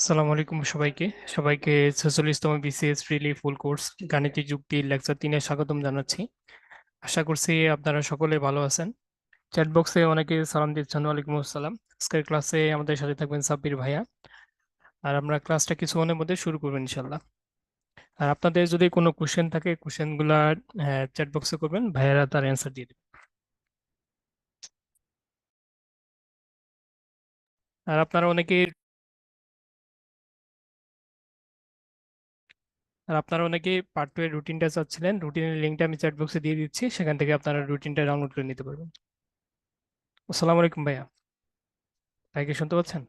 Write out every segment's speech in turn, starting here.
আসসালামু আলাইকুম সবাইকে সবাইকে 46তম বিসিএস ফ্রিলি ফুল কোর্স গাণিতিক যুক্তি লেকচার 3-এ স্বাগতম জানাচ্ছি। আশা করছি আপনারা সকলে ভালো আছেন। চ্যাট বক্সে অনেকে সালাম দিচ্ছেন, ওয়ালাইকুম আসসালাম। আজকের ক্লাসে আমাদের সাথে থাকবেন সাব্বির ভাইয়া। আর আমরা ক্লাসটা কিছুক্ষণের মধ্যে শুরু করবো ইনশাল্লাহ। আর আপনাদের যদি কোনো কোশ্চেন থাকে, কোশ্চেনগুলা চ্যাট বক্সে করবেন, ভাইয়ারা তার অ্যান্সার দিয়ে দেবেন। আর আপনারা অনেকে পার্ট 2 এর রুটিনটা চাচ্ছিলেন। রুটিনের লিঙ্কটা আমি চ্যাট বক্সে দিয়ে দিচ্ছি, সেখান থেকে আপনারা রুটিনটা ডাউনলোড করে নিতে পারবেন। আসসালামু আলাইকুম ভাইয়া, ভাই কি শুনতে পাচ্ছেন?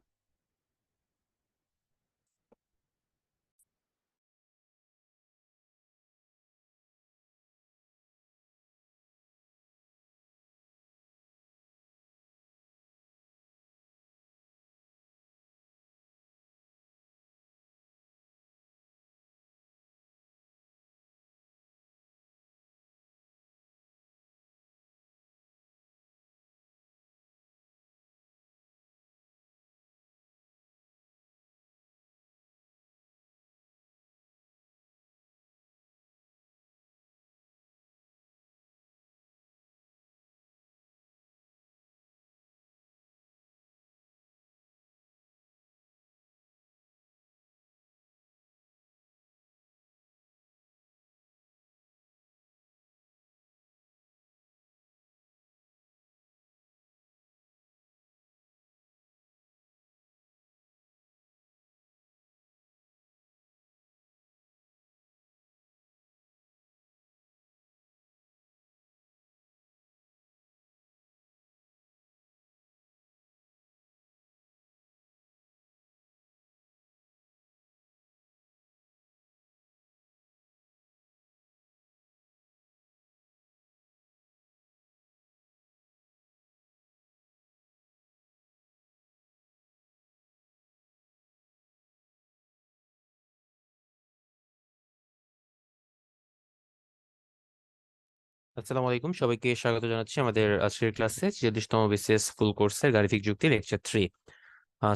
আসসালামু আলাইকুম, সবাইকে স্বাগত জানাচ্ছি আমাদের আজকের ক্লাসে 46তম বিসিএস ফুল কোর্সের গাণিতিক যুক্তি লেকচার 3।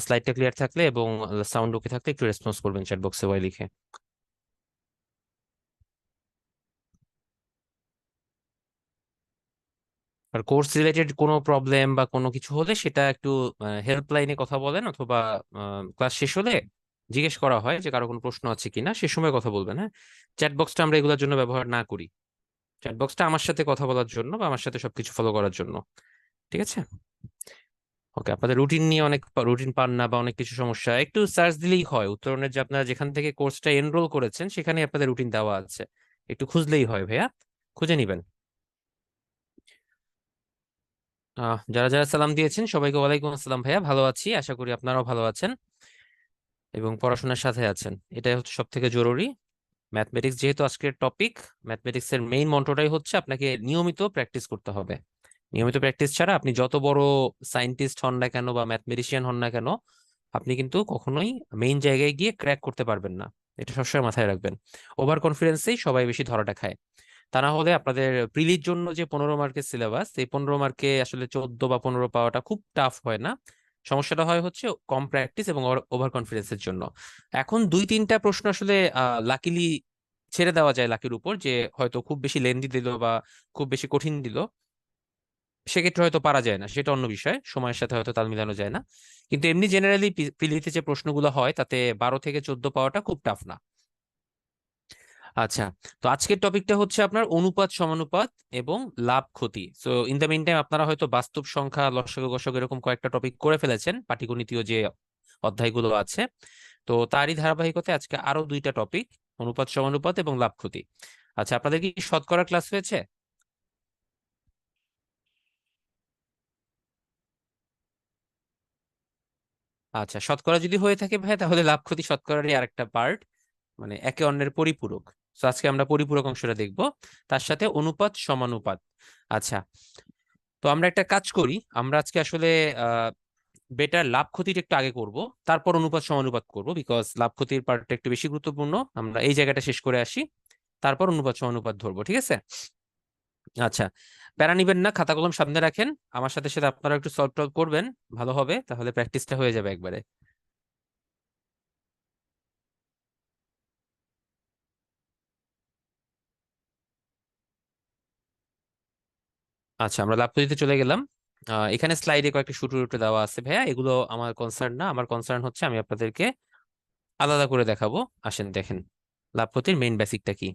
স্লাইডটা ক্লিয়ার থাকলে এবং সাউন্ড ওকে থাকলে একটু রেসপন্স করবেন চ্যাট বক্সে ওয়াই লিখে। আর কোর্স রিলেটেড কোনো প্রবলেম বা কোনো কিছু হলে সেটা একটু হেল্পলাইনে কথা বলেন, অথবা ক্লাস শেষ হলে জিজ্ঞেস করা হয় যে কারো কোনো প্রশ্ন আছে কিনা, সে সময় কথা বলবেন। হ্যাঁ, চ্যাট বক্সটা আমরা এগুলোর জন্য ব্যবহার না করি। চ্যাট বক্সটা আমার সাথে কথা বলার জন্য বা আমার সাথে সবকিছু ফলো করার জন্য। ঠিক আছে। ওকে, আপনাদের রুটিন নিয়ে অনেক রুটিন পান না বা অনেক কিছু সমস্যা, একটু সার্চ দিলেই হয় উত্তরণের, যে আপনারা যেখান থেকে কোর্সটা এনরোল করেছেন সেখানে আপনাদের রুটিন দেওয়া আছে। একটু খুঁজলেই হয় ভাইয়া, খুঁজে নিবেন। যারা যারা সালাম দিয়েছেন সবাইকে ওয়ালাইকুম আসসালাম ভাইয়া, ভালো আছি, আশা করি আপনারাও ভালো আছেন এবং পড়াশোনার সাথে আছেন, এটাই হচ্ছে সব থেকে জরুরি। ম্যাথমেটিক্স যেহেতু আজকের টপিক, ম্যাথমেটিক্স এর মেইন মন্ত্রটাই হচ্ছে আপনাকে নিয়মিত প্র্যাকটিস করতে হবে। নিয়মিত প্র্যাকটিস ছাড়া আপনি যত বড় সায়েন্টিস্ট হন না কেন বা ম্যাথমেটিশিয়ান হন না কেন, আপনি কিন্তু কখনোই মেইন জায়গায় গিয়ে ক্র্যাক করতে পারবেন না। এটা সবসময় মাথায় রাখবেন। ওভার কনফিডেন্সেই সবাই বেশি ধরাটা খায়। তা না হলে আপনাদের প্রিলির জন্য যে 15 মার্কের সিলেবাস, এই 15 মার্কে আসলে 14 বা 15 পাওয়াটা খুব টাফ হয় না। সমস্যাটা হয় হচ্ছে কম প্র্যাকটিস এবং ওভার কনফিডেন্সের জন্য। এখন 2-3টা প্রশ্ন আসলে লাকিলি ছেড়ে দেওয়া যায় লাকির উপর, যে হয়তো খুব বেশি লেন্দি দিল বা খুব বেশি কঠিন দিল, সেক্ষেত্রে হয়তো পারা যায় না, সেটা অন্য বিষয়, সময়ের সাথে হয়তো তাল মিলানো যায় না। কিন্তু এমনি জেনারেলি প্রিলিতে যে প্রশ্নগুলো হয় তাতে 12 থেকে 14 পাওয়াটা খুব টাফ না। আচ্ছা, তো আজকের টপিকটা হচ্ছে আপনার অনুপাত সমানুপাত এবং লাভ ক্ষতি। So in the mean time আপনারা হয়তো বাস্তব সংখ্যা, লসাগু গসাগু এরকম কয়েকটা টপিক করে ফেলেছেন পাটিগণিতীয় যে অধ্যায়গুলো আছে। তো তারই ধারাবাহিকতায় আজকে আরো 2টা টপিক, অনুপাত সমানুপাত এবং লাভ ক্ষতি। আচ্ছা, আপনাদের কি শতকরা ক্লাস হয়েছে? আচ্ছা, শতকরা যদি হয়ে থাকে ভাই, তাহলে লাভ ক্ষতি শতকরারই আরেকটা পার্ট, মানে একে অন্যের পরিপূরক। তো আজকে আমরা পরিপূরক অংশটা দেখব, তার সাথে অনুপাত সমানুপাত। আচ্ছা, তো আমরা একটা কাজ করি, আমরা আজকে আসলে আহ বেটার লাভ ক্ষতিটা একটু আগে করব, তারপর অনুপাত সমানুপাত করব, বিকজ লাভ ক্ষতির পার্টটা একটু বেশি গুরুত্বপূর্ণ। আমরা এই জায়গাটা শেষ করে আসি, তারপর অনুপাত সমানুপাত ধরবো, ঠিক আছে? আচ্ছা, প্যারা নিবেন না, খাতা কলম সামনে রাখেন, আমার সাথে সাথে আপনারা একটু সলভ টলভ করবেন, ভালো হবে, তাহলে প্র্যাকটিসটা হয়ে যাবে একবারে। আচ্ছা, আমরা লাভ পদ্ধতিতে চলে গেলাম। এখানে স্লাইডে কয়েকটা সূত্র দেওয়া আছে ভাইয়া, এগুলো আমার কনসার্ন না। আমার কনসার্ন হচ্ছে আমি আপনাদেরকে আলাদা করে দেখাবো। আসেন দেখেন লাভ ক্ষতির মেইন বেসিকটা কি।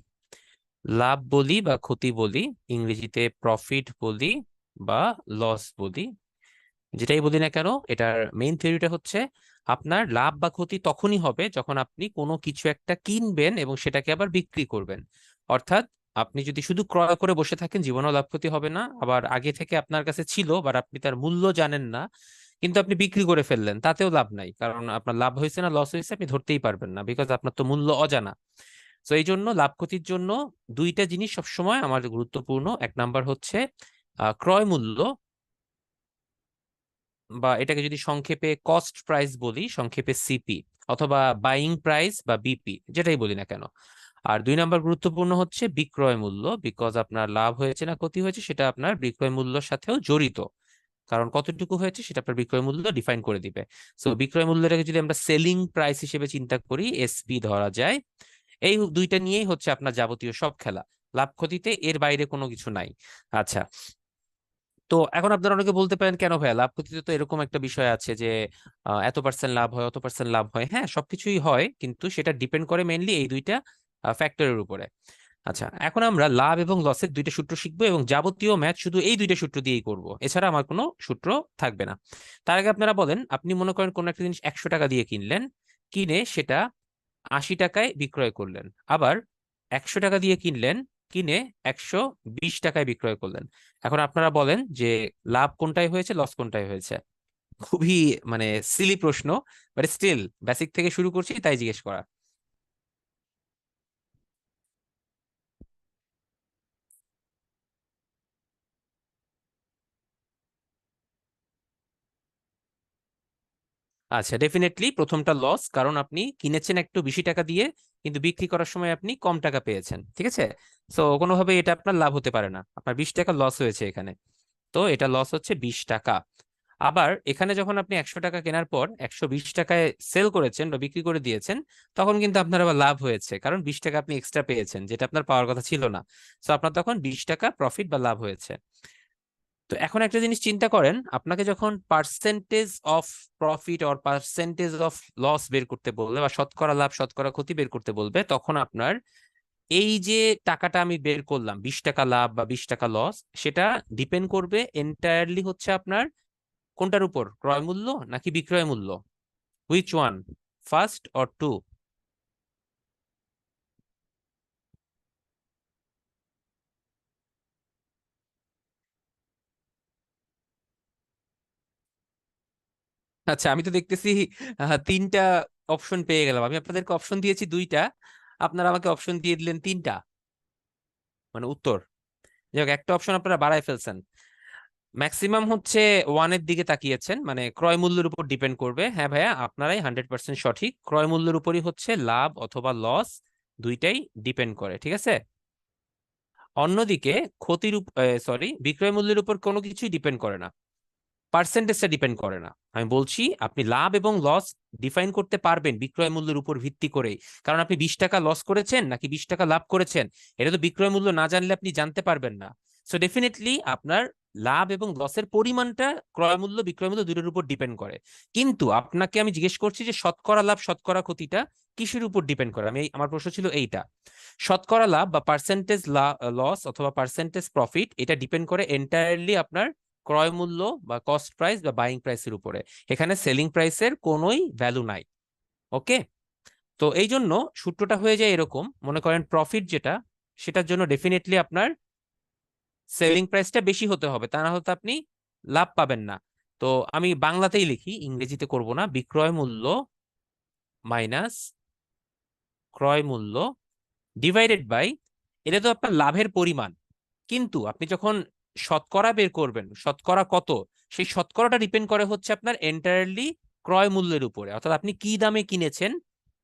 লাভ বলি বা ক্ষতি বলি, ইংরেজিতে প্রফিট বলি বা লস বলি, যেটাই বলি না কেন, এটার মেইন থিওরিটা হচ্ছে আপনার লাভ বা ক্ষতি তখনই হবে যখন আপনি কোনো কিছু একটা কিনবেন এবং সেটাকে আবার বিক্রি করবেন। অর্থাৎ আপনি যদি শুধু ক্রয় করে বসে থাকেন, জীবনেও লাভ ক্ষতি হবে না। আবার আগে থেকে আপনার কাছে ছিল বাট আপনি তার মূল্য জানেন না, কিন্তু আপনি বিক্রি করে ফেললেন, তাতেও লাভ নাই, কারণ আপনার লাভ হয়েছে না লস হয়েছে আপনি ধরতেই পারবেন না, বিকজ আপনার তো মূল্য অজানা। তো এই জন্য লাভ ক্ষতির জন্য দুইটা জিনিস সবসময় আমাদের গুরুত্বপূর্ণ। এক নাম্বার হচ্ছে ক্রয় মূল্য, বা এটাকে যদি সংক্ষেপে কস্ট প্রাইস বলি, সংক্ষেপে সিপি, অথবা বাইং প্রাইস বা বিপি, যেটাই বলি না কেন। আর দুই নাম্বার গুরুত্বপূর্ণ হচ্ছে বিক্রয় মূল্য, বিকজ আপনার লাভ হয়েছে না ক্ষতি হয়েছে সেটা আপনার বিক্রয় মূল্যের সাথেও জড়িত, কারণ কতটুকু হয়েছে সেটা আপনার বিক্রয় মূল্য ডিফাইন করে দিবে। সো বিক্রয় মূল্যটাকে যদি আমরা সেলিং প্রাইস হিসেবে চিন্তা করি, এসপি ধরা যায়। এই দুইটা নিয়েই হচ্ছে আপনার যাবতীয় সব খেলা। লাভ ক্ষতিতে এর বাইরে কোনো কিছু নাই। আচ্ছা, তো এখন আপনারা অনেকে বলতে পারেন কেন ভাইয়া লাভ ক্ষতিতে তো এরকম একটা বিষয় আছে যে এত পার্সেন্ট লাভ হয়, অত পার্সেন্ট লাভ হয়। হ্যাঁ, সবকিছুই হয়, কিন্তু সেটা ডিপেন্ড করে মেইনলি এই দুইটা ফ্যাক্টরের উপরে। আচ্ছা, এখন আমরা লাভ এবং লসের দুইটা সূত্র শিখবো এবং যাবতীয় ম্যাথ শুধু এই দুইটা সূত্র দিয়েই করব, এছাড়া আমার কোনো সূত্র থাকবে না। তার আগে আপনারা বলেন, আপনি মনে করেন কোন একটা জিনিস 100 টাকা দিয়ে কিনলেন, কিনে সেটা 80 টাকায় বিক্রয় করলেন। আবার 100 টাকা দিয়ে কিনলেন, কিনে 120 টাকায় বিক্রয় করলেন। এখন আপনারা বলেন যে লাভ কোনটায় হয়েছে, লস কোনটায় হয়েছে। খুবই মানে সিলি প্রশ্ন, বাট স্টিল বেসিক থেকে শুরু করছি তাই জিজ্ঞেস করা। আচ্ছা, ডেফিনেটলি প্রথমটা লস, কারণ আপনি কিনেছেন একটু বেশি টাকা দিয়ে, কিন্তু বিক্রি করার সময় আপনি কম টাকা পেয়েছেন, ঠিক আছে। সো কোনোভাবে এটা আপনার লাভ হতে পারে না, আপনার 20 টাকা লস হয়েছে এখানে। তো এটা লস হচ্ছে 20 টাকা। আবার এখানে যখন আপনি 100 টাকা কেনার পর 120 টাকায় সেল করেছেন বা বিক্রি করে দিয়েছেন, তখন কিন্তু আপনার আবার লাভ হয়েছে, কারণ 20 টাকা আপনি এক্সট্রা পেয়েছেন, যেটা আপনার পাওয়ার কথা ছিল না। তো আপনার তখন 20 টাকা প্রফিট বা লাভ হয়েছে। তো এখন একটা জিনিস চিন্তা করেন, আপনাকে যখন percentage of profit or percentage of loss বের করতে বলবে, বা শতকরা লাভ শতকরা ক্ষতি বের করতে বলবে, তখন আপনার এই যে টাকাটা আমি বের করলাম, 20 টাকা লাভ বা 20 টাকা লস, সেটা ডিপেন্ড করবে এন্টায়ারলি হচ্ছে আপনার কোনটার উপর, ক্রয় মূল্য নাকি বিক্রয় মূল্য? Which one, first or two? আচ্ছা, আমি তো দেখতেছি তিনটা অপশন পেয়ে গেলাম। আমি আপনাদেরকে অপশন দিয়েছি দুইটা, আপনারা আমাকে অপশন দিয়ে দিলেন তিনটা, মানে উত্তর। যাই হোক, একটা অপশন আপনারা বাড়ায় ফেলছেন। ম্যাক্সিমাম হচ্ছে ওয়ানের দিকে তাকিয়েছেন, মানে ক্রয় মূল্যের উপর ডিপেন্ড করবে। হ্যাঁ ভাইয়া, আপনারাই 100% সঠিক, ক্রয় মূল্যের উপরই হচ্ছে লাভ অথবা লস দুইটাই ডিপেন্ড করে, ঠিক আছে। অন্যদিকে ক্ষতির সরি, বিক্রয় মূল্যের উপর কোনো কিছুই ডিপেন্ড করে না, পার্সেন্টেজটা ডিপেন্ড করে না। আমি বলছি আপনি লাভ এবং লস ডিফাইন করতে পারবেন বিক্রয় মূল্যের উপর ভিত্তি করেই, কারণ আপনি 20 টাকা লস করেছেন নাকি 20 টাকা লাভ করেছেন, এটা তো বিক্রয় মূল্য না জানলে আপনি জানতে পারবেন না। সো ডেফিনেটলি আপনার লাভ এবং লসের পরিমাণটা ক্রয় মূল্য বিক্রয় মূল্য দুটোর উপর ডিপেন্ড করে। কিন্তু আপনাকে আমি জিজ্ঞেস করছি যে শতকরা লাভ শতকরা ক্ষতিটা কিসের উপর ডিপেন্ড করে, আমার প্রশ্ন ছিল এইটা। শতকরা লাভ বা পার্সেন্টেজ লস অথবা পার্সেন্টেজ প্রফিট, এটা ডিপেন্ড করে এন্টায়ারলি আপনার ক্রয় মূল্য বা কস্ট প্রাইস বা বাইং প্রাইসের উপরে। এখানে সেলিং প্রাইসের কোনোই ভ্যালু নাই। ওকে, তো এই জন্য সূত্রটা হয়ে যায় এরকম, মনে করেন প্রফিট যেটা, সেটার জন্য ডেফিনেটলি আপনার সেলিং প্রাইসটা বেশি হতে হবে, তা না হলে তো আপনি লাভ পাবেন না। তো আমি বাংলাতেই লিখি, ইংরেজিতে করব না। বিক্রয় মূল্য মাইনাস ক্রয় মূল্য ডিভাইডেড বাই, এটা তো আপনার লাভের পরিমাণ, কিন্তু আপনি যখন শতকরা বের করবেন, শতকরা কত, সেই শতকরাটা ডিপেন্ড করে হচ্ছে আপনার এন্টায়ারলি ক্রয় মূল্যের উপরে, অর্থাৎ আপনি কি দামে কিনেছেন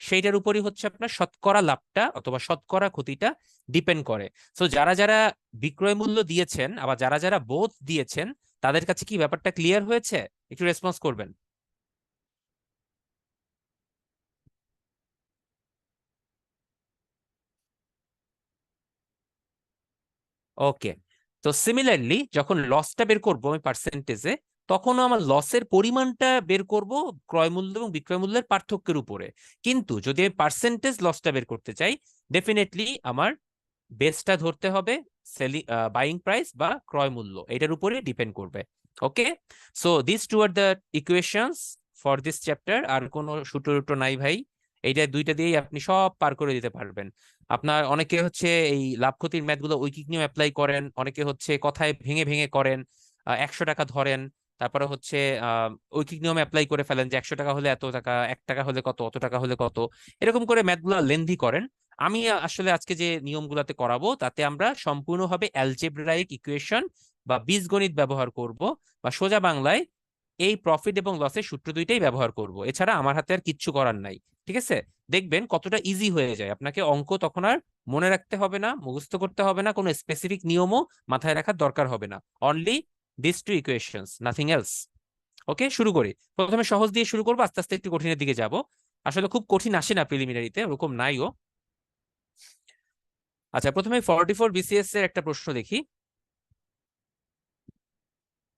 সেইটার উপরই হচ্ছে আপনার শতকরা লাভটা অথবা শতকরা ক্ষতিটা ডিপেন্ড করে। সো যারা যারা বিক্রয় মূল্য দিয়েছেন আবার যারা যারা বোথ দিয়েছেন, তাদের কাছে কি ব্যাপারটা ক্লিয়ার হয়েছে? একটু রেসপন্স করবেন। ওকে, তো সিমিলারলি যখন লসটা বের করবো আমি পার্সেন্টেজে, তখনও আমার লসের পরিমাণটা বের করব ক্রয় মূল্য এবং বিক্রয় মূল্যের পার্থক্যের উপরে। কিন্তু যদি আমি পার্সেন্টেজ লসটা বের করতে চাই, ডেফিনেটলি আমার বেসটা ধরতে হবে সেলিং বাইং প্রাইস বা ক্রয় মূল্য, এটার উপরে ডিপেন্ড করবে। Okay, so this two are the equations for this chapter. আর কোনো সূত্র টুটো নাই ভাই, এইটা দুইটা দিয়েই আপনি সব পার করে দিতে পারবেন। আপনার অনেকে হচ্ছে এই লাভ ক্ষতির ম্যাথগুলো ঐকিক নিয়ম অ্যাপ্লাই করেন, অনেকে হচ্ছে কথায় ভেঙে ভেঙে করেন। 100 টাকা ধরেন, তারপরে হচ্ছে ঐকিক নিয়ম অ্যাপ্লাই করে ফেলেন যে 100 টাকা হলে এত টাকা, 1 টাকা হলে কত, অত টাকা হলে কত, এরকম করে ম্যাথগুলো লেন্দি করেন। আমি আসলে আজকে যে নিয়মগুলোতে করাবো তাতে আমরা সম্পূর্ণভাবে অ্যালজেব্রাইক ইকুয়েশন বা বীজগণিত ব্যবহার করব, বা সোজা বাংলায় এই প্রফিট এবং লসের সূত্র দুইটাই ব্যবহার করব। এছাড়া আমার হাতে আর কিচ্ছু করার নাই। ঠিক আছে, দেখবেন কতটা ইজি হয়ে যায়। আপনাকে অঙ্ক তখন আর মনে রাখতে হবে না, মুখস্থ করতে হবে না, কোনো স্পেসিফিক নিয়মও মাথায় রাখার দরকার হবে না। Only this two equations, nothing else. Okay, শুরু করি। প্রথমে সহজ দিয়ে শুরু করবো, আস্তে আস্তে একটু কঠিনের দিকে যাব। আসলে খুব কঠিন আসে না প্রিলিমিনারিতে, ওরকম নাইও। আচ্ছা, প্রথমে 44 BCS এর একটা প্রশ্ন দেখি।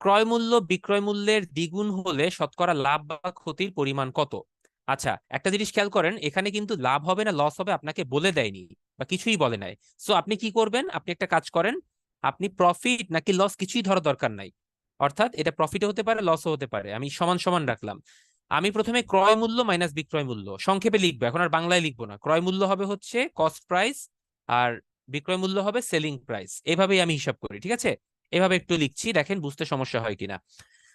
ক্রয় মূল্য বিক্রয় মূল্যের দ্বিগুণ হলে শতকরা লাভ বা ক্ষতির পরিমাণ কত? আচ্ছা, একটা জিনিস খেয়াল করেন, এখানে কিন্তু লাভ হবে না লস হবে আপনাকে বলে দেয়নি, বা কিছুই বলে নাই। সো আপনি কি করবেন, আপনি একটা কাজ করেন, আপনি প্রফিট নাকি লস কিছুই ধরা দরকার নাই। অর্থাৎ এটা প্রফিটও হতে পারে লসও হতে পারে, আমি সমান সমান রাখলাম। আমি প্রথমে ক্রয় মূল্য মাইনাস বিক্রয় মূল্য সংক্ষেপে লিখবো, এখন আর বাংলায় লিখবো না। ক্রয় মূল্য হবে হচ্ছে কস্ট প্রাইস, আর বিক্রয় মূল্য হবে সেলিং প্রাইস। এভাবেই আমি হিসাব করি, ঠিক আছে? এভাবে একটু লিখছি, দেখেন বুঝতে সমস্যা হয় কিনা।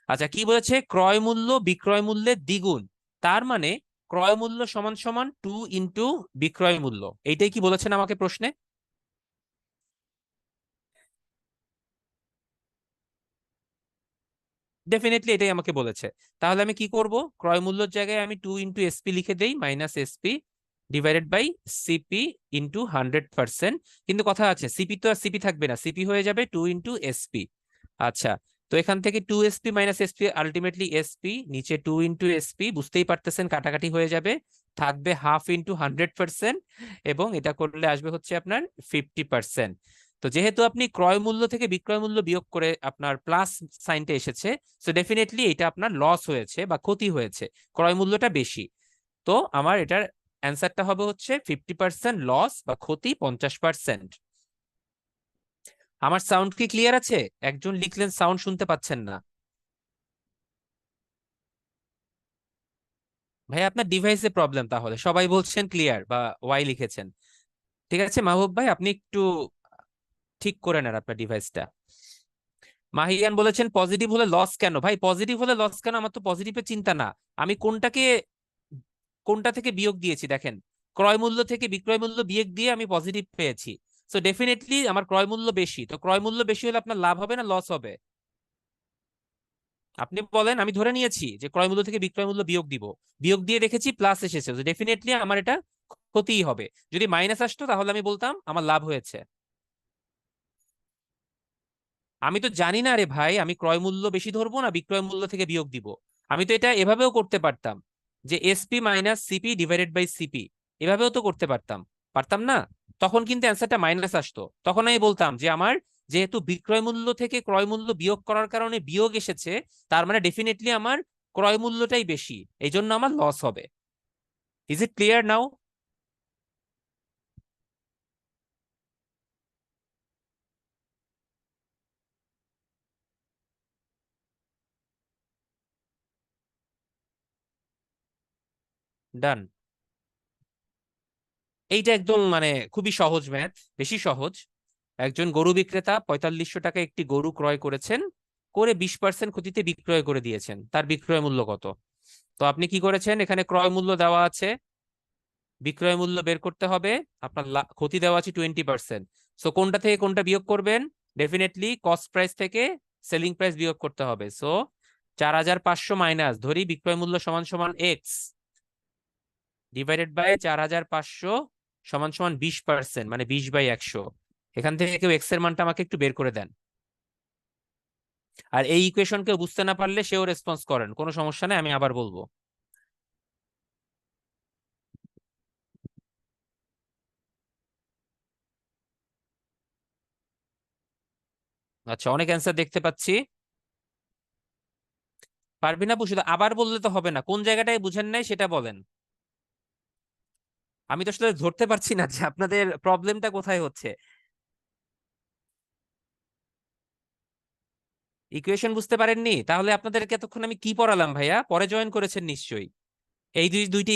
আচ্ছা, কি বলেছে? ক্রয় মূল্য বিক্রয় মূল্যের দ্বিগুণ, তার মানে ক্রয় মূল্য সমান সমান 2 বিক্রয় মূল্য। এইটাই কি বলেছেন আমাকে প্রশ্নে? ডেফিনেটলি এটাই আমাকে বলেছে। তাহলে আমি কি করব, ক্রয় মূল্যের জায়গায় আমি 2 × SP লিখে দেই, minus SP divided by CP into 100%। কিন্তু কথা আছে, সিপি তো আর সিপি থাকবে না, সিপি হয়ে যাবে 2 × SP। আচ্ছা, তো এখান থেকে 2 SP minus SP ultimately SP, নিচে 2 × SP, বুঝতেই পারতেছেন কাটাকাটি হয়ে যাবে, থাকবে হাফ ইন্টু 100%, এবং এটা করলে আসবে হচ্ছে আপনার 50%। তো যেহেতু আপনি ক্রয় মূল্য থেকে বিক্রয় মূল্য বিয়োগ করে আপনার প্লাস সাইনটা এসেছে, সো ডেফিনেটলি এটা আপনার লস হয়েছে বা ক্ষতি হয়েছে, ক্রয় মূল্যটা বেশি। তো আমার এটার অ্যান্সারটা হবে হচ্ছে 50% লস বা ক্ষতি 50%। আমার সাউন্ড কি ক্লিয়ার আছে? একজন লিখলেন সাউন্ড শুনতে পাচ্ছেন না। ভাই আপনার ডিভাইসে প্রবলেম, তাহলে সবাই বলছেন ক্লিয়ার বা ওয়াই লিখেছেন। ঠিক আছে মাহবুব ভাই, আপনি একটু ঠিক করে নেন আপনার ডিভাইসটা। মাহিয়ান বলেছেন পজিটিভ হলে লস কেন? ভাই পজিটিভ হলে লস কেন, আমার তো পজিটিভের চিন্তা না। আমি কোনটা থেকে বিয়োগ দিয়েছি দেখেন, ক্রয় মূল্য থেকে বিক্রয় মূল্য বিয়োগ দিয়ে আমি পজিটিভ পেয়েছি। সো ডেফিনেটলি আমার ক্রয় মূল্য বেশি, তো ক্রয় মূল্য বেশি হলে আপনার লাভ হবে না লস হবে? আপনি বলেন, আমি ধরে নিয়েছি যে ক্রয় মূল্য থেকে বিক্রয় মূল্য বিয়োগ দিব, বিয়োগ দিয়ে দেখেছি প্লাস এসেছে, ডেফিনেটলি আমার এটা ক্ষতিই হবে। যদি মাইনাস আসতো তাহলে আমি বলতাম আমার লাভ হয়েছে। আমি তো জানি না রে ভাই, আমি ক্রয় মূল্য বেশি ধরবো না বিক্রয় মূল্য থেকে বিয়োগ দিব। আমি তো এটা এভাবেও করতে পারতাম, যে SP minus CP divided by CP, এভাবেও তো করতে পারতাম। পারতাম না? তখন কিন্তু অ্যান্সারটা মাইনাস আসতো, তখন আমি বলতাম যে আমার যেহেতু বিক্রয় মূল্য থেকে ক্রয় মূল্য বিয়োগ করার কারণে বিয়োগ এসেছে, তার মানে ডেফিনেটলি আমার ক্রয় মূল্যটাই বেশি, এই জন্য আমার লস হবে। Is it clear now? Done. এইটা একদম মানে খুবই সহজ ম্যাথ, বেশি সহজ। একজন গরু বিক্রেতা 4500 টাকা একটি গরু ক্রয় করেছেন, করে 20% ক্ষতিতে বিক্রয় করে দিয়েছেন, তার বিক্রয় মূল্য কত? তো আপনি কি করেছেন, এখানে ক্রয় মূল্য দেওয়া আছে, বিক্রয় মূল্য বের করতে হবে, আপনার ক্ষতি দেওয়া আছে 20%। সো কোনটা থেকে কোনটা বিয়োগ করবেন? ডেফিনেটলি কস্ট প্রাইস থেকে সেলিং প্রাইস বিয়োগ করতে হবে। সো 4500 মাইনাস ধরি বিক্রয় মূল্য সমান সমান এক্স, ডিভাইডেড বাই 4500 সমান সমান 20%, মানে 20/100। এখান থেকে কেউ এক্স এর মানটা আমাকে একটু বের করে দেন। আর এই ইকুয়েশন কেউ বুঝতে না পারলে সেও রেসপন্স করেন, কোনো সমস্যা নেই, আমি আবার বলবো। আচ্ছা, অনেক অ্যান্সার দেখতে পাচ্ছি। পারবিন আপু, শুধু আবার বললে তো হবে না, কোন জায়গাটায় বুঝেন নাই সেটা বলেন। আমি তো আসলে ধরতে পারছি না যে আপনাদের প্রবলেমটা কোথায় হচ্ছে। ইকুয়েশন বুঝতে পারেননি? তাহলে আপনাদেরকে এতক্ষণ আমি কি পড়ালাম ভাইয়া? পরে জয়েন করেছেন নিশ্চয়ই। এই দুইটি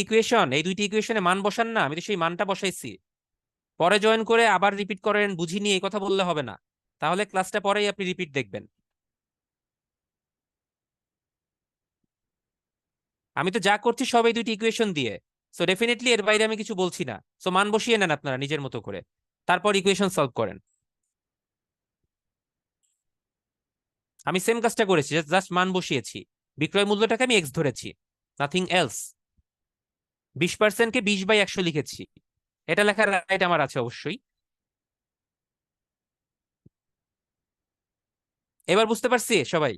ইকুয়েশনে মান বসান না, আমি তো সেই মানটা বসাইছি। পরে জয়েন করে আবার রিপিট করেন, বুঝিনি এই কথা বললে হবে না। তাহলে ক্লাসটা পরেই আপনি রিপিট দেখবেন। আমি তো যা করছি সব এই দুইটি ইকুয়েশন দিয়ে। সো ডেফিনেটলি এর বাইরে আমি কিছু বলছি না। সো মান বসিয়ে নেন আপনারা নিজের মতো করে, তারপর ইকুয়েশন সলভ করেন। আমি সেম কাজটা করেছি, জাস্ট মান বসিয়েছি। বিক্রয় মূল্যটাকে আমি এক্স ধরেছি, নাথিং এলস। 20%কে 20/100 লিখেছি। এটা লেখার রাইট আমার আছে অবশ্যই। এবার বুঝতে পারছি সবাই?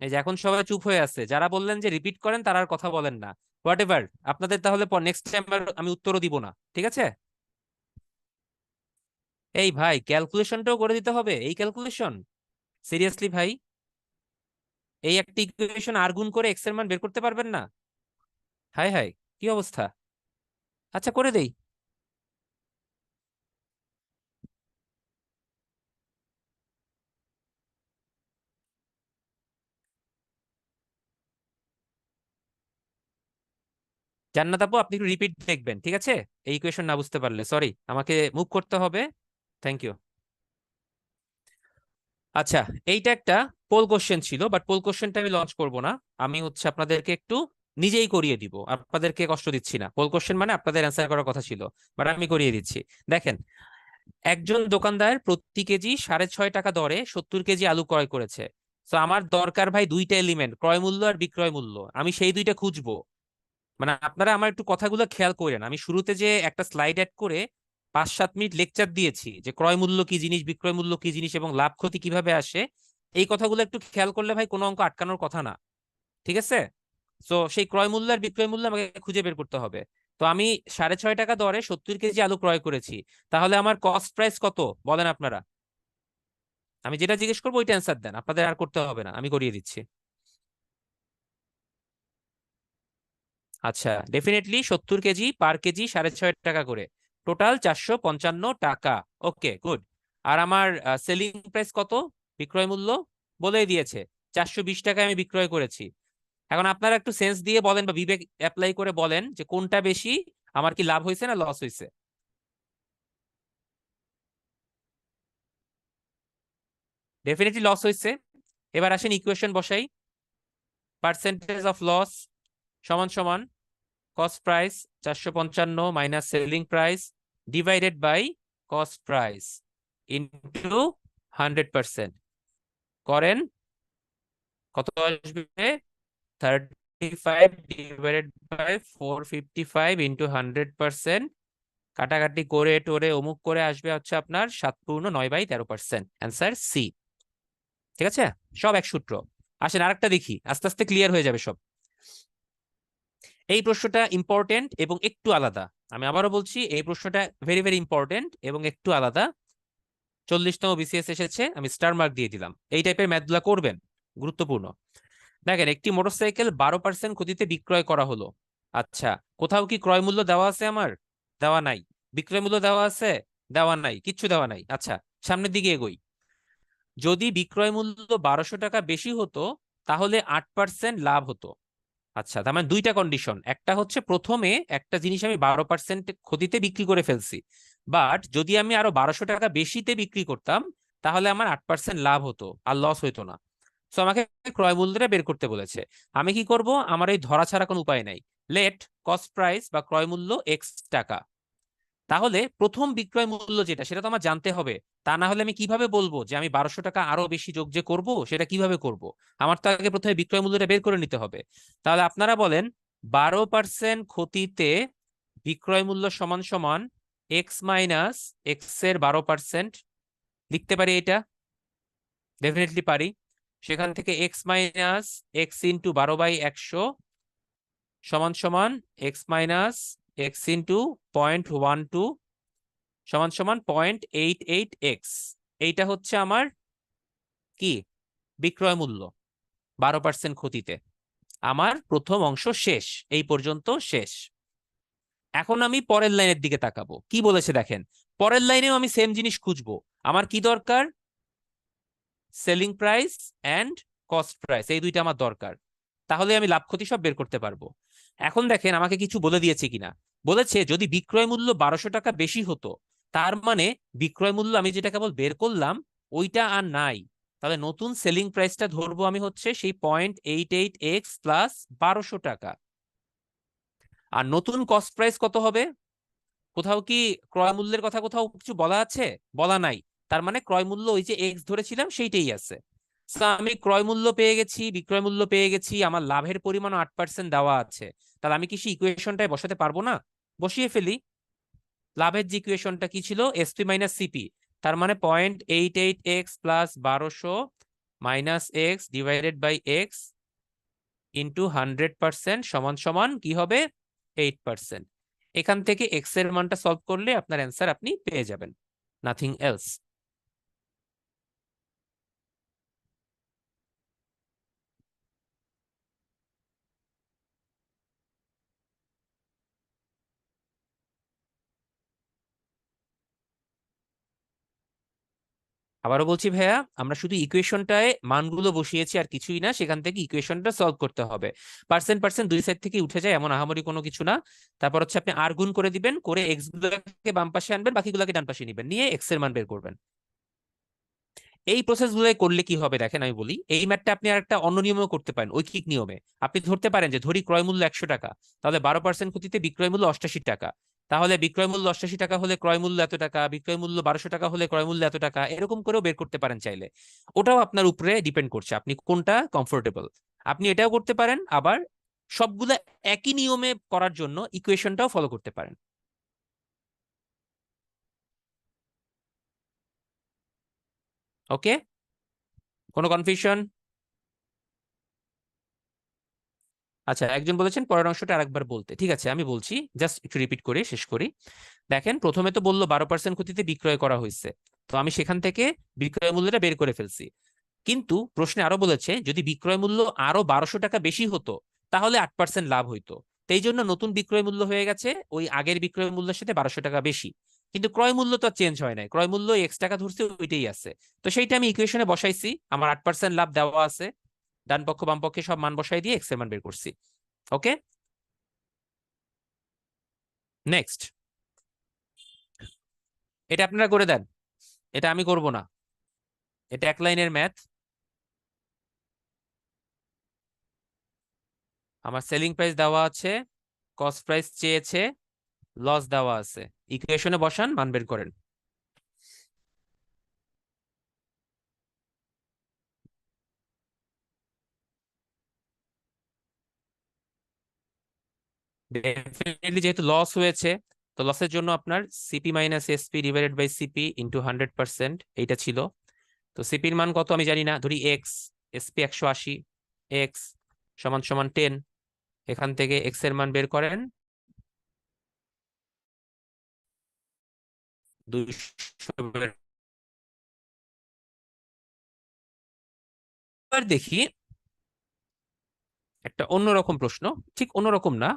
এই যে এখন সবাই চুপ হয়ে আছে, যারা বললেন যে রিপিট করেন তারা আর কথা বলেন না। হোয়াট এভার, আপনাদের তাহলে নেক্সট টাইম আমি উত্তরও দিব না, ঠিক আছে? এই ভাই, ক্যালকুলেশনটাও করে দিতে হবে, এই ক্যালকুলেশন? সিরিয়াসলি ভাই? এই একটা ইকুয়েশন আর গুণ করে এক্স এর মান বের করতে পারবেন না? হাই হাই, কি অবস্থা! আচ্ছা, করে দেই। জান্নাত আপু, আপনি একটু রিপিট দেখবেন, ঠিক আছে? এই ইকুয়েশন না বুঝতে পারলে সরি, আমাকে মুভ করতে হবে। Thank you. আচ্ছা, এইটা একটা পোল কোশ্চেন ছিল, বাট পোল কোশ্চেনটা আমি লঞ্চ করব না। আমি হচ্ছে আপনাদেরকে একটু নিজেই করিয়ে দিব, আপনাদেরকে কষ্ট দিচ্ছি না। পোল কোশ্চেন মানে আপনাদের অ্যান্সার করার কথা ছিল, বাট আমি করিয়ে দিচ্ছি। দেখেন, একজন দোকানদার প্রতি কেজি 6.5 টাকা দরে 70 কেজি আলু ক্রয় করেছে। তো আমার দরকার ভাই দুইটা এলিমেন্ট, ক্রয় মূল্য আর বিক্রয় মূল্য। আমি সেই দুইটা খুঁজবো। মানে আপনারা আমার একটু কথাগুলো খেয়াল করেন, আমি শুরুতে যে একটা স্লাইড অ্যাড করে 5-7 মিনিট লেকচার দিয়েছি যে ক্রয় মূল্য কি জিনিস, বিক্রয় মূল্য কি জিনিস এবং লাভ ক্ষতি কিভাবে আসে, এই কথাগুলো একটু খেয়াল করলে ভাই কোনো অঙ্ক আটকানোর কথা না, ঠিক আছে? তো সেই ক্রয় মূল্য আর বিক্রয় মূল্য আমাকে খুঁজে বের করতে হবে। তো আমি 6.5 টাকা দরে 70 কেজি আলু ক্রয় করেছি। তাহলে আমার কস্ট প্রাইস কত বলেন আপনারা? আমি যেটা জিজ্ঞেস করবো ওইটা অ্যান্সার দেন, আপনাদের আর করতে হবে না, আমি করিয়ে দিচ্ছি। আচ্ছা, ডেফিনেটলি 70 কেজি পার কেজি 6.5 টাকা করে, টোটাল 455 টাকা। ওকে, গুড। আর আমার সেলিং প্রাইস কত, বিক্রয় মূল্য বলেই দিয়েছে, 420 টাকায় আমি বিক্রয় করেছি। এখন আপনারা একটু সেন্স দিয়ে বলেন বা বিবেক অ্যাপ্লাই করে বলেন যে কোনটা বেশি, আমার কি লাভ হয়েছে না লস হয়েছে? ডেফিনেটলি লস হয়েছে। এবার আসেন ইকুয়েশন বসাই। পার্সেন্টেজ অফ লস সমান সমান cost price 455 minus selling price divided by cost price into 100%। করেন, কত আসবে? 35 ডিভাইডেড বাই 455 ইন্টু 100%। কাটাকাটি করে টোরে অমুক করে আসবে হচ্ছে আপনার 7 পূর্ণ 9/13%। Answer C. ঠিক আছে, সব এক সূত্র। আসেন আরেকটা দেখি, আস্তে আস্তে ক্লিয়ার হয়ে যাবে সব। এই প্রশ্নটা ইম্পর্টেন্ট এবং একটু আলাদা। আমি আবারও বলছি, এই প্রশ্নটা ভেরি ভেরি ইম্পর্টেন্ট এবং একটু আলাদা। 40তম বিসিএস এসেছে, আমি স্টার মার্ক দিয়ে দিলাম। এই টাইপের ম্যাথগুলা করবেন, গুরুত্বপূর্ণ। দেখেন, একটি মোটরসাইকেল 12% ক্ষতিতে বিক্রয় করা হলো। আচ্ছা, কোথাও কি ক্রয় মূল্য দেওয়া আছে আমার? দেওয়া নাই। বিক্রয় মূল্য দেওয়া আছে? দেওয়া নাই, কিচ্ছু দেওয়া নাই। আচ্ছা, সামনের দিকে এগোই। যদি বিক্রয় মূল্য 1200 টাকা বেশি হতো, তাহলে 8% লাভ হতো। আচ্ছা, তার মানে দুইটা কন্ডিশন। একটা হচ্ছে প্রথমে একটা জিনিস আমি 12% ক্ষতিতে বিক্রি করে ফেলছি, বাট যদি আমি আরো 1200 টাকা বেশিতে বিক্রি করতাম, তাহলে আমার 8% লাভ হতো আর লস হইতো না। তো আমাকে ক্রয় মূল্যটা বের করতে বলেছে। আমি কি করব? আমার এই ধরা ছাড়া কোনো উপায় নাই। লেট কস্ট প্রাইস বা ক্রয় মূল্য এক্স টাকা। তাহলে প্রথম বিক্রয় মূল্য যেটা, সেটা তো আমার জানতে হবে। তা না হলে আমি কিভাবে বলবো যে আমি 1200 টাকা আরো বেশি যোগ যে করব, সেটা কিভাবে করব? আমার তো আগে প্রথমে বিক্রয় মূল্যটা বের করে নিতে হবে। তাহলে আপনারা বলেন, 12% ক্ষতিতে বিক্রয় মূল্য সমান সমান এক্স মাইনাস এক্স এর 12%। লিখতে পারি এটা? ডেফিনেটলি পারি। সেখান থেকে এক্স মাইনাস এক্স ইন্টু 12/100 সমান সমান এক্স মাইনাস এক্স ইন্টু 0.12 সমান সমান 0.88 এক্স। এইটা হচ্ছে আমার কি বিক্রয় মূল্য 12% ক্ষতিতে। আমার প্রথম অংশ শেষ, এই পর্যন্ত শেষ। এখন আমি পরের লাইনের দিকে তাকাবো, কি বলেছে দেখেন। পরের লাইনেও আমি সেম জিনিস খুঁজবো। আমার কি দরকার? Selling price and cost price, এই দুইটা আমার দরকার। তাহলে আমি লাভ ক্ষতি সব বের করতে পারবো। এখন দেখেন আমাকে কিছু বলে দিয়েছে কিনা। বলেছে যদি বিক্রয় মূল্য 1200 টাকা বেশি হতো, তার মানে বিক্রয় মূল্য আমি যেটা কেবল বের করলাম ওইটা আর নাই। তাহলে নতুন সেলিং প্রাইসটা ধরবো আমি হচ্ছে সেই 0.88 এক্স প্লাস 1200 টাকা। আর নতুন কস্ট প্রাইস কত হবে? কোথাও কি ক্রয় মূল্যের কথা কোথাও কিছু বলা আছে? বলা নাই। তার মানে ক্রয় মূল্য ওই যে এক্স ধরেছিলাম সেইটাই আছে। So, আমি ক্রয় মূল্য পেয়ে গেছি, বিক্রয় মূল্য পেয়ে গেছি, আমার লাভের পরিমাণ 8% দেওয়া আছে। তাহলে আমি কি সেই ইকুয়েশনটায় বসাতে পারবো না? বসিয়ে ফেলি। লাভের যে ইকুয়েশনটা কি ছিল, এসপি মাইনাস সিপি। তার মানে 0.88 X plus 1200 minus X divided by X into 100% সমান সমান কি হবে? 8%। এখান থেকে এক্স এর মানটা সলভ করলে আপনার অ্যান্সার আপনি পেয়ে যাবেন, নাথিং এলস। আবারও বলছি ভাইয়া, আমরা শুধু ইকুয়েশনটায় মানগুলো বসিয়েছি আর কিছুই না, সেখান থেকে ইকুয়েশনটা সলভ করতে হবে। পার্সেন্ট পার্সেন্ট দুই সাইড থেকে উঠে যায়, এমন আহামরি কোনো কিছু না। তারপর হচ্ছে আপনি আর গুণ করে দিবেন, করে এক্স গুলোকে বাম পাশে আনবেন, বাকিগুলোকে ডান পাশে নিবেন, নিয়ে এক্স এর মান বের করবেন। এই প্রসেস গুলো করলে কি হবে দেখেন, আমি বলি এই ম্যাথটা আপনি আর একটা অন্য নিয়মেও করতে পারেন, ঐকিক নিয়মে। আপনি ধরতে পারেন যে ধরি ক্রয় মূল্য 100 টাকা, তাহলে 12% ক্ষতিতে বিক্রয় মূল্য 88 টাকা। তাহলে বিক্রয় মূল্য 88 টাকা হলে ক্রয় মূল্য এত টাকা, বিক্রয় মূল্য 1200 টাকা হলে ক্রয় মূল্য এত টাকা, এরকম করেও বের করতে পারেন চাইলে। ওটাও আপনার উপরে ডিপেন্ড করছে আপনি কোনটা কমফোর্টেবল। আপনি এটাও করতে পারেন, আবার সবগুলা একই নিয়মে করার জন্য ইকুয়েশনটাও ফলো করতে পারেন। ওকে, কোনো কনফিউশন? আচ্ছা, একজন বলেছেন পরের অংশটা আরেকবার বলতে। ঠিক আছে, আমি বলছি, জাস্ট একটু রিপিট করে শেষ করি। দেখেন প্রথমে তো বললো 12% ক্ষতিতে বিক্রয় করা হয়েছে, তো আমি সেখান থেকে বিক্রয় মূল্যটা বের করে ফেলছি। কিন্তু প্রশ্নে আরো বলেছে যদি বিক্রয় মূল্য আরো 1200 টাকা বেশি হতো, তাহলে 8% লাভ হইতো। তো এই জন্য নতুন বিক্রয় মূল্য হয়ে গেছে ওই আগের বিক্রয় মূল্যের সাথে 1200 টাকা বেশি। কিন্তু ক্রয় মূল্য তো চেঞ্জ হয় নাই, ক্রয় মূল্য এক্স টাকা ধরছে ওইটাই আছে। তো সেইটা আমি ইকুয়েশনে বসাইছি, আমার 8% লাভ দেওয়া আছে। ডান পক্ষ বাম পক্ষে সব মান বসাই দিয়ে এক্স এর মান বের করছি। ওকে, নেক্সট। এটা আপনারা করে দেন, এটা আমি করব না। এটা এক লাইনের ম্যাথ। আমার সেলিং প্রাইস দেওয়া আছে, কস্ট প্রাইস চেয়েছে, লস দেওয়া আছে। ইকুয়েশনে বসান, মান বের করেন। ডেফিনেটলি যেহেতু লস হয়েছে, তো লসের জন্য আপনার CP minus SP divided by CP into 100%, এইটা ছিল। তো সিপির মান কত আমি জানি না, ধরি এক্স, এসপি 180, এক্স সমান সমান 10। এখান থেকে এক্স এর মান বের করেন, 200 এবার দেখি একটা অন্যরকম প্রশ্ন, ঠিক অন্যরকম না,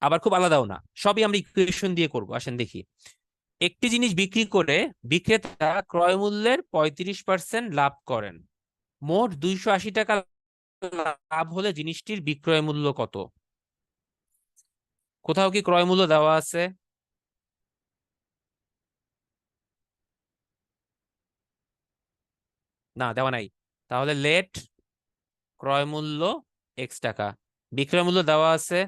আবার খুব আলাদাও না, সবই আমরা ইকুয়েশন দিয়ে করব। আসেন দেখি। একটি জিনিস বিক্রি করে বিক্রেতা ক্রয় মূল্যের 35% লাভ করেন। মোট 280 টাকা লাভ হলে জিনিসটির বিক্রয় মূল্য কত? কোথাও কি ক্রয় মূল্য দেওয়া আছে? না, দেওয়া নাই। তাহলে লেট ক্রয় মূল্য এক্স টাকা, বিক্রয় মূল্য দেওয়া আছে?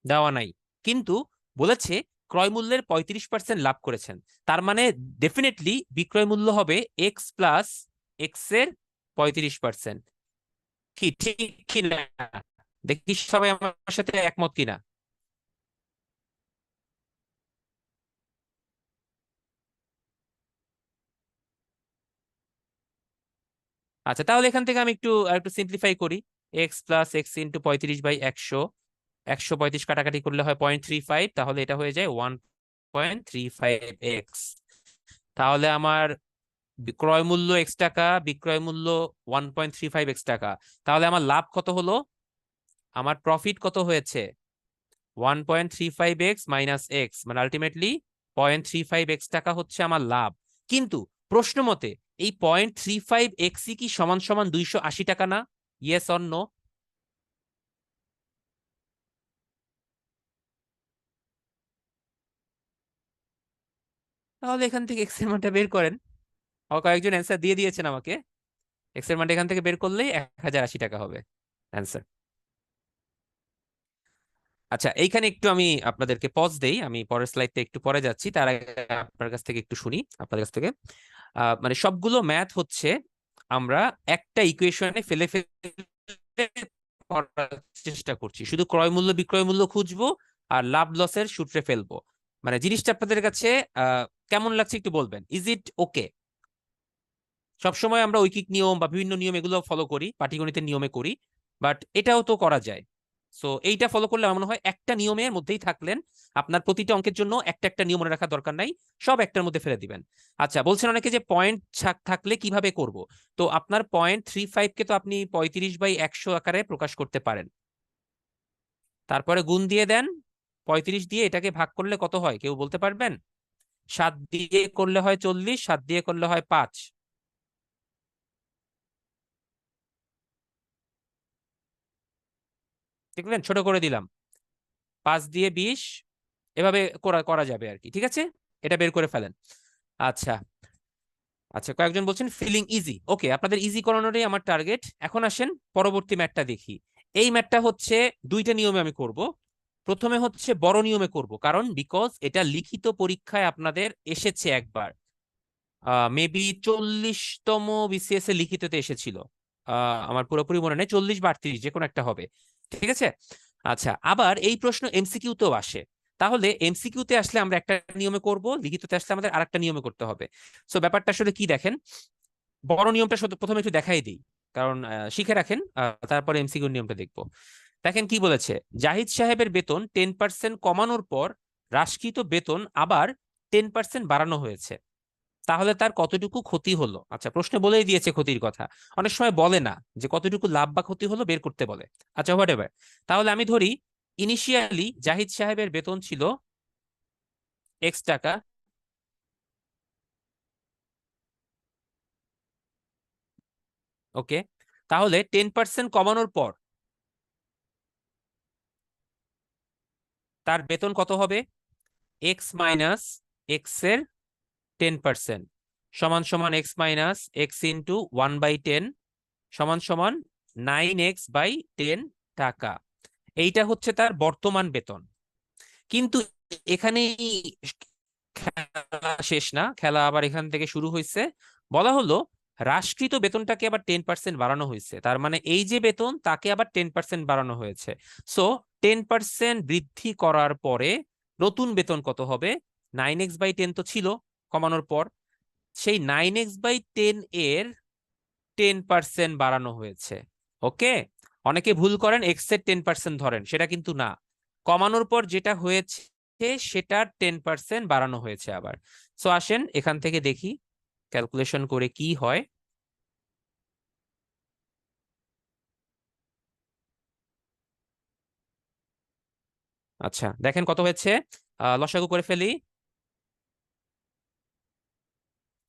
দেওয়া নাই। কিন্তু বলেছে ক্রয় মূল্যের 35% লাভ করেছেন, তার মানে ডেফিনেটলি বিক্রয় মূল্য হবে এক্স প্লাস এক্স এর 35%। কি ঠিক কিনা? দেখি সবাই আমার সাথে একমত কিনা। আচ্ছা, তাহলে এখান থেকে আমি একটু সিম্পলিফাই করি। এক্স প্লাস এক্স ইন্টু 35/100, 135 কাটাকাটি করলে হয় 0.35, তাহলে এটা হয়ে যায় 1.35x। তাহলে আমার ক্রয় মূল্য এক্স টাকা, বিক্রয় মূল্য 1.35x টাকা। তাহলে আমার লাভ কত হলো? আমার প্রফিট কত হয়েছে? 1.35x মাইনাস এক্স, মানে আলটিমেটলি 0.35x টাকা হচ্ছে আমার লাভ। কিন্তু প্রশ্ন মতে এই 0.35x কি সমান সমান 280 টাকা না? Yes or no? তাহলে এখান থেকে এক্স এর মানটা বের করেন। কয়েকজন অ্যান্সার দিয়ে দিয়েছেন আমাকে। এক্স এর মানটা এখান থেকে বের করলেই 1080 টাকা হবে অ্যান্সার। আচ্ছা, এইখানে একটু আমি আপনাদেরকে পজ দেই, আমি পরের স্লাইডটা একটু পরে যাচ্ছি, তার আগে আপনার কাছ থেকে একটু শুনি, আপনার কাছ থেকে। মানে সবগুলো ম্যাথ হচ্ছে আমরা একটা ইকুয়েশনে ফেলে ফেলে করার চেষ্টা করছি, শুধু ক্রয় মূল্য বিক্রয় মূল্য খুঁজবো আর লাভ লসের সূত্রে ফেলবো। মানে জিনিসটা আপনাদের কাছে কেমন লাগছে একটু বলবেন, ইজ ইট ওকে? সবসময় আমরা ঐকিক নিয়ম বা বিভিন্ন নিয়ম এগুলো ফলো করি, পাটিগণিতের নিয়মে করি, বাট এটাও তো করা যায়। সো এইটা ফলো করলে আমার মনে হয় একটা নিয়মের মধ্যেই থাকলেন, আপনার প্রতিটা অঙ্কের জন্য একটা একটা নিয়ম মনে রাখার দরকার নাই, সব একটার মধ্যে ফেলে দিবেন। আচ্ছা, বলছেন অনেকে যে পয়েন্ট থাকলে কিভাবে করব। তো আপনার 0.35 কে তো আপনি 35/100 আকারে প্রকাশ করতে পারেন। তারপরে গুণ দিয়ে দেন, 35 দিয়ে এটাকে ভাগ করলে কত হয় কেউ বলতে পারবেন? 7 দিয়ে করলে হয় 40, 7 দিয়ে করলে হয় 5। দেখলেন, ছোট করে দিলাম, 5 দিয়ে 20, এভাবে করা করা যাবে আর কি। ঠিক আছে, এটা বের করে ফেলেন। আচ্ছা। আচ্ছা, কয়েকজন বলছেন ফিলিং ইজি। ওকে, আপনাদের ইজি করানোরই আমার টার্গেট। এখন আসেন পরবর্তী ম্যাটটা দেখি। এই ম্যাটটা হচ্ছে দুইটা নিয়মে আমি করব। প্রথমে হচ্ছে বড় নিয়মে করব, কারণ বিকজ এটা লিখিত পরীক্ষায় আপনাদের এসেছে একবার, মেবি 40তম বিসিএস এ লিখিততে এসেছিল। আমার পুরোপুরি মনে নেই, 40 বা 38 যে কোনো একটা হবে। ঠিক আছে। আচ্ছা, আবার এই প্রশ্ন এমসিকিউ তেও আসে। তাহলে এমসিকিউ তে আসলে আমরা একটা নিয়মে করব, লিখিততে আসলে আমাদের আরেকটা নিয়মে করতে হবে। সো ব্যাপারটা আসলে কি দেখেন, বড় নিয়মটা প্রথমে একটু দেখাই দিই, কারণ শিখে রাখেন, তারপরে এমসিকিউ নিয়মটা দেখবো। দেখেন কি বলেছে, জাহিদ সাহেবের বেতন 10% কমানোর পর হ্রাসকৃত বেতন আবার 10% বাড়ানো হয়েছে, তাহলে তার কতটুকু ক্ষতি হলো? আচ্ছা, প্রশ্নে বলেই দিয়েছে ক্ষতির কথা, অনেক সময় বলে না যে কতটুকু লাভ বা ক্ষতি হলো বের করতে বলে। আচ্ছা, হোয়াট এভার। তাহলে আমি ধরি ইনিশিয়ালি জাহিদ সাহেবের বেতন ছিল এক্স টাকা। ওকে, তাহলে 10% কমানোর পর তার বেতন কত হবে? এক্স মাইনাস এক্স এর 10% সমান সমান এক্স মাইনাস এক্স ইন্টু 1/10 সমান সমান 9x/10 টাকা। এইটা হচ্ছে তার বর্তমান বেতন। কিন্তু এখানেই খেলা শেষ না, খেলা আবার এখান থেকে শুরু হয়েছে। বলা হলো হ্রাসকৃত বেতনটাকে আবার 10% বাড়ানো হয়েছে, তার মানে এই যে বেতন তাকে আবার 10% বাড়ানো হয়েছে। সো 10% বৃদ্ধি করার পরে নতুন বেতন কত হবে? 9x/10 তো ছিল কমানোর পর, সেই 9x/10 এর 10% বাড়ানো হয়েছে। ওকে, অনেকে ভুল করেন, এক্স এর 10% ধরেন, সেটা কিন্তু না। কমানোর পর যেটা হয়েছে সেটার 10% বাড়ানো হয়েছে আবার। সো আসেন এখান থেকে দেখি ক্যালকুলেশন করে কি হয়। আচ্ছা, দেখেন কত হয়েছে, লসাগু করে ফেলি।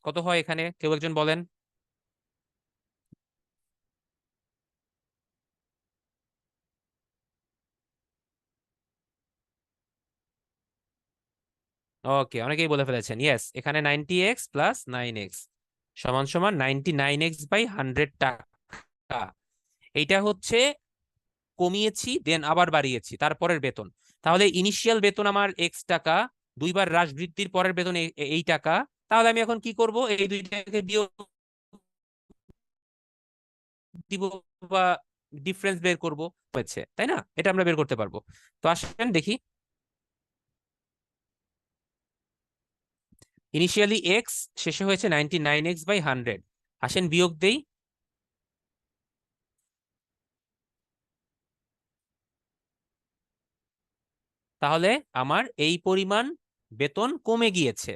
কত হয় এখানে কেউ একজন বলেন। ওকে, অনেকেই বলে ফেলেছেন, ইয়েস, এখানে 90x প্লাস 9x সমান সমান 99x/100 টাকা। এইটা হচ্ছে কমিয়েছি দেন আবার বাড়িয়েছি তারপরের বেতন। তাহলে ইনিশিয়াল বেতন আমার এক্স টাকা, দুইবার হ্রাস বৃদ্ধির পরের বেতন এই টাকা। তাহলে আমি এখন কি করব, এই দুইটাকে বিয়োগ দিব বা ডিফারেন্স বের করব হয়েছে, তাই না? এটা আমরা বের করতে পারবো। তো আসেন দেখি, ইনিশিয়ালি এক্স, শেষে হয়েছে 99x/100। আসেন বিয়োগ দেই, তাহলে আমার এই পরিমাণ বেতন কমে গিয়েছে,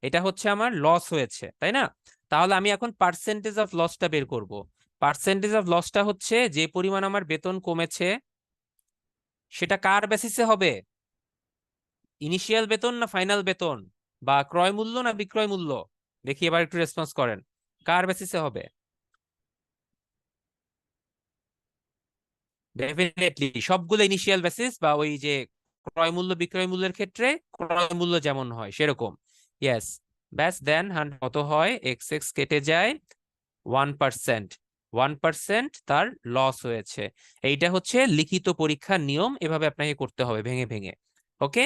এটা হচ্ছে আমার লস হয়েছে, তাই না? তাহলে আমি এখন পার্সেন্টেজ অফ লসটা বের করব। পার্সেন্টেজ অফ লসটা হচ্ছে যে পরিমাণ আমার বেতন কমেছে সেটা কার বেসিসে হবে? ইনিশিয়াল বেতন না ফাইনাল বেতন, বা ক্রয় মূল্য না বিক্রয় মূল্য? দেখি এবার একটু রেসপন্স করেন, কার বেসিসে হবে? ডেফিনেটলি সবগুলো ইনিশিয়াল বেসিস, বা ওই যে ক্রয় মূল্য বিক্রয় মূল্যের ক্ষেত্রে ক্রয় মূল্য যেমন হয় সেরকম। ইয়েস। ব্যাস দেন কত হয়, এক্স এক্স কেটে যায়, 1%। 1% তার লস হয়েছে। এইটা হচ্ছে লিখিত পরীক্ষার নিয়ম, এভাবে আপনাকে করতে হবে ভেঙে ভেঙে। ওকে।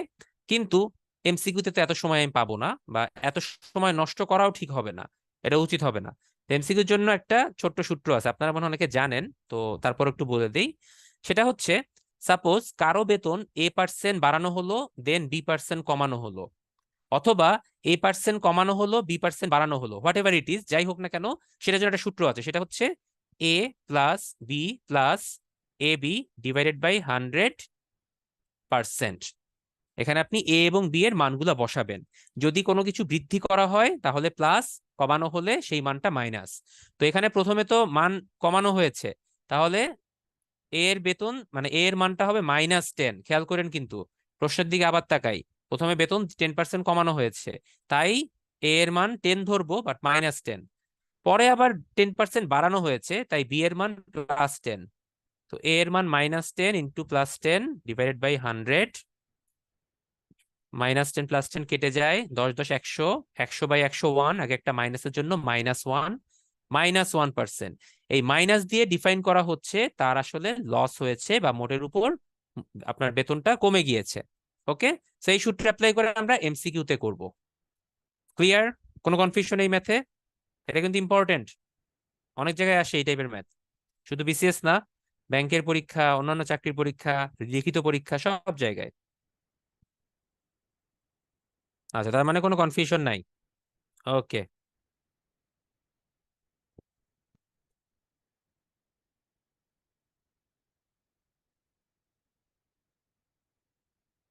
কিন্তু এমসিকিউতে তো এত সময় আমি পাবো না, বা এত সময় নষ্ট করাও ঠিক হবে না, এটা উচিত হবে না। এমসিকিউর জন্য একটা ছোট্ট সূত্র আছে, আপনারা মনে হয় অনেকে জানেন, তো তারপর একটু বলে দিই। সেটা হচ্ছে, সাপোজ কারো বেতন A% বাড়ানো হলো, দেন B% কমানো হলো, অথবা A% কমানো হলো, B% বাড়ানো হলো, হোয়াট এভার ইট ইজ, যাই হোক না কেন, সেটার জন্য একটা সূত্র আছে, সেটা হচ্ছে A+B+AB/100%। এখানে আপনি এ এবং বি এর মানগুলো বসাবেন। যদি কোনো কিছু বৃদ্ধি করা হয় তাহলে প্লাস, কমানো হলে সেই মানটা মাইনাস। তো এখানে প্রথমে তো মান কমানো হয়েছে, তাহলে এ এর বেতন মানে এ এর মানটা হবে -10। খেয়াল করেন কিন্তু, প্রশ্নের দিকে আবার তাকাই। প্রথমে বেতন 10% কমানো হয়েছে, তাই এ এর মান 10 ধরবো, বাট -10। পরে আবার 10% বাড়ানো হয়েছে, তাই বি এর মান +10। তো এ এর মান -10 ইন্টু +10 / 100। -10 + 10 কেটে যায়, 10 10 100, 100/101, আগে একটা মাইনাসের জন্য -1, -1%। এই মাইনাস দিয়ে ডিফাইন করা হচ্ছে তার আসলে লস হয়েছে, বা মোটের উপর আপনার বেতনটা কমে গিয়েছে। ওকে। সেই সূত্র অ্যাপ্লাই করে আমরা এমসিকিউ তে করব। ক্লিয়ার? কোনো কনফিউশন এই ম্যাথে? এটা কিন্তু ইম্পর্টেন্ট, অনেক জায়গায় আসে এই টাইপের ম্যাথ, শুধু বিসিএস না, ব্যাংকের পরীক্ষা, অন্যান্য চাকরির পরীক্ষা, লিখিত পরীক্ষা, সব জায়গায়। আচ্ছা, তার মানে কোনো কনফিউশন নাই। ওকে।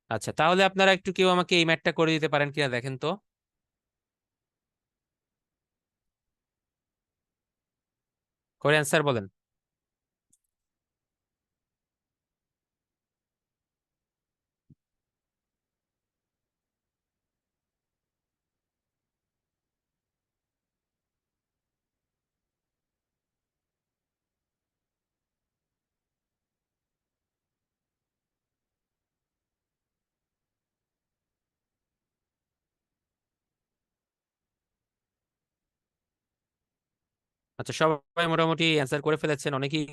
আচ্ছা, তাহলে আপনারা একটু কেউ আমাকে এই ম্যাথটা করে দিতে পারেন কিনা দেখেন তো। করে অ্যান্সার বলেন। আচ্ছা, সবাই মোটামুটি অ্যান্সার করে ফেলেছেন, অনেকেই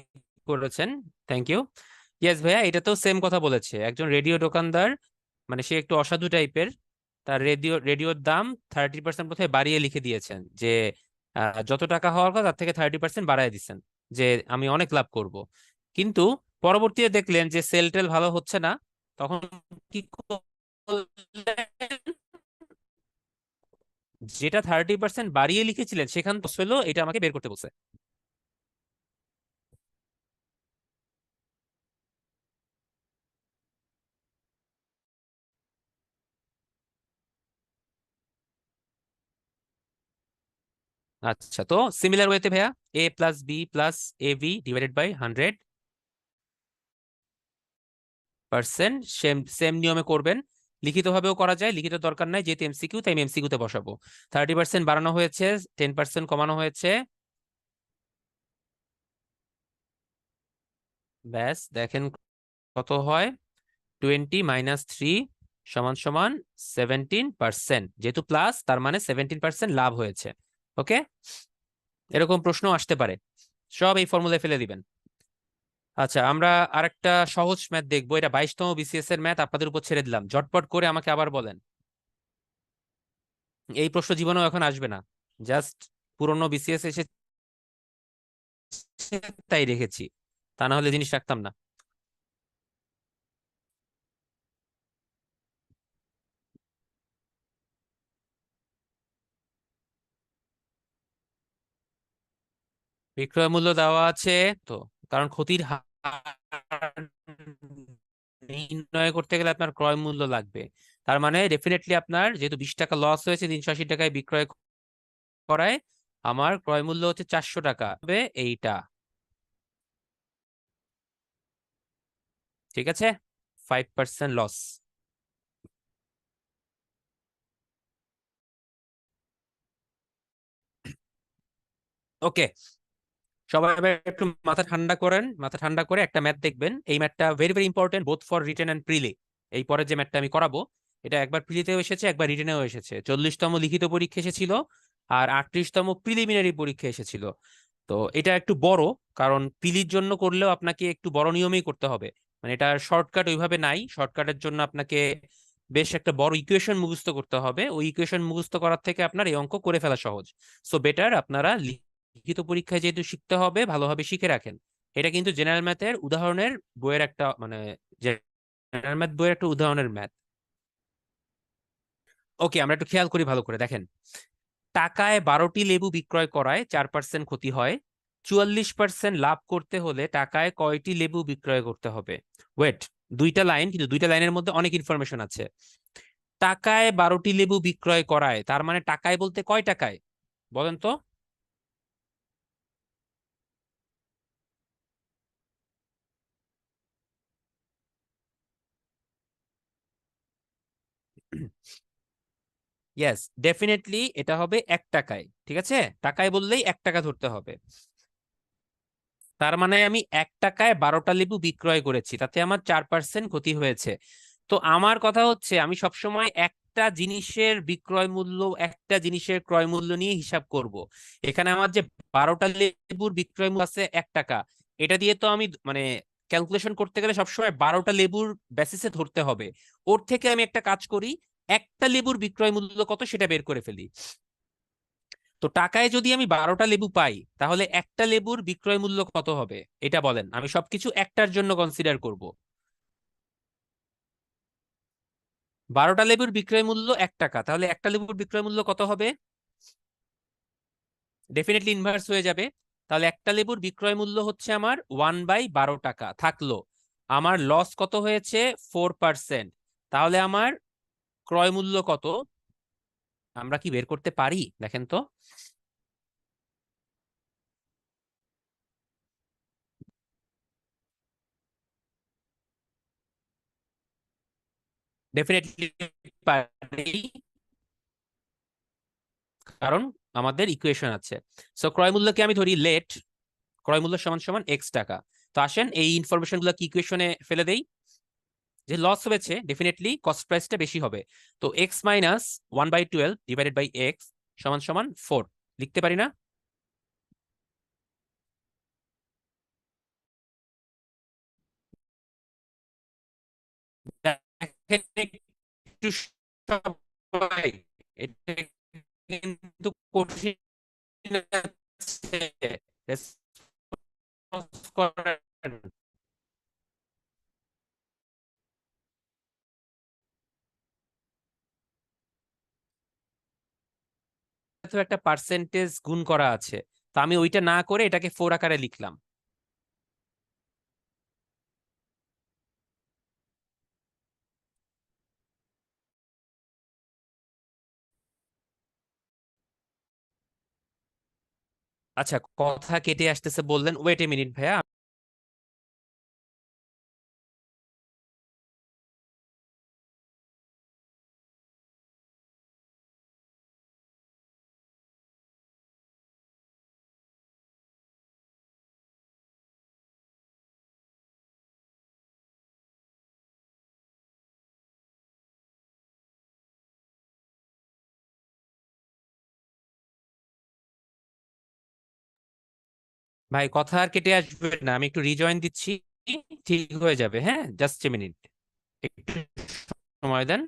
করেছেন। Thank you. ইয়েস ভাইয়া, এটা তো সেম কথা বলেছে একজন রেডিও দোকানদার, মানে সে একটু অসাধু টাইপের। তার রেডিওর দাম 30% বোধহয় বাড়িয়ে লিখে দিয়েছেন, যে যত টাকা হওয়ার কথা তার থেকে 30% বাড়ায় দিচ্ছেন, যে আমি অনেক লাভ করব। কিন্তু পরবর্তীতে দেখলেন যে সেল টেল ভালো হচ্ছে না, তখন কি করলেন? যেটা 30% বাড়িয়ে লিখেছিলেন সেখান তো হলো, এটা আমাকে বের করতে বলছে। আচ্ছা, তো সিমিলার ওয়েতে ভাইয়া, A+B+AB/100%, সেম সেম নিয়মে করবেন। লিখিত ভাবেও করা যায়, লিখিত দরকার নাই, যেহেতু এমসিকিউ তাই আমি এমসিকিউ তে বসাবো। 30% বাড়ানো হয়েছে, 10% কমানো হয়েছে, ব্যাস দেখেন কত হয়। 20 - 3 সমান সমান 17%, যেহেতু প্লাস তার মানে 17% লাভ হয়েছে। ওকে। এরকম প্রশ্ন আসতে পারে, সব এই ফর্মুলায় ফেলে দিবেন। আচ্ছা, আমরা আরেকটা সহজ ম্যাথ দেখবো, এটা 22তম বিসিএস এর ম্যাথ, আপনাদের উপর ছেড়ে দিলাম, ঝটপট করে আমাকে আবার বলেন। এই প্রশ্ন জীবনেও এখন আসবে না, জাস্ট পুরনো বিসিএস এসে তাই রেখেছি, তা না হলে জিনিস রাখতাম না। বিক্রয় মূল্য দেওয়া আছে, তো কারণ ক্ষতির হার নির্ণয় করতে গেলে আপনার ক্রয় মূল্য লাগবে। তার মানে ডেফিনেটলি আপনার যেহেতু 20 টাকা লস হয়েছে 380 টাকায় বিক্রয় করায়, আমার ক্রয় মূল্য হচ্ছে 400 টাকা হবে এইটা। ঠিক আছে, 5% লস। ওকে, সবাই এবার একটু মাথা ঠান্ডা করেন, মাথা ঠান্ডা করে একটা ম্যাথ দেখবেন। এই ম্যাথটা very very important both for written and prelim. এই পরে যে ম্যাথটা আমি করাবো, এটা একবার প্রিলিতেও এসেছে, একবার রিটেনেও এসেছে। 40তম লিখিত পরীক্ষা এসেছিল, আর 38তম প্রিলিমিনারি পরীক্ষা এসেছিল। তো এটা একটু বড়, কারণ প্রিলির জন্য করলেও আপনাকে একটু বড় নিয়মেই করতে হবে। মানে এটা শর্টকাট ওইভাবে নাই, শর্টকাটের জন্য আপনাকে বেশ একটা বড় ইকুয়েশন মুখস্থ করতে হবে। ওই ইকুয়েশন মুখস্থ করার থেকে আপনার এই অঙ্ক করে ফেলা সহজ। সো বেটার আপনারা লিখিত পরীক্ষায় যেহেতু শিখতে হবে, ভালোভাবে শিখে রাখেন। এটা কিন্তু জেনারেল ম্যাথের উদাহরণের বইয়ের একটা, মানে জেনারেল ম্যাথ বইয়ের একটা উদাহরণের ম্যাথ। ওকে, আমরা একটু খেয়াল করি, ভালো করে দেখেন। টাকায় 12টি লেবু বিক্রয় করায় 4% ক্ষতি হয়। 44% লাভ করতে হলে টাকায় কয়টি লেবু বিক্রয় করতে হবে? ওয়েট, দুইটা লাইন, কিন্তু দুইটা লাইনের মধ্যে অনেক ইনফরমেশন আছে। টাকায় 12টি লেবু বিক্রয় করায়, তার মানে টাকায় বলতে কয় টাকায় বলেন তো? ইয়েস, ডেফিনেটলি এটা হবে 1 টাকায়। ঠিক আছে, টাকায় বললেই 1 টাকা ধরতে হবে। তার মানে আমি 1 টাকায় 12টা লেবু বিক্রয় করেছি, তাতে আমার 4% ক্ষতি হয়েছে। তো আমার কথা হচ্ছে, আমি সবসময় একটা জিনিসের বিক্রয় মূল্য, একটা জিনিসের ক্রয় মূল্য নিয়ে হিসাব করব। এখানে আমার যে 12টা লেবুর বিক্রয় মূল্য আছে 1 টাকা, এটা দিয়ে তো আমি মানে ক্যালকুলেশন করতে গেলে সবসময় 12টা লেবুর বেসিসে ধরতে হবে। ওর থেকে আমি একটা কাজ করি, একটা লেবুর বিক্রয় মূল্য কত সেটা বের করে ফেলি। তো টাকায় যদি আমি 12টা লেবু পাই, তাহলে একটা লেবুর বিক্রয় মূল্য কত হবে এটা বলেন। আমি সবকিছু একটার জন্য কনসিডার করব। 12টা লেবুর বিক্রয় মূল্য 1 টাকা, তাহলে একটা লেবুর বিক্রয় মূল্য কত হবে? ডেফিনেটলি ইনভার্স হয়ে যাবে। তাহলে একটা লেবুর বিক্রয় মূল্য হচ্ছে আমার 1/12 টাকা থাকলো। আমার লস কত হয়েছে? 4%। তাহলে আমার ক্রয় মূল্য কত আমরা কি বের করতে পারি দেখেন তো? ডেফিনেটলি পারি, কারণ আমাদের ইকুয়েশন আছে। সো ক্রয় মূল্যকে আমি ধরি লেট, ক্রয় মূল্য সমান সমান x টাকা। তো আসেন এই ইনফরমেশন গুলো কি ইকুয়েশনে ফেলে দেই। যে লস হয়েছে, ডেফিনেটলি কস্ট প্রাইসটা বেশি হবে। তো x - 1/12 ডিভাইডেড বাই x সমান সমান 4 লিখতে পারি না? দেখেন একটু সবাই, এটা কিন্তু কঠিন আছে। Response করেন। তো একটা পার্সেন্টেজ গুণ করা আছে, তো আমি ওইটা না করে এটাকে 4 আকারে লিখলাম। আচ্ছা, কথা কেটে আসতেছে বললেন, ওয়েট এ মিনিট ভাইয়া। ভাই কথা আর কেটে আসবে না, আমি একটু রিজয়েন দিচ্ছি, ঠিক হয়ে যাবে। হ্যাঁ, জাস্ট এ মিনিট, একটু সময় দেন।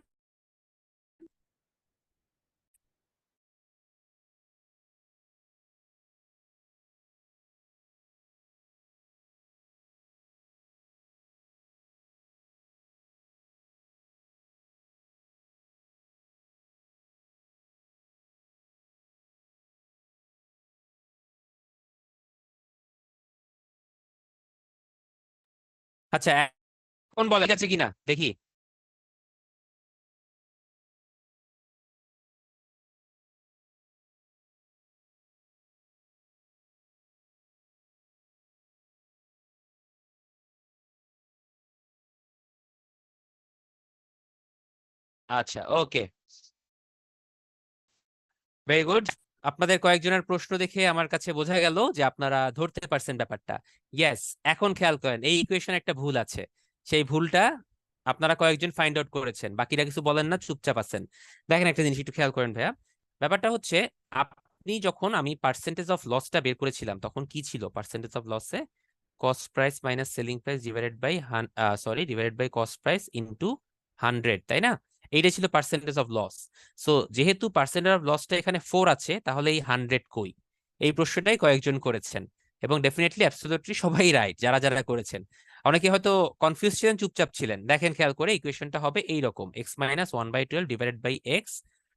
আচ্ছা, কোন বলে ঠিক আছে কিনা দেখি। আচ্ছা, ওকে, ভেরি গুড। আপনাদের কয়েকজনের প্রশ্ন দেখে আমার কাছে বোঝা গেল যে আপনারা ধরতে পারছেন ব্যাপারটা। ইয়েস, এখন খেয়াল করেন এই ইকুয়েশনে একটা ভুল আছে। সেই ভুলটা আপনারা কয়েকজন ফাইন্ড আউট করেছেন, বাকিরা কিছু বলেন না, চুপচাপ আছেন। দেখেন একটা জিনিস একটু খেয়াল করেন ভাইয়া। ব্যাপারটা হচ্ছে, আপনি যখন আমি পার্সেন্টেজ অফ লসটা বের করেছিলাম তখন কি ছিল পার্সেন্টেজ অফ লসে? Cost price minus selling price divided by divided by cost price into 100, তাই না? এইটা ছিল পার্সেন্টেজ অফ লস। সো যেহেতু পার্সেন্টেজ অফ লসটা এখানে 4 আছে, তাহলে এই 100 কই? এই প্রশ্নটাই কয়েকজন করেছেন, এবং ডেফিনেটলি অ্যাবসলিউটলি সবাই রাইট যারা যারা করেছেন। অনেকে হয়তো কনফিউজ ছিলেন, চুপচাপ ছিলেন। দেখেন খেয়াল করে, ইকুয়েশনটা হবে এইরকম: X minus 1/12 divided by X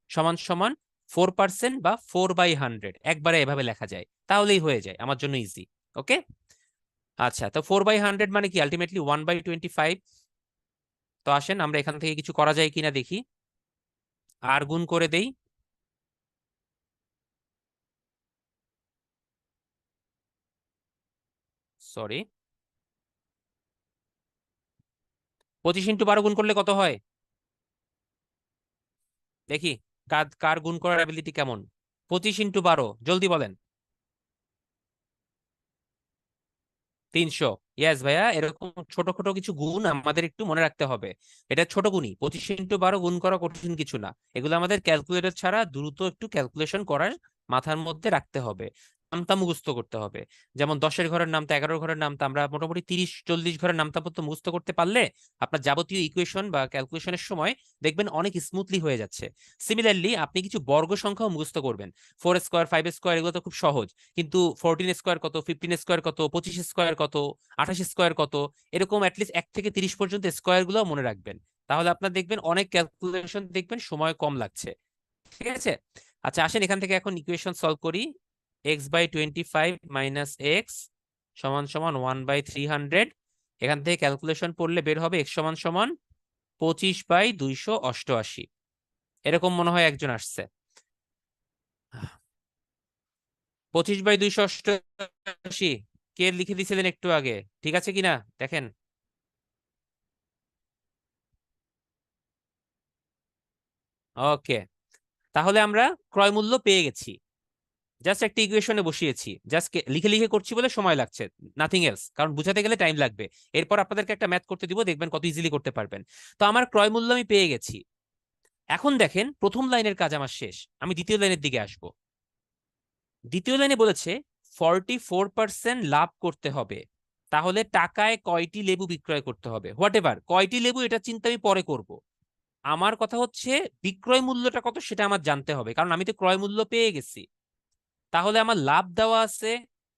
সমান সমান 4% বা 4/100, একবারে এভাবে লেখা যায়, তাহলেই হয়ে যায়, আমার জন্য ইজি। ওকে, আচ্ছা, তো 4/100 মানে কি? আলটিমেটলি 1/25। তো আসেন আমরা এখান থেকে কিছু করা যায় কিনা দেখি। আর গুণ করে দেই, সরি, 25 × 12 গুণ করলে কত হয় দেখি। কার কার গুণ করার অ্যাবিলিটি কেমন? 25 × 12, জলদি বলেন। 300। ইয়েস ভাইয়া, এরকম ছোট ছোট কিছু গুণ আমাদের একটু মনে রাখতে হবে। এটা ছোট গুণই, 25 × 12 গুণ করা কঠিন কিছু না। এগুলো আমাদের ক্যালকুলেটর ছাড়া দ্রুত একটু ক্যালকুলেশন করার মাথার মধ্যে রাখতে হবে, নামতা মুখস্থ করতে হবে। যেমন 10-এর ঘরের নামতা, 11-এর ঘরের নামতা, আমরা মোটামুটি 30-40 ঘরের নামতা পর্যন্ত মুখস্থ করতে পারলে আপনার যাবতীয় ইকুয়েশন বা ক্যালকুলেশনের সময় দেখবেন অনেক স্মুথলি হয়ে যাচ্ছে। সিমিলারলি আপনি কিছু বর্গ সংখ্যাও মুখস্থ করবেন। 4 স্কোয়ার, 5 স্কোয়ার, এগুলো তো খুব সহজ। কিন্তু 14 স্কোয়ার কত, 15 স্কোয়ার কত, 25 স্কোয়ার কত, 28 স্কোয়ার কত, এরকম অ্যাটলিস্ট 1 থেকে 30 পর্যন্ত স্কোয়ার গুলো মনে রাখবেন। তাহলে আপনার দেখবেন অনেক ক্যালকুলেশন দেখবেন সময় কম লাগছে। ঠিক আছে, আচ্ছা আসেন এখান থেকে এখন ইকুয়েশন সলভ করি। x/25 মাইনাস এক্স সমান সমান 1/300। এখান থেকে ক্যালকুলেশন করলে বের হবে x সমান সমান 25/288। এরকম মনে হয় একজন আসছে। 25/288 কে লিখে দিয়েছিলেন একটু আগে? ঠিক আছে কিনা দেখেন। ওকে, তাহলে আমরা ক্রয় মূল্য পেয়ে গেছি। জাস্ট একটা ইকুয়েশনে বসিয়েছি, জাস্ট লিখে লিখে করছি বলে সময় লাগছে, নাথিং এলস, কারণ বুঝাতে গেলে টাইম লাগবে। এরপর আপনাদেরকে একটা ম্যাথ করতে দিব, দেখবেন কত ইজিলি করতে পারবেন। তো আমার ক্রয় মূল্য আমি পেয়ে গেছি। এখন দেখেন প্রথম লাইনের কাজ আমার শেষ, আমি দ্বিতীয় লাইনের দিকে আসব। দ্বিতীয় লাইনে বলেছে 44% লাভ করতে হবে। তাহলে টাকায় কয়টি লেবু বিক্রয় করতে হবে? হোয়াট এভার কয়টি লেবু, এটা চিন্তা আমি পরে করব। আমার কথা হচ্ছে বিক্রয় মূল্যটা কত সেটা আমার জানতে হবে, কারণ আমি তো ক্রয় মূল্য পেয়ে গেছি। তাহলে আমার লাভ দেওয়া আছে,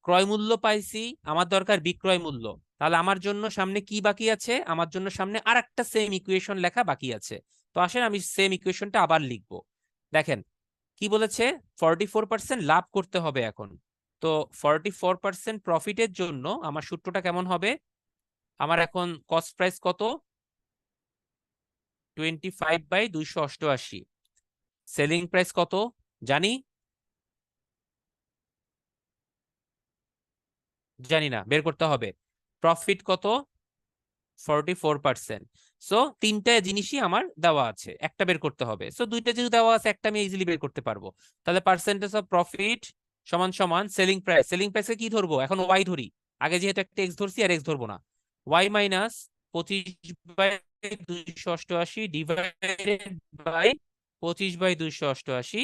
ক্রয় মূল্য পাইছি, আমার দরকার বিক্রয় মূল্য। তাহলে আমার জন্য সামনে কি বাকি আছে? আমার জন্য সামনে আর একটা সেম ইকুয়েশন লেখা বাকি আছে। তো আসেন আমি সেম ইকুয়েশনটা আবার লিখবো। দেখেন কি বলেছে, 44% লাভ করতে হবে এখন। তো 44% প্রফিটের জন্য আমার সূত্রটা কেমন হবে? আমার এখন কস্ট প্রাইস কত? 25/288। সেলিং প্রাইস কত জানি? জানি না, বের করতে হবে। প্রফিট কত? 44%। সো তিনটা জিনিসই আমার দেওয়া আছে, একটা বের করতে হবে। সো দুইটা যেহেতু দেওয়া আছে, একটা আমি ইজিলি বের করতে পারবো। তাহলে পার্সেন্টেজ অফ প্রফিট সমান সমান সেলিং প্রাইস। সেলিং প্রাইসে কি ধরবো এখন? ওয়াই ধরি। আগে যেহেতু একটা এক্স ধরছি, আর এক্স ধরবো না। ওয়াই মাইনাস 25/288 ডিভাইডেড বাই 25/288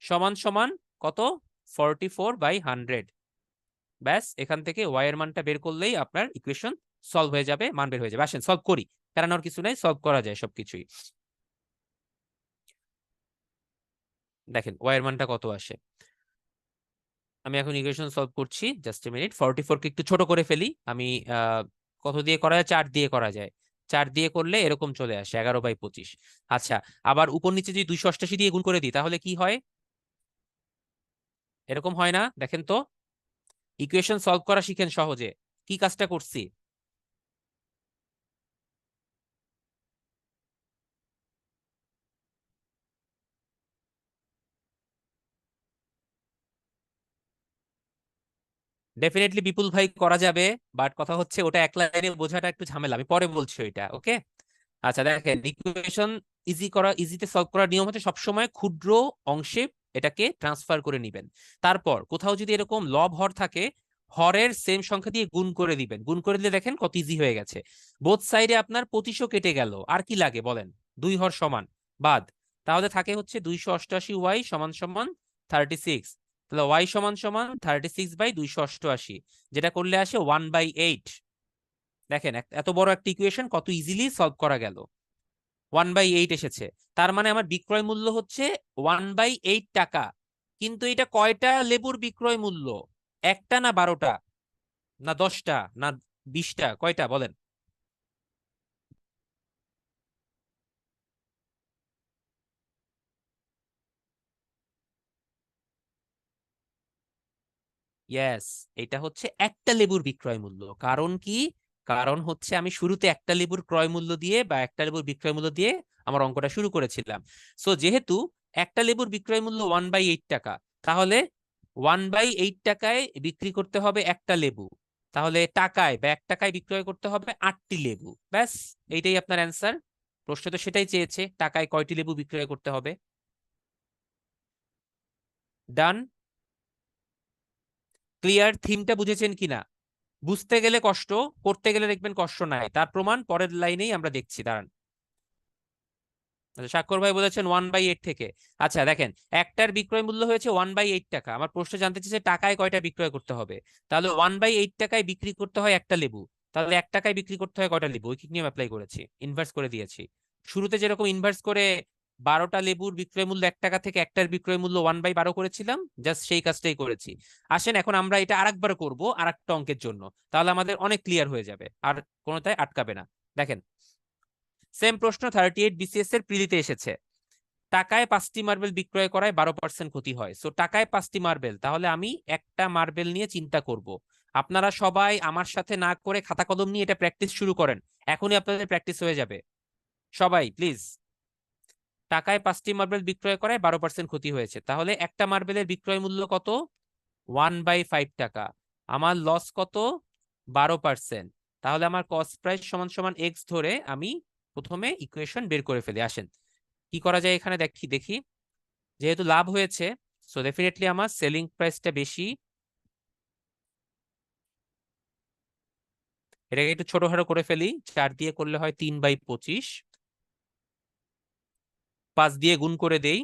সমান সমান কত? 44/100। ব্যাস, এখান থেকে ওয়াই এর মানটা বের করলেই আপনার ইকুয়েশন সলভ হয়ে যাবে, মান বের হয়ে যাবে। আসেন সলভ করি, কারণ আর কিছু নাই, সলভ করা যায় সবকিছুই। দেখেন ওয়াই এর মানটা কত আসে। আমি এখন ইকুয়েশন সলভ করছি, জাস্ট এ মিনিট। 44 কে একটু ছোট করে ফেলি আমি। কত দিয়ে করা যায়? 4 দিয়ে করা যায়। 4 দিয়ে করলে এরকম চলে আসে 11/25। আচ্ছা, আবার উপর নিচে যদি 288 দিয়ে গুণ করে দিই তাহলে কি হয়? এরকম হয় না? দেখেন তো, ইকুয়েশন সলভ করা শিখেন সহজে। কি কাজটা করছি? ডেফিনেটলি বিপুল ভাই করা যাবে, বাট কথা হচ্ছে ওটা এক লাইনে বোঝাটা একটু ঝামেলা, আমি পরে বলছি ওইটা। ওকে, আচ্ছা দেখেন, ইকুয়েশন ইজিতে সলভ করার নিয়ম হচ্ছে সবসময় ক্ষুদ্র অংশে এটাকে ট্রান্সফার করে নিবেন। তারপর কোথাও যদি এরকম লব হর থাকে, হরের সেম সংখ্যা দিয়ে গুণ করে দিবেন। গুণ করে দিলে দেখেন কত ইজি হয়ে গেছে। বোথ সাইডে আপনার 2500 কেটে গেল, আর কি লাগে বলেন? দুই হর সমান বাদ, তাহলে থাকে হচ্ছে 288 ওয়াই সমান সমান 36। তাহলে ওয়াই সমান সমান 36/288, যেটা করলে আসে 1/8। দেখেন এত বড় একটা ইকুয়েশন কত ইজিলি সলভ করা গেল, 1/8 এসেছে। তার মানে আমার বিক্রয় মূল্য হচ্ছে 1/8 টাকা। কিন্তু এটা কয়টা লেবুর বিক্রয় মূল্য? একটা না 12টা না 10টা না 20টা, কয়টা বলেন? ইয়েস, এটা হচ্ছে একটা লেবুর বিক্রয় মূল্য। কারণ কি? কারণ হচ্ছে আমি শুরুতে একটা লেবুর ক্রয় মূল্য দিয়ে বা একটা লেবুর বিক্রয় মূল্য দিয়ে আমার অঙ্কটা শুরু করেছিলাম। সো যেহেতু একটা লেবুর বিক্রয় মূল্য 1/8 টাকা, তাহলে 1/8 টাকায় বিক্রি করতে হবে একটা লেবু। তাহলে টাকায় বা 1 টাকায় বিক্রয় করতে হবে 8টি লেবু। ব্যাস, এইটাই আপনার অ্যান্সার। প্রশ্ন তো সেটাই চেয়েছে, টাকায় কয়টি লেবু বিক্রয় করতে হবে। ডান। ক্লিয়ার? থিমটা বুঝেছেন কিনা? বুঝতে গেলে কষ্ট, করতে গেলে দেখবেন কষ্ট নাই। তার প্রমাণ পরের লাইনেই আমরা দেখছি, দাঁড়ান। আচ্ছা, স্বাক্ষর ভাই বলেছেন 1/8 থেকে। আচ্ছা দেখেন, একটার বিক্রয় মূল্য হয়েছে 1/8 টাকা। আমার প্রশ্ন জানতে চাইছে টাকায় কয়টা বিক্রয় করতে হবে। তাহলে 1/8 টাকায় বিক্রি করতে হয় একটা লেবু, তাহলে 1 টাকায় বিক্রি করতে হয় কয়টা লেবু? ঐকিক নিয়ম অ্যাপ্লাই করেছি, ইনভার্স করে দিয়েছি। শুরুতে যেরকম ইনভার্স করে 12টা লেবুর বিক্রয় মূল্য 1 টাকা থেকে একটার বিক্রয় মূল্য 1/12 করেছিলাম, জাস্ট সেই কাজটাই করেছি। আসেন এখন আমরা এটা আরেকবার করব আরেকটা অঙ্কের জন্য, তাহলে আমাদের অনেক ক্লিয়ার হয়ে যাবে, আর কোনোটায় আটকাবে না। দেখেন, সেম প্রশ্ন 38 BCS এর প্রিলিতে এসেছে। টাকায় 5টি মার্বেল বিক্রয় করায় 12% ক্ষতি হয়। সো টাকায় 5টি মার্বেল, তাহলে আমি একটা মার্বেল নিয়ে চিন্তা করব। আপনারা সবাই আমার সাথে না করে খাতা কলম নিয়ে এটা প্র্যাকটিস শুরু করেন, এখনই আপনাদের প্র্যাকটিস হয়ে যাবে। সবাই প্লিজ। টাকায় 5টি মার্বেল বিক্রয় করায় 12% ক্ষতি হয়েছে, তাহলে একটা মার্বেলের বিক্রয় মূল্য কত? 1/5 টাকা। আমার লস কত? 12%। তাহলে আমার কস্ট প্রাইস সমান সমান এক্স ধরে আমি প্রথমে ইকুয়েশন বের করে ফেলি। আসেন কি করা যায় এখানে দেখি দেখি। যেহেতু লাভ হয়েছে, সো ডেফিনেটলি আমার সেলিং প্রাইসটা বেশি। এটাকে একটু ছোটখাটো করে ফেলি, 4 দিয়ে করলে হয় 3/25, 5 দিয়ে গুণ করে দেই,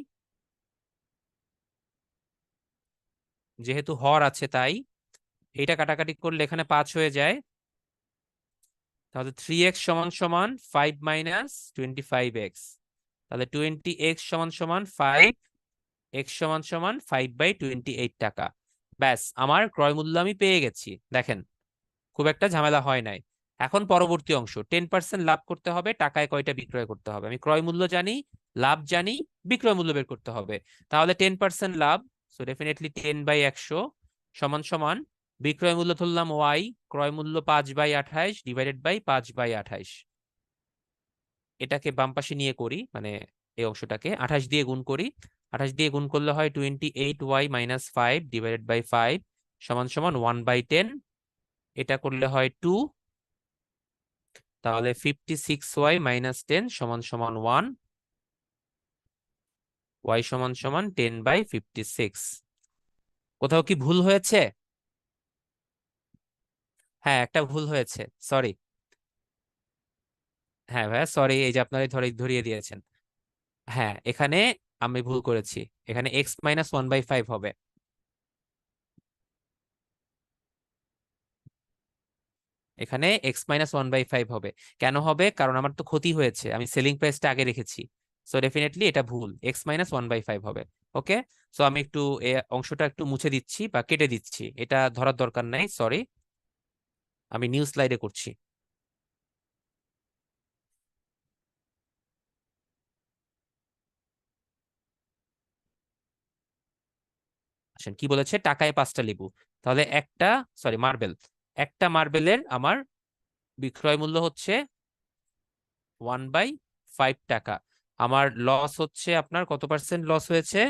যেহেতু হর আছে তাই। এইটা কাটাকাটি করলে এখানে 5 হয়ে যায়, তাহলে 3x সমান সমান 5 - 25x। তাহলে 20x সমান সমান 5, x সমান সমান 5/28 টাকা। ব্যাস, আমার ক্রয় মূল্য আমি পেয়ে গেছি। দেখেন, খুব একটা ঝামেলা হয় নাই। এখন পরবর্তী অংশ, 10% লাভ করতে হবে, টাকায় কয়টা বিক্রয় করতে হবে। আমি ক্রয় মূল্য জানি, লাভ জানি, বিক্রয় মূল্য বের করতে হবে। তাহলে 10% লাভ, সো ডেফিনেটলি 10/100 সমান সমান বিক্রয় মূল্য ধরলাম ওয়াই, ক্রয় মূল্য 5/28 ডিভাইডেড বাই 5/28। এটাকে বাম পাশে নিয়ে করি, মানে এই অংশটাকে 28 দিয়ে গুণ করি। 28 দিয়ে গুণ করলে হয় 28y - 5 ডিভাইডেড বাই 5 সমান সমান 1/10। এটা করলে হয় 2। তাহলে 56y - 10 সমান সমান 1, y সমান সমান 10/56। কোথাও কি ভুল হয়েছে? হ্যাঁ, একটা ভুল হয়েছে, সরি। হ্যাঁ ভাইয়া সরি, এই যে আপনারা ধরিয়ে দিয়েছেন। হ্যাঁ, এখানে আমি ভুল করেছি, এখানে x - 1/5 হবে। এখানে x - 1/5 হবে। কেন হবে? কারণ আমার তো ক্ষতি হয়েছে, আমি সেলিং প্রাইসটা আগে রেখেছি। সো ডেফিনেটলি এটা ভুল, x - 1/5 হবে। ওকে, সো আমি একটু এই অংশটা একটু মুছে দিচ্ছি বা কেটে দিচ্ছি, এটা ধরার দরকার নাই, সরি। আমি নিউ স্লাইডে করছি। আসেন, কি বলেছে? টাকায় 5টা লেবু, তাহলে একটা, সরি মার্বেল, একটা মার্বেলের আমার বিক্রয় মূল্য হচ্ছে 1/5 টাকা। আমার লস হচ্ছে, আপনার কত পার্সেন্ট লস হয়েছে?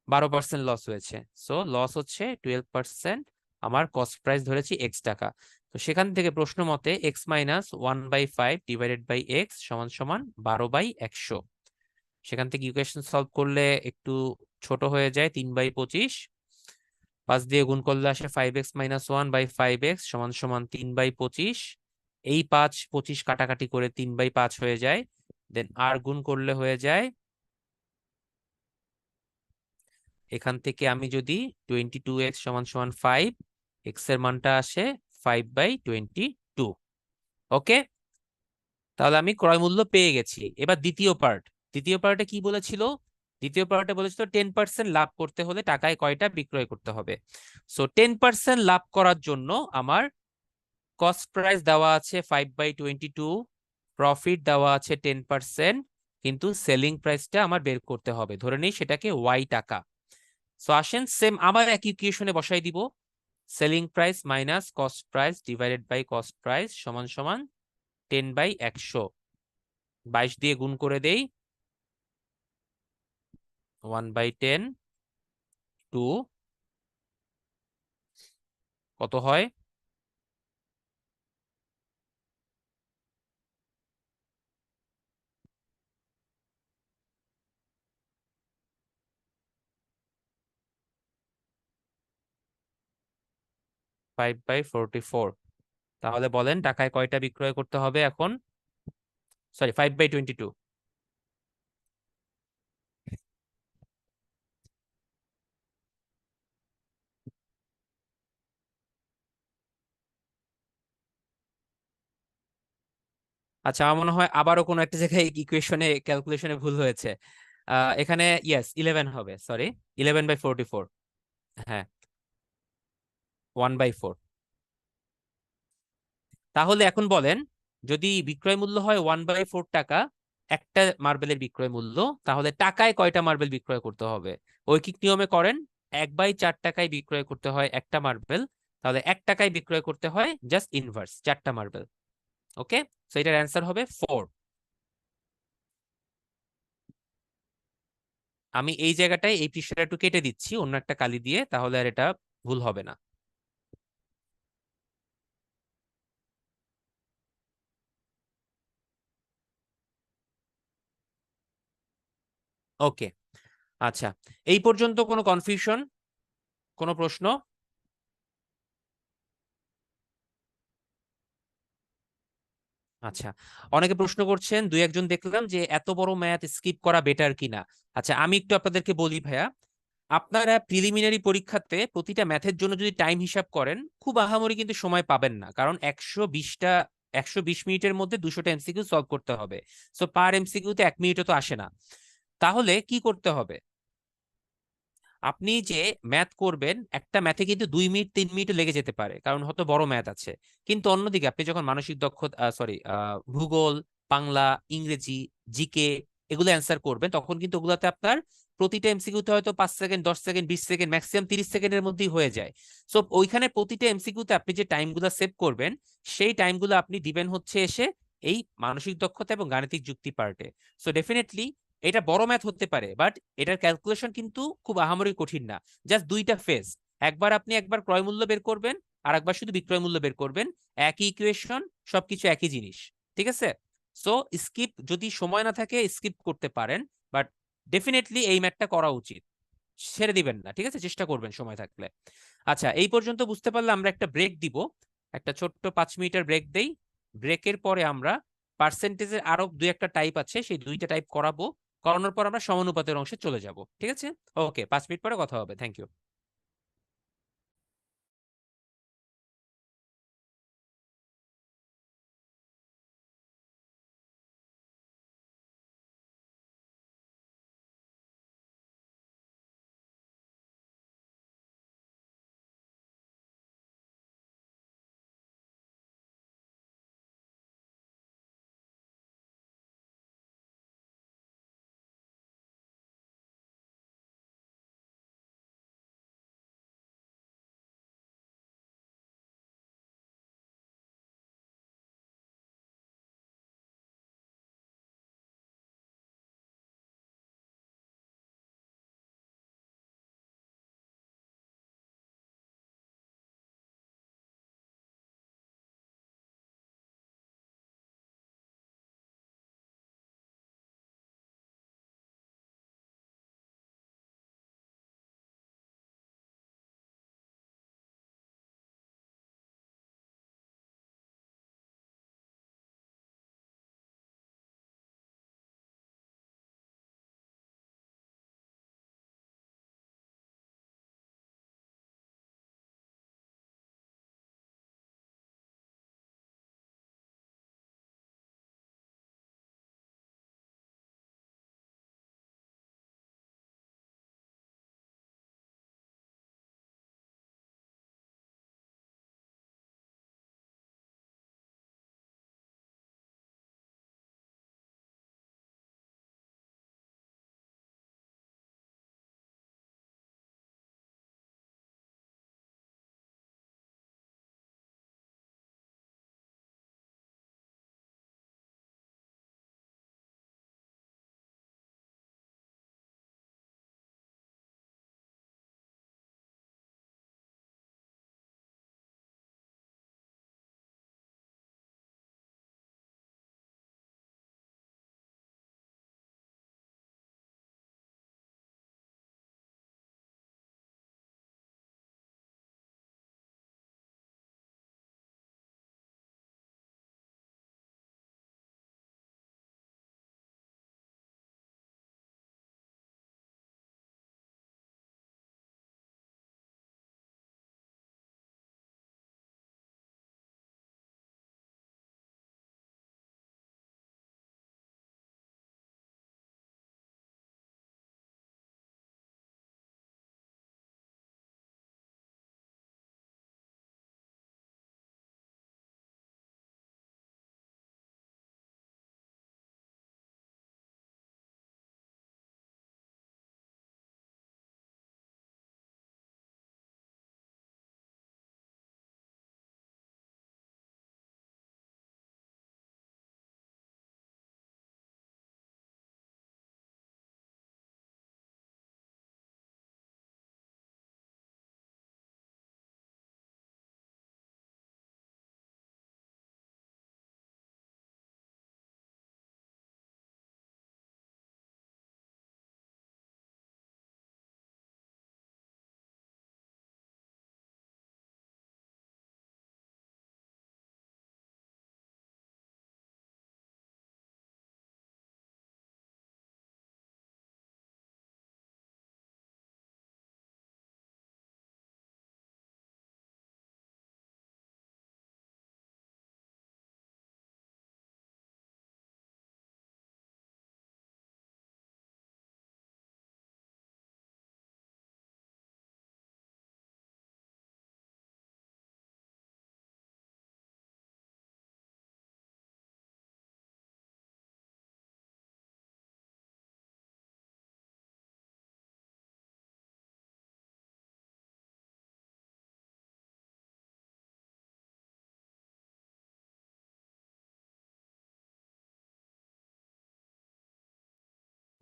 12% লস হয়েছে। সো লস হচ্ছে 12%। আমার কস্ট প্রাইস ধরেছি এক্স টাকা। তো সেখান থেকে প্রশ্ন মতে X minus 1/5 divided by X সমান সমান 12/100। সেখান থেকে ইকুয়েশন সলভ করলে একটু ছোট হয়ে যায়, 3/25। 5 দিয়ে গুণ করলে আসে 5x - 1/5x সমান সমান 3/25। এই 5 25 কাটাকাটি করে 3/5 হয়ে যায়। দেন আর গুণ করলে হয়ে যায়, এখান থেকে আমি যদি 22x সমান সমান 5, এক্স এর মানটা আসে 5/22। ওকে, তাহলে আমি ক্রয় মূল্য পেয়ে গেছি। এবার দ্বিতীয় পার্ট। দ্বিতীয় পার্টে কি বলেছিল? দ্বিতীয় পার্টে বলেছিল 10% লাভ করতে হলে টাকায় কয়টা বিক্রয় করতে হবে। সো 10% লাভ করার জন্য আমার কস্ট প্রাইস দেওয়া আছে 5/22, প্রফিট দেওয়া আছে 10%, কিন্তু সেলিং প্রাইসটা আমার বের করতে হবে, ধরে নিই সেটাকে ওয়াই টাকা। সো আসেন সেম আবার একই ইকুয়েশনে বসাই দিব। Selling price minus cost price divided by cost price সমান সমান 10/100। 22 দিয়ে গুণ করে দেই, 1/10 টু কত হয়? 5/44। তাহলে বলেন টাকায় কয়টা বিক্রয় করতে হবে এখন? সরি, 5/22। আচ্ছা, আমার মনে হয় আবারও কোনো একটা জায়গায় ইকুয়েশনে ক্যালকুলেশনে ভুল হয়েছে। এখানে ইয়েস 11 হবে, সরি, 11/44। হ্যাঁ, 1/4। তাহলে এখন বলেন, যদি বিক্রয় মূল্য হয় 1/4 টাকা একটা মার্বেলের বিক্রয় মূল্য, তাহলে টাকায় কয়টা মার্বেল বিক্রয় করতে হবে? ঐকিক নিয়মে করেন, 1/4 টাকায় বিক্রয় করতে হয় একটা মার্বেল, তাহলে 1 টাকায় বিক্রয় করতে হয় জাস্ট ইনভার্স 4টা মার্বেল। ওকে, সো এটার অ্যান্সার হবে 4। আমি এই জায়গাটায় এই পৃষ্ঠাটা একটু কেটে দিচ্ছি অন্য একটা কালি দিয়ে, তাহলে আর এটা ভুল হবে না। ওকে, আচ্ছা, এই পর্যন্ত কোনো কনফিউশন, কোনো প্রশ্ন? আচ্ছা, অনেকে প্রশ্ন করছেন, দুই একজন দেখলাম যে এত বড় ম্যাথ স্কিপ করা বেটার কিনা। আচ্ছা, আমি একটু আপনাদেরকে বলি ভাইয়া, আপনারা প্রিলিমিনারি পরীক্ষাতে প্রতিটা ম্যাথের জন্য যদি টাইম হিসাব করেন, খুব আহামরি কিন্তু সময় পাবেন না, কারণ 120 মিনিটের মধ্যে 200টা এমসিকিউ সলভ করতে হবে। সো পার এমসিকিউতে 1 মিনিটও তো আসে না। তাহলে কি করতে হবে? আপনি যে ম্যাথ করবেন, একটা ম্যাথে কিন্তু 2 মিনিট 3 মিনিট লেগে যেতে পারে, কারণ হয়তো বড় ম্যাথ আছে। কিন্তু অন্যদিকে আপনি যখন মানসিক দক্ষতা, সরি, ভূগোল, বাংলা, ইংরেজি, জিকে এগুলো অ্যান্সার করবেন, তখন কিন্তু ওগুলাতে আপনার প্রতিটা এমসিকিউতে হয়তো 5 সেকেন্ড, 10 সেকেন্ড, 20 সেকেন্ড, ম্যাক্সিমাম 30 সেকেন্ডের মধ্যেই হয়ে যায়। সো ওইখানে প্রতিটা এমসিকিউতে আপনি যে টাইমগুলো সেভ করবেন, সেই টাইমগুলো আপনি দিবেন হচ্ছে এসে এই মানসিক দক্ষতা এবং গাণিতিক যুক্তি পার্টে। সো ডেফিনেটলি এটা বড় ম্যাথ হতে পারে, বাট এটার ক্যালকুলেশন কিন্তু খুব আহামরি কঠিন না। জাস্ট দুইটা ফেজ, একবার ক্রয় মূল্য বের করবেন, আর একবার শুধু বিক্রয় মূল্য বের করবেন। একই ইকুয়েশন, সবকিছু একই জিনিস। ঠিক আছে? সো স্কিপ, যদি সময় না থাকে স্কিপ করতে পারেন, বাট ডেফিনেটলি এই ম্যাথটা করা উচিত। ছেড়ে দিবেন না, ঠিক আছে? চেষ্টা করবেন সময় থাকলে। আচ্ছা, এই পর্যন্ত বুঝতে পারলে আমরা একটা ব্রেক দিব, একটা ছোট্ট 5 মিনিটের ব্রেক দেই। ব্রেকের পরে আমরা পার্সেন্টেজের আরো দুই একটা টাইপ আছে, সেই দুইটা টাইপ করাবো। করানোর পর আমরা সমানুপাতের অংশে চলে যাব, ঠিক আছে? ওকে, 5 মিনিট পরে কথা হবে। Thank you.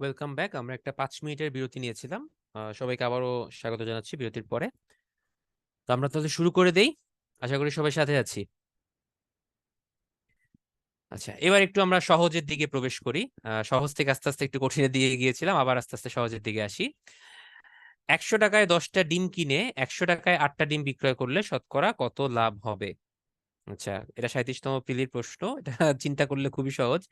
Welcome back. আমরা একটা 5 মিনিটের বিরতি নিয়েছিলাম। সবাইকে আবারও স্বাগত জানাচ্ছি বিরতির পরে। তো আমরা তাহলে শুরু করে দেই। আশা করি সবাই সাথে আছি। আচ্ছা, এবার একটু আমরা সহজের দিকে প্রবেশ করি। সহজ থেকে আস্তে আস্তে একটু কঠিনের দিকে গিয়েছিলাম, আবার আস্তে আস্তে সহজের দিকে আসি। 100 টাকায় 10টা ডিম কিনে 100 টাকায় 8টা ডিম বিক্রয় করলে শতকরা কত লাভ হবে? আচ্ছা, এটা 37তম পিলির প্রশ্ন। এটা চিন্তা করলে খুবই সহজ।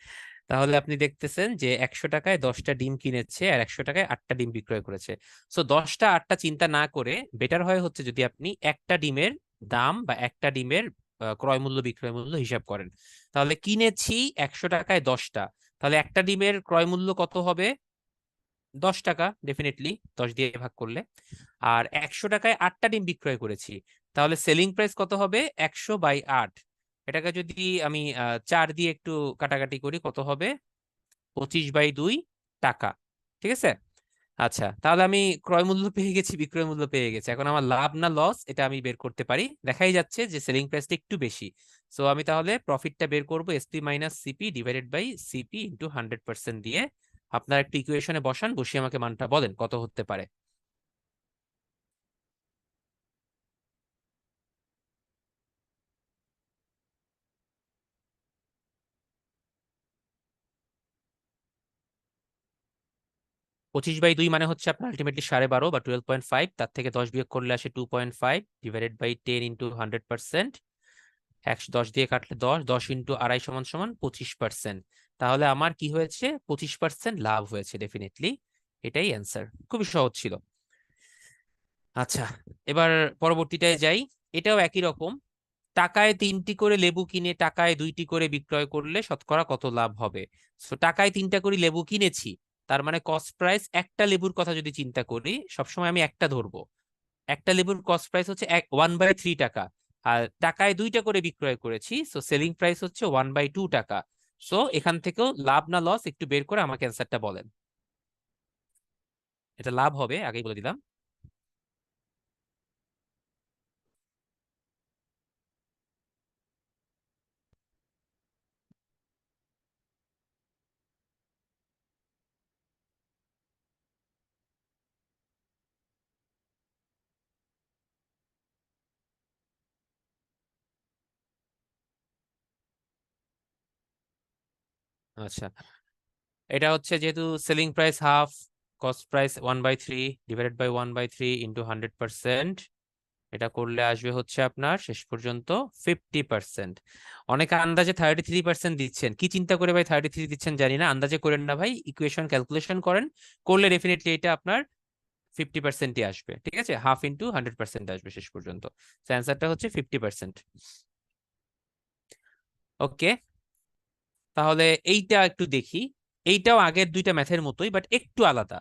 তাহলে আপনি দেখতেছেন যে 100 টাকায় 10টা ডিম কিনেছে আর 100 টাকায় 8টা ডিম বিক্রয় করেছে। সো 10টা 8টা চিন্তা না করে বেটার হয় হচ্ছে যদি আপনি একটা ডিমের দাম বা একটা ডিমের ক্রয় মূল্য বিক্রয় মূল্য হিসাব করেন। তাহলে কিনেছি 100 টাকায় 10টা, তাহলে একটা ডিমের ক্রয় মূল্য কত হবে? 10 টাকা, ডেফিনেটলি 10 দিয়ে ভাগ করলে। আর 100 টাকায় 8টা ডিম বিক্রয় করেছি, তাহলে সেলিং প্রাইস কত হবে? 100/8। এটাকে যদি আমি 4 দিয়ে একটু কাটাকাটি করি, কত হবে? 25/2 টাকা। ঠিক আছে। আচ্ছা, তাহলে আমি ক্রয় মূল্য পেয়ে গেছি, বিক্রয় মূল্য পেয়ে গেছি। এখন আমার লাভ না লস এটা আমি বের করতে পারি। দেখাই যাচ্ছে যে সেলিং প্রাইসটা একটু বেশি। সো আমি তাহলে প্রফিটটা বের করবো SP minus CP divided by CP into 100% দিয়ে। আপনার একটা ইকুয়েশনে বসান, বসিয়ে আমাকে মানটা বলেন কত হতে পারে। 25/2 মানে হচ্ছে আপনার আলটিমেটলি 12.5 বা 12.5। তার থেকে 10 বিয়োগ করলে আসে 2.5 ডিভাইডেড বাই 10 ইন্টু 100%। 10 দিয়ে কাটলে 10, 10 ইন্টু আড়াই সমান সমান 25%। তাহলে আমার কি হয়েছে? 25% লাভ হয়েছে ডেফিনেটলি। এটাই অ্যান্সার। খুবই সহজ ছিল। আচ্ছা, এবার পরবর্তীটায় যাই। এটাও একই রকম। টাকায় 3টি করে লেবু কিনে টাকায় 2টি করে বিক্রয় করলে শতকরা কত লাভ হবে? সো টাকায় 3টা করে লেবু কিনেছি, তার মানে কস্ট প্রাইস একটা লেবুর কথা যদি চিন্তা করি, সবসময় আমি একটা ধরবো। একটা লেবুর কস্ট প্রাইস হচ্ছে 1/3 টাকা। আর টাকায় 2টা করে বিক্রয় করেছি, সো সেলিং প্রাইস হচ্ছে 1/2 টাকা। সো এখান থেকেও লাভ না লস একটু বের করে আমাকে অ্যান্সারটা বলেন। এটা লাভ হবে, আগেই বলে দিলাম। আচ্ছা, এটা হচ্ছে যেহেতু selling price half, cost price 1/3 divided by 1/3 into 100%। এটা করলে আসবে হচ্ছে আপনার শেষ পর্যন্ত 50%। অনেকে আন্দাজে 33% দিচ্ছেন। কি চিন্তা করে ভাই 33 দিচ্ছেন জানি না, আন্দাজে করেন না ভাই, ইকুয়েশন ক্যালকুলেশন করেন। করলে ডেফিনেটলি এটা আপনার 50%ই আসবে। ঠিক আছে, হাফ ইন্টু 100% আসবে শেষ পর্যন্ত। অ্যান্সারটা হচ্ছে 50%। ওকে, তাহলে এইটা একটু দেখি। এইটাও আগের দুইটা ম্যাথের মতোই, বাট একটু আলাদা।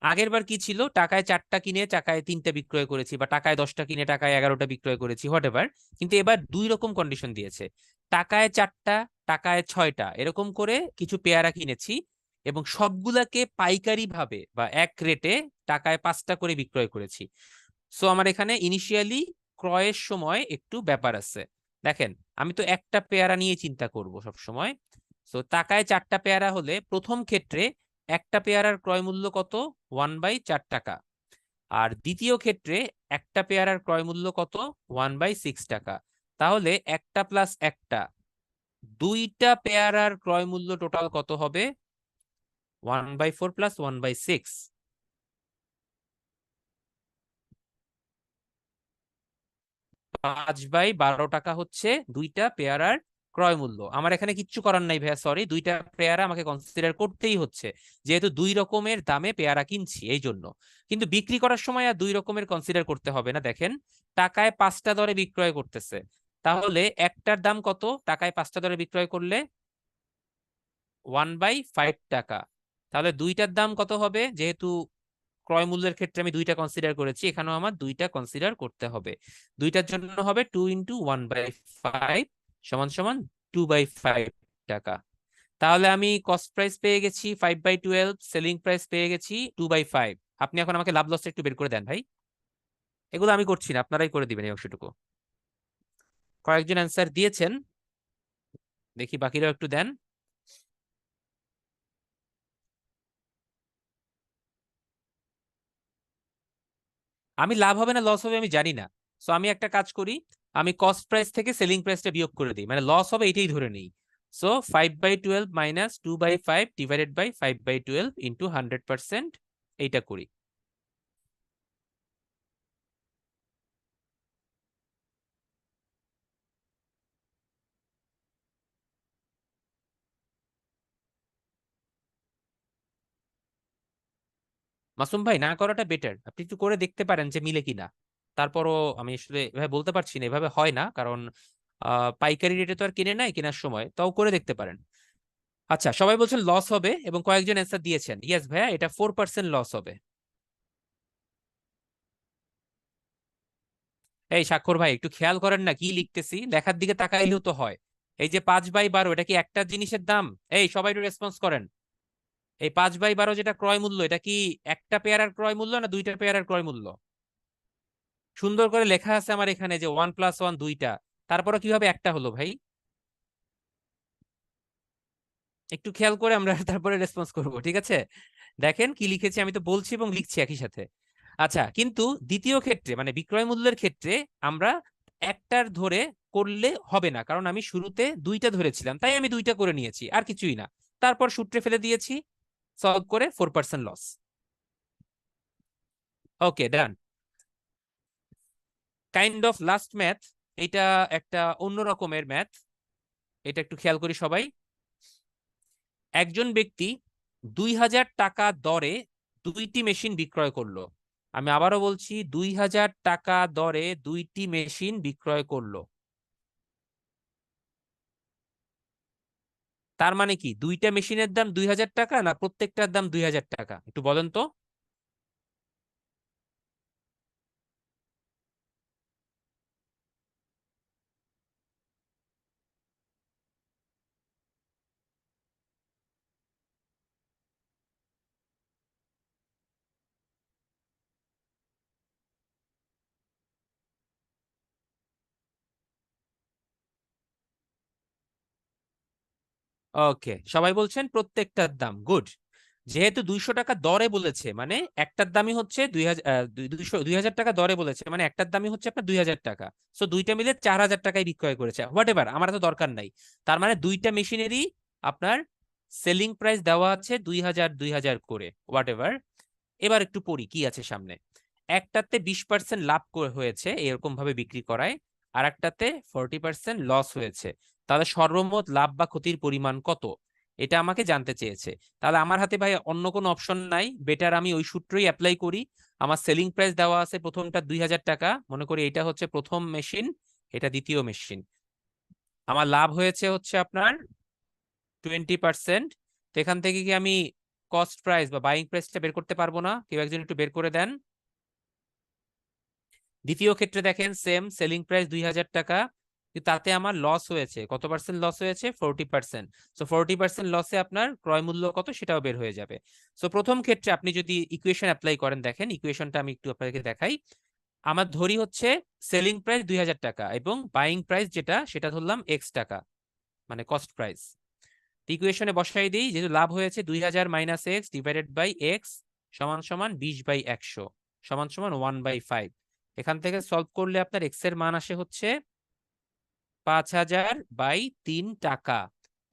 আগের বার কি ছিল? টাকায় 4টা কিনে টাকায় 3টা বিক্রয় করেছি, বা টাকায় 10টা কিনে টাকায় 11টা বিক্রয় করেছি, হোয়াট এভার। কিন্তু এবার দুই রকম কন্ডিশন দিয়েছে। টাকায় 4টা, টাকায় 6টা, এরকম করে কিছু পেয়ারা কিনেছি এবং সবগুলাকে পাইকারি ভাবে বা এক রেটে টাকায় 5টা করে বিক্রয় করেছি। সো আমার এখানে ইনিশিয়ালি ক্রয়ের সময় একটু ব্যাপার আছে। দেখেন, আমি তো একটা পেয়ারা নিয়ে চিন্তা করব সব সময়। সো টাকায় 4টা পেয়ারা হলে প্রথম ক্ষেত্রে একটা পেয়ারার ক্রয় মূল্য কত? 1/4 টাকা। আর দ্বিতীয় ক্ষেত্রে একটা পেয়ারার ক্রয় মূল্য কত? 1/6 টাকা। তাহলে একটা প্লাস একটা, দুইটা পেয়ারার ক্রয় মূল্য টোটাল কত হবে? 1/4 প্লাস 1/6। 5/12 টাকা হচ্ছে দুইটা পেয়ারার ক্রয় মূল্য। আমার এখানে কিচ্ছু করার নাই ভাইয়া, সরি, দুইটা পেয়ারা আমাকে কনসিডার করতেই হচ্ছে, যেহেতু দুই রকমের দামে পেয়ারা কিনছি এই জন্য। কিন্তু বিক্রি করার সময় আর দুই রকমের কনসিডার করতে হবে না। দেখেন, টাকায় 5টা দরে বিক্রয় করতেছে, তাহলে একটার দাম কত? টাকায় 5টা দরে বিক্রয় করলে 1/5 টাকা। তাহলে দুইটার দাম কত হবে? যেহেতু ক্রয় মূল্যের ক্ষেত্রে আমি দুইটা কনসিডার করেছি, এখানেও আমার দুইটা কনসিডার করতে হবে। দুইটার জন্য হবে 2 × 1/5 সমান সমান 2/5 টাকা। তাহলে আমি কস্ট প্রাইস পেয়ে গেছি 5/12, সেলিং প্রাইস পেয়ে গেছি 2/5। আপনি এখন আমাকে লাভ লসটা একটু বের করে দেন ভাই। এগুলো আমি করছি না, আপনারাই করে দিবেন এই অংশটুকু। কয়েকজন অ্যান্সার দিয়েছেন, দেখি বাকিরাও একটু দেন। আমি লাভ হবে না লস হবে আমি জানি না। সো আমি একটা কাজ করি, আমি কস্ট প্রাইস থেকে সেলিং প্রাইসটা বিয়োগ করে দিই, মানে লস হবে এটাই ধরে নিই। So 5/12 minus 2/5 divided by 5/12 into 100%, এইটা করি। মাসুম ভাই, না করাটা বেটার, আপনি একটু করে দেখতে পারেন যে মিলে কিনা। তারপরও আমি আসলে এভাবে বলতে পারছি না, এভাবে হয় না, কারণ পাইকারি রেটে তো আর কিনে নাই কেনার সময়, তাও করে দেখতে পারেন। আচ্ছা, সবাই বলছেন লস হবে এবং কয়েকজন অ্যান্সার দিয়েছেন ইয়েস ভাইয়া এটা 4% লস হবে। এই স্বাক্ষর ভাই একটু খেয়াল করেন না কি লিখতেছি, লেখার দিকে তাকাইলেও তো হয়। এই যে 5/12 এটা কি একটা জিনিসের দাম? এই সবাই একটু রেসপন্স করেন। এই 5/12 যেটা ক্রয় মূল্য, এটা কি একটা পেয়ারার ক্রয় মূল্য না দুইটা পেয়ারার ক্রয় মূল্য? সুন্দর করে লেখা আছে আমার এখানে যে 1+1 দুইটা, তারপরে কিভাবে একটা হলো ভাই? একটু খেয়াল করে আমরা তারপরে রেসপন্স করব, ঠিক আছে? দেখেন কি লিখেছি, আমি তো বলছি এবং লিখছি একই সাথে। আচ্ছা, কিন্তু দ্বিতীয় ক্ষেত্রে মানে বিক্রয় মূল্যের ক্ষেত্রে আমরা একটার ধরে করলে হবে না, কারণ আমি শুরুতে দুইটা ধরেছিলাম, তাই আমি দুইটা করে নিয়েছি আর কিছুই না। তারপর সূত্রে ফেলে দিয়েছি, সলভ করে 4% loss. Okay, done. Kind of last math, এটা একটা অন্য রকমের ম্যাথ, এটা একটু খেয়াল করি সবাই। একজন ব্যক্তি 2,000 টাকা দরে দুইটি মেশিন বিক্রয় করলো। আমি আবারও বলছি, 2,000 টাকা দরে দুইটি মেশিন বিক্রয় করলো। তার মানে কি দুইটা মেশিনের দাম 2,000 টাকা না প্রত্যেকটার দাম 2,000 টাকা? একটু বলেন তো। ওকে, সবাই বলছেন প্রত্যেকটার দাম, গুড। যেহেতু 200 টাকা দরে বলেছে মানে একটার দামই হচ্ছে 2,000 টাকা দরে বলেছে মানে একটার দামই হচ্ছে আপনার 2,000 টাকা। সো দুইটা মিলে 4,000 টাকায় বিক্রয় করেছে, হোয়াট এভার, আমার তো দরকার নাই। তার মানে দুইটা মেশিনেরই আপনার সেলিং প্রাইস দেওয়া আছে 2,000 2,000 করে, হোয়াট এভার। এবার একটু পড়ি কি আছে সামনে। একটাতে 20% লাভ হয়েছে এরকম ভাবে বিক্রি করায়, আর একটাতে 40% লস হয়েছে। তাহলে সর্বমোট লাভ বা ক্ষতির পরিমাণ কত, এটা আমাকে জানতে চেয়েছে। তাহলে আমার হাতে ভাই অন্য কোনো অপশন নাই, বেটার আমি ওই সূত্রই অ্যাপ্লাই করি। আমার সেলিং প্রাইস দেওয়া আছে প্রথমটা 2,000 টাকা, মনে করি এটা হচ্ছে প্রথম মেশিন, এটা দ্বিতীয় মেশিন। আমার লাভ হয়েছে হচ্ছে আপনার 20%। তো এখান থেকে কি আমি কস্ট প্রাইস বা বাইং প্রাইসটা বের করতে পারবো না? কেউ একজন একটু বের করে দেন। দ্বিতীয় ক্ষেত্রে দেখেন সেম সেলিং প্রাইস 2,000 টাকা, কিন্তু তাতে আমার লস হয়েছে, কত পার্সেন্ট লস হয়েছে? 40%। সো 40% লসে আপনার ক্রয় মূল্য কত সেটাও বের হয়ে যাবে। সো প্রথম ক্ষেত্রে আপনি যদি ইকুয়েশন অ্যাপ্লাই করেন, দেখেন ইকুয়েশনটা আমি একটু আপনাদেরকে দেখাই। আমার ধরি হচ্ছে সেলিং প্রাইস 2,000 টাকা এবং বাইং প্রাইস যেটা সেটা ধরলাম এক্স টাকা, মানে কস্ট প্রাইস। ইকুয়েশনে বসাই দিই, যেহেতু লাভ হয়েছে 2,000 minus X divided by X সমান সমান 20/100 সমান সমান 1/5। এখান থেকে সলভ করলে আপনার এক্স এর মান আসে হচ্ছে 5,000/3 টাকা,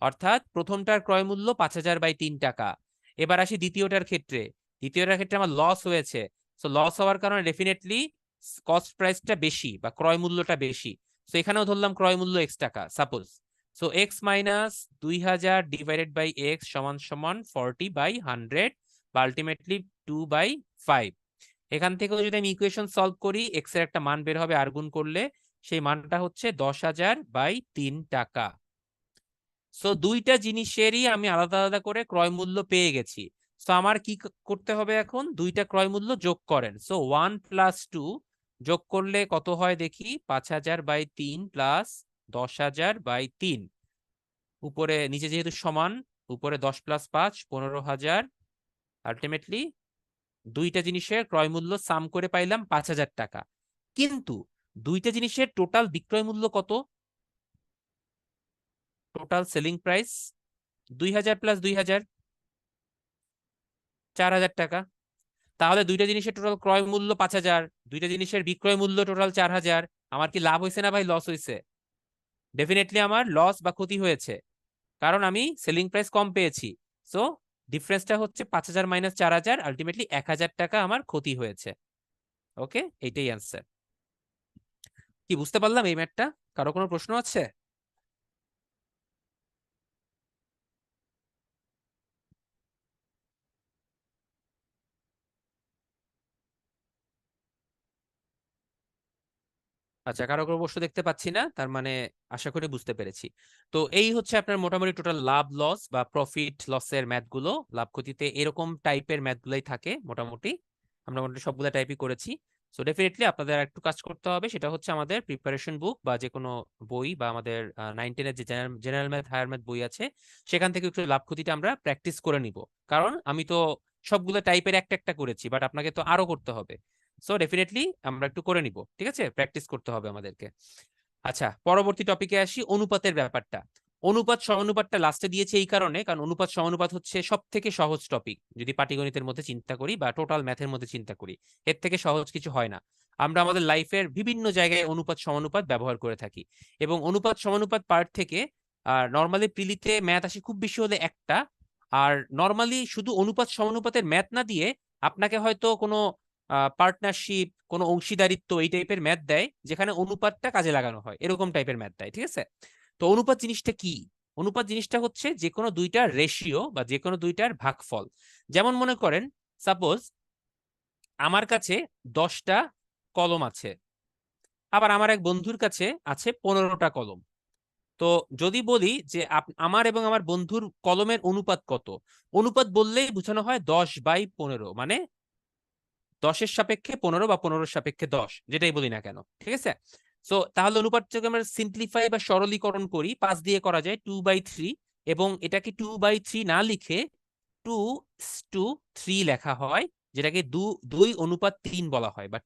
অর্থাৎ প্রথমটার ক্রয় মূল্য 5,000/3 টাকা। এবার আসি দ্বিতীয়টার ক্ষেত্রে। দ্বিতীয়টার ক্ষেত্রে আমার লস হয়েছে, সো লস হওয়ার কারণে ডেফিনেটলি কস্ট প্রাইসটা বেশি বা ক্রয় মূল্যটা বেশি। সো এখানেও ধরলাম ক্রয় মূল্য এক্স টাকা suppose. So X minus 2,000 divided by X সমান সমান 40/100 বা আলটিমেটলি 2/5। এখান থেকেও যদি আমি ইকুয়েশন সলভ করি, এক্স এর একটা মান বের হবে আর গুণ করলে, সেই মানটা হচ্ছে 10,000/3 টাকা। সো দুইটা জিনিসেরই আমি আলাদা আলাদা করে ক্রয় মূল্য পেয়ে গেছি। সো আমার কি করতে হবে এখন? দুইটা ক্রয় মূল্য যোগ করেন। সো 1+2 যোগ করলে কত হয় দেখি, 5,000/3 প্লাস 10,000/3, উপরে নিচে যেহেতু সমান, উপরে 10+5 15,000, আলটিমেটলি দুইটা জিনিসের ক্রয় মূল্য সাম করে পাইলাম 5,000 টাকা। কিন্তু দুইটা জিনিসের টোটাল বিক্রয় মূল্য কত? টোটাল সেলিং প্রাইস 2,000 প্লাস 2,000, 4,000 টাকা। তাহলে দুইটা জিনিসের টোটাল ক্রয় মূল্য 5,000, দুইটা জিনিসের বিক্রয় মূল্য টোটাল 4,000। আমার কি লাভ হয়েছে না ভাই লস হয়েছে? ডেফিনেটলি আমার লস বা ক্ষতি হয়েছে, কারণ আমি সেলিং প্রাইস কম পেয়েছি। সো ডিফারেন্সটা হচ্ছে 5,000 মাইনাস 4,000, আলটিমেটলি 1,000 টাকা আমার ক্ষতি হয়েছে। ওকে, এইটাই অ্যান্সার। কি বুঝতে পারলাম এই ম্যাথটা? কারো কোনো প্রশ্ন আছে? আচ্ছা, কারো কোনো প্রশ্ন দেখতে পাচ্ছি না, তার মানে আশা করি বুঝতে পেরেছি। তো এই হচ্ছে আপনার মোটামুটি টোটাল লাভ লস বা প্রফিট লসের ম্যাথগুলো। লাভ ক্ষতিতে এরকম টাইপের ম্যাথগুলোই থাকে মোটামুটি। আমরা মোটামুটি সবগুলো টাইপই করেছি। সো ডেফিনেটলি আপনাদের একটু কাজ করতে হবে, সেটা হচ্ছে আমাদের প্রিপারেশন বুক বা যে কোনো বই বা আমাদের 9-10-এর যে জেনারেল ম্যাথ হায়ার ম্যাথ বই আছে সেখান থেকে একটু লাভ ক্ষতিটা আমরা প্র্যাকটিস করে নিব। কারণ আমি তো সবগুলো টাইপের একটা একটা করেছি, বাট আপনাকে তো আরো করতে হবে। সো ডেফিনেটলি আমরা একটু করে নিব, ঠিক আছে? প্র্যাকটিস করতে হবে আমাদেরকে। আচ্ছা, পরবর্তী টপিকে আসি, অনুপাতের ব্যাপারটা। অনুপাত সমানুপাতটা লাস্টে দিয়েছে এই কারণে, কারণ অনুপাত সমানুপাত হচ্ছে সব থেকে সহজ টপিক যদি পাটিগণিতের মধ্যে চিন্তা করি বা টোটাল ম্যাথের মধ্যে চিন্তা করি। এর থেকে সহজ কিছু হয় না। আমরা আমাদের লাইফের বিভিন্ন জায়গায় অনুপাত সমানুপাত ব্যবহার করে থাকি, এবং অনুপাত সমানুপাত পার্ট থেকে নর্মালি প্রিলিতে ম্যাথ আসে খুব বেশি হলে একটা। আর নর্মালি শুধু অনুপাত সমানুপাতের ম্যাথ না দিয়ে আপনাকে হয়তো কোনো পার্টনারশিপ, কোনো অংশীদারিত্ব এই টাইপের ম্যাথ দেয়, যেখানে অনুপাতটা কাজে লাগানো হয়, এরকম টাইপের ম্যাথ দেয়, ঠিক আছে? তো অনুপাত জিনিসটা কি? অনুপাত জিনিসটা হচ্ছে যে কোনো দুইটার রেশিও বা যে কোনো দুইটার ভাগফল। যেমন মনে করেন, সাপোজ আমার কাছে 10টা কলম আছে, আবার আমার এক বন্ধুর কাছে আছে 15টা কলম। তো যদি বলি যে আমার এবং আমার বন্ধুর কলমের অনুপাত কত, অনুপাত বললেই বোঝানো হয় 10/15, মানে 10-এর সাপেক্ষে 15 বা 15-এর সাপেক্ষে 10, যেটাই বলি না কেন, ঠিক আছে? সো তাহলে অনুপাতটাকে আমরা সিম্পলিফাই বা সরলীকরণ করি, 5 দিয়ে করা যায় 2/3, এবং এটাকে 2/3 না লিখে 2:3 লেখা হয়, যেটাকে 2:3 বলা হয়, বা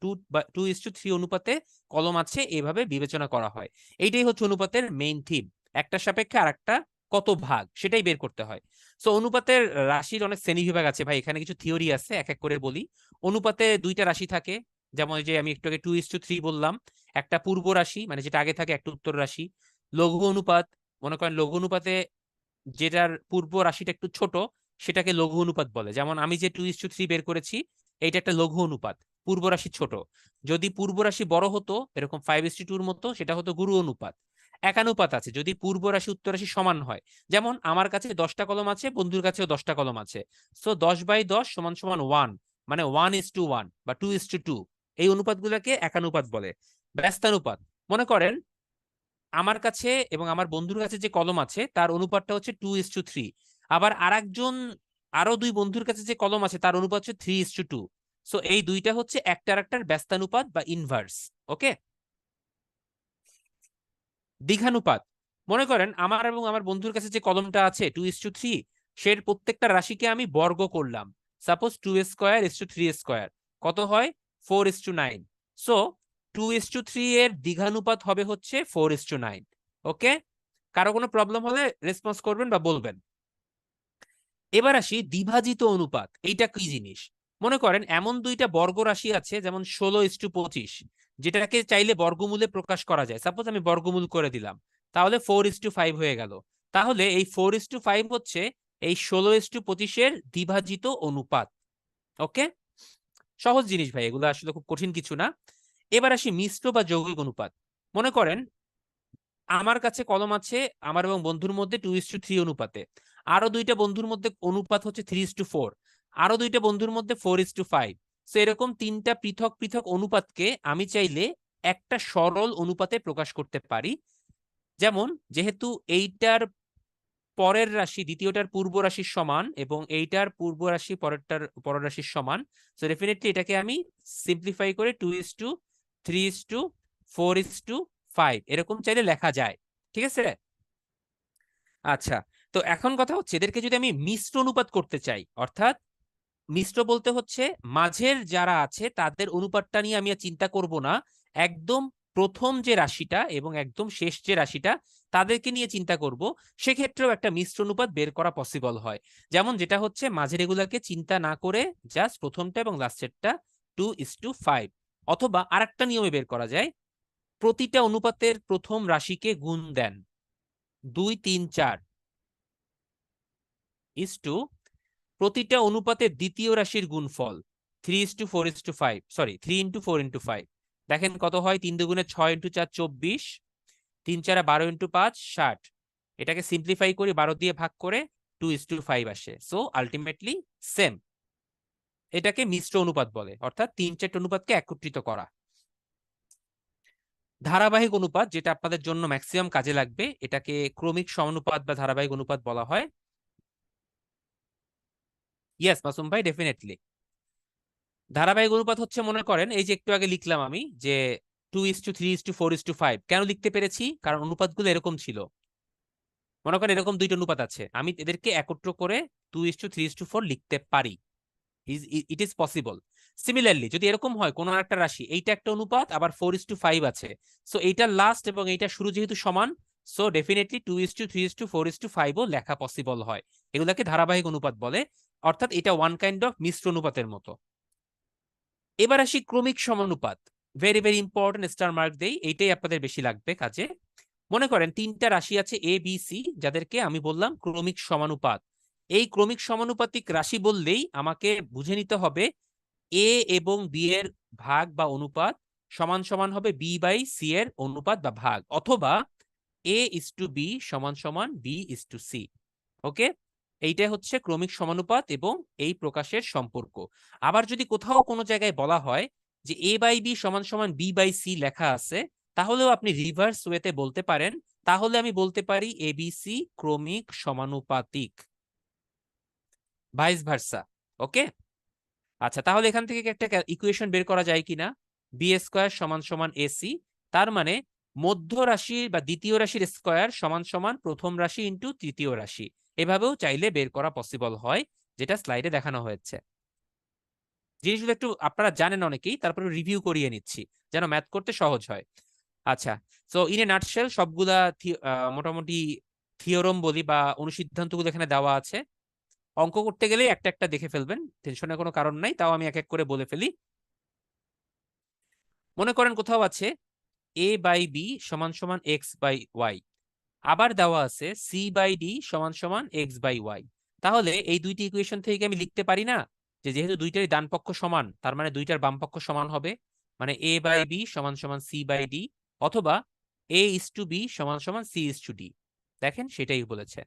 2:3 অনুপাতে কলম আছে এভাবে বিবেচনা করা হয়। এইটাই হচ্ছে অনুপাতের মেইন থিম। একটা সাপেক্ষে আরেকটা কত ভাগ সেটাই বের করতে হয়। সো অনুপাতের রাশির অনেক শ্রেণীবিভাগ আছে ভাই, এখানে কিছু থিওরি আছে, এক এক করে বলি। অনুপাতে দুইটা রাশি থাকে, যেমন ওই যে আমি একটু আগে 2:3 বললাম। একটা পূর্ব রাশি, মানে যেটা আগে থাকে, একটা উত্তর রাশি। লঘু অনুপাত, মনে করেন লঘু অনুপাতে যেটার পূর্ব রাশিটা একটু ছোট সেটাকে লঘু অনুপাত বলে। যেমন আমি যে 2:3 বের করেছি, এইটা একটা লঘু অনুপাত, পূর্ব রাশি ছোট। যদি পূর্ব রাশি বড় হতো, এরকম 5:2 মতো, সেটা হতো গুরু অনুপাত। একানুপাত আছে, যদি পূর্ব রাশি উত্তর রাশি সমান হয়। যেমন আমার কাছে 10টা কলম আছে, বন্ধুর কাছেও 10টা কলম আছে। সো 10/10 সমান সমান 1, মানে 1:1 বা 2:2। এই অনুপাতগুলোকে একানুপাত বলে। ব্যস্তানুপাত, মনে করেন আমার কাছে এবং আমার বন্ধুর কাছে যে কলম আছে তার অনুপাতটা হচ্ছে 2:3, আবার আরেকজন, আরো দুই বন্ধুর কাছে যে কলম আছে তার অনুপাত হচ্ছে 3:2। সো এই দুইটা হচ্ছে একটা আরেকটার ব্যস্তানুপাত বা ইনভার্স। ওকে। দ্বিঘানুপাত, মনে করেন আমার এবং আমার বন্ধুর কাছে যে কলমটা আছে 2:3, সে প্রত্যেকটা রাশিকে আমি বর্গ করলাম। সাপোজ 2² = 3², কত হয়? 4:9। সো 2:3 এর দ্বিঘানুপাত হবে হচ্ছে 4:9। ওকে, কারো কোনো প্রবলেম হলে রেসপন্স করবেন বা বলবেন। এবার আসি দ্বিভাজিত অনুপাত, এইটা কি জিনিস? মনে করেন এমন দুইটা বর্গ রাশি আছে, যেমন 16:25, যেটাকে চাইলে বর্গমূলে প্রকাশ করা যায়। সাপোজ আমি বর্গমূল করে দিলাম, তাহলে 4:5 হয়ে গেল। তাহলে এই 4:5 হচ্ছে এই 16:25-এর দ্বিভাজিত অনুপাত। ওকে, সহজ জিনিস ভাই, এগুলো আসলে খুব কঠিন কিছু না। এবার আসি মিশ্র বা যৌগিক অনুপাত। মনে করেন আমার কাছে কলম আছে আমার এবং বন্ধুর মধ্যে 2:3 অনুপাতে, আরো দুইটা বন্ধুর মধ্যে অনুপাত হচ্ছে 3:4, আরো দুইটা বন্ধুর মধ্যে 4:5। তো এরকম তিনটা পৃথক পৃথক অনুপাতকে আমি চাইলে একটা সরল অনুপাতে প্রকাশ করতে পারি। যেমন যেহেতু এইটার পরের রাশি দ্বিতীয়টার পূর্ব রাশির সমান এবং এইটার পূর্ব রাশি পরেরটার পরের রাশির সমান, সো ডেফিনেটলি এটাকে আমি সিম্পলিফাই করে 2:3:4:5 এরকম চাইলে লেখা যায়, ঠিক আছে? আচ্ছা, তো এখন কথা হচ্ছে এদেরকে যদি আমি মিশ্র অনুপাত করতে চাই, অর্থাৎ মিশ্র বলতে হচ্ছে মাঝের যারা আছে তাদের অনুপাতটা নিয়ে আমি আর চিন্তা করব না, একদম প্রথম যে রাশিটা এবং একদম শেষ যে রাশিটা তাদেরকে নিয়ে চিন্তা করব, সেক্ষেত্রেও একটা মিশ্র অনুপাত বের করা পসিবল হয়। যেমন যেটা হচ্ছে মাঝের এগুলাকে চিন্তা না করে জাস্ট প্রথমটা এবং লাস্টেরটা 2:5, অথবা আরেকটা নিয়মে বের করা যায়, প্রতিটা অনুপাতের প্রথম রাশিকে গুণ দেন 2, 3, 4 ইস টু প্রতিটা অনুপাতের দ্বিতীয় রাশির গুণফল 3:4:5, সরি 3:4:5। দেখেন কত হয়, 3 দুগুণে 6, × 4 24, 3 4 12, × 5 60। এটাকে সিম্পলিফাই করি, 12 দিয়ে ভাগ করে 2:5 আসে। So ultimately same. এটাকে মিশ্র অনুপাত বলে, অর্থাৎ 3-4 অনুপাতকে একত্রিত করা। ধারাবাহিক অনুপাত, যেটা আপনাদের জন্য ম্যাক্সিমাম কাজে লাগবে, এটাকে ক্রমিক সমানুপাত বা ধারাবাহিক অনুপাত বলা হয়। ইয়েস মাসুম ভাই, ডেফিনেটলি। ধারাবাহিক অনুপাত হচ্ছে, মনে করেন এই যে একটু আগে লিখলাম আমি যে 2:3:4:5, কেন লিখতে পেরেছি? কারণ অনুপাতগুলো এরকম ছিল। মনে করেন এরকম দুইটা অনুপাত আছে, আমি এদেরকে একত্র করে 2:3:4 লিখতে পারি। It is possible. সিমিলারলি যদি এরকম হয় কোনো একটা রাশি, এইটা একটা অনুপাত, আবার 4:5 আছে, সো এইটা লাস্ট এবং এইটা শুরু যেহেতু সমান, সো ডেফিনেটলি 2:3:4:5ও লেখা পসিবল হয়। এগুলাকে ধারাবাহিক অনুপাত বলে, অর্থাৎ এটা ওয়ান কাইন্ড অফ মিশ্র অনুপাতের মতো। এবার আসি ক্রমিক সমানুপাত। Very very important, star mark দেই, এইটাই আপনাদের বেশি লাগবে কাজে। মনে করেন তিনটা রাশি আছে এ বি সি, যাদেরকে আমি বললাম ক্রমিক সমানুপাত। এই ক্রমিক সমানুপাতিক রাশি বললেই আমাকে বুঝে নিতে হবে এ এবং বি এর ভাগ বা অনুপাত সমান সমান হবে বি বাই সি এর অনুপাত বা ভাগ, অথবা A:B সমান সমান B:C। ওকে, এইটাই হচ্ছে ক্রমিক সমানুপাত এবং এই প্রকাশের সম্পর্ক। আবার যদি কোথাও কোনো জায়গায় বলা হয় যে A/B সমান সমান B/C লেখা আছে, তাহলেও আপনি রিভার্স ওয়েতে বলতে পারেন। তাহলে আমি বলতে পারি ABC ক্রমিক সমানুপাতিক, ভাইস ভার্সা। ওকে, আচ্ছা, তাহলে এখান থেকে কি একটা ইকুয়েশন বের করা যায় কিনা? B² সমান সমান AC, তার মানে মধ্য রাশি বা দ্বিতীয় রাশির স্কয়ার সমান সমান প্রথম রাশি ইন্টু তৃতীয় রাশি। এভাবেও চাইলে বের করা পসিবল হয়, যেটা স্লাইডে দেখানো হয়েছে। জিনিসগুলো একটু আপনারা জানেন অনেকেই, তারপরে রিভিউ করিয়ে নিচ্ছি যেন ম্যাথ করতে সহজ হয়। আচ্ছা, সো ইন এ নাটশেল সবগুলা মোটামুটি থিওরম বলি বা অনুসিদ্ধান্তগুলো এখানে দেওয়া আছে। অঙ্ক করতে গেলে একটা একটা দেখে ফেলবেন, টেনশনের কোনো কারণ নাই, তাও আমি এক এক করে বলে ফেলি। মনে করেন কোথাও আছে A/B সমান সমান X/Y, আবার দেওয়া আছে C/D সমান সমান X/Y। তাহলে এই দুইটি ইকুয়েশন থেকে আমি লিখতে পারি না যে যেহেতু দুইটারই ডান পক্ষ সমান, তার মানে দুইটার বাম পক্ষ সমান হবে, মানে A/B সমান সমান C/D, অথবা A:B সমান সমান C:D। দেখেন সেটাই বলেছে।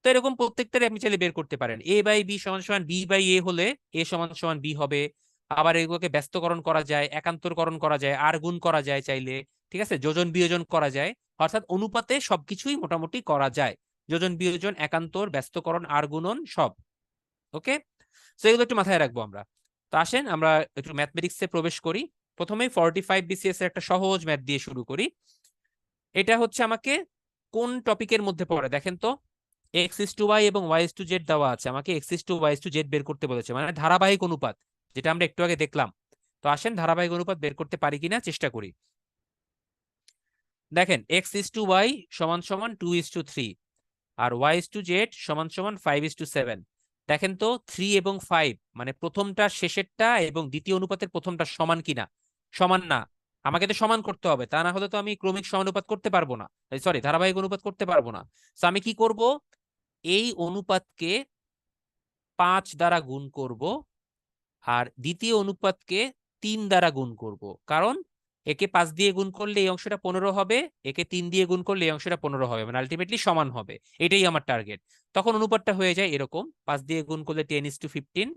তো এরকম প্রত্যেকটারে আপনি চাইলে বের করতে পারেন। A/B সমান সমান B/A হলে A সমান সমান B হবে। আবার এগুলোকে ব্যস্তকরণ করা যায়, একান্তরকরণ করা যায়, আর গুণ করা যায় চাইলে, ঠিক আছে, যোজন বিয়োজন করা যায়। অর্থাৎ অনুপাতে সবকিছুই মোটামুটি করা যায়, যোজন বিয়োজন, একান্তর, ব্যস্তকরণ, আর গুণন সব। ওকে, তো এগুলো একটু মাথায় রাখবো আমরা। তো আসেন আমরা একটু ম্যাথমেটিক্সে প্রবেশ করি। প্রথমেই 45 BCS এর একটা সহজ ম্যাথ দিয়ে শুরু করি। এটা হচ্ছে আমাকে কোন টপিকের মধ্যে পড়ে দেখেন তো। X:Y এবং Y:Z দেওয়া আছে, আমাকে X:Y:Z বের করতে বলেছে, মানে ধারাবাহিক অনুপাত, যেটা আমরা একটু আগে দেখলাম। তো আসেন ধারাবাহিক অনুপাত বের করতে পারি কিনা চেষ্টা করি। দেখেন X:Y সমান সমান 2:3, আর Y:Z সমান সমান 5:7। দেখেন তো 3 এবং 5 মানে প্রথমটা শেষেরটা এবং দ্বিতীয় অনুপাতের প্রথমটা সমান কিনা। সমান না, আমাকে তো সমান করতে হবে, তা না হলে তো আমি ক্রমিক সমানুপাত করতে পারবো না, সরি ধারাবাহিক অনুপাত করতে পারবো না। তো আমি কি করব, এই অনুপাতকে 5 দ্বারা গুণ করব, আর দ্বিতীয় অনুপাতকে 3 দ্বারা গুণ করব। কারণ একে 5 দিয়ে গুণ করলে এই অংশটা 15 হবে, একে 3 দিয়ে গুণ করলে এই অংশটা 15 হবে, মানে আলটিমেটলি সমান হবে। এটাই আমার টার্গেট। তখন অনুপাতটা হয়ে যায় এরকম, 5 দিয়ে গুণ করলে 10:15,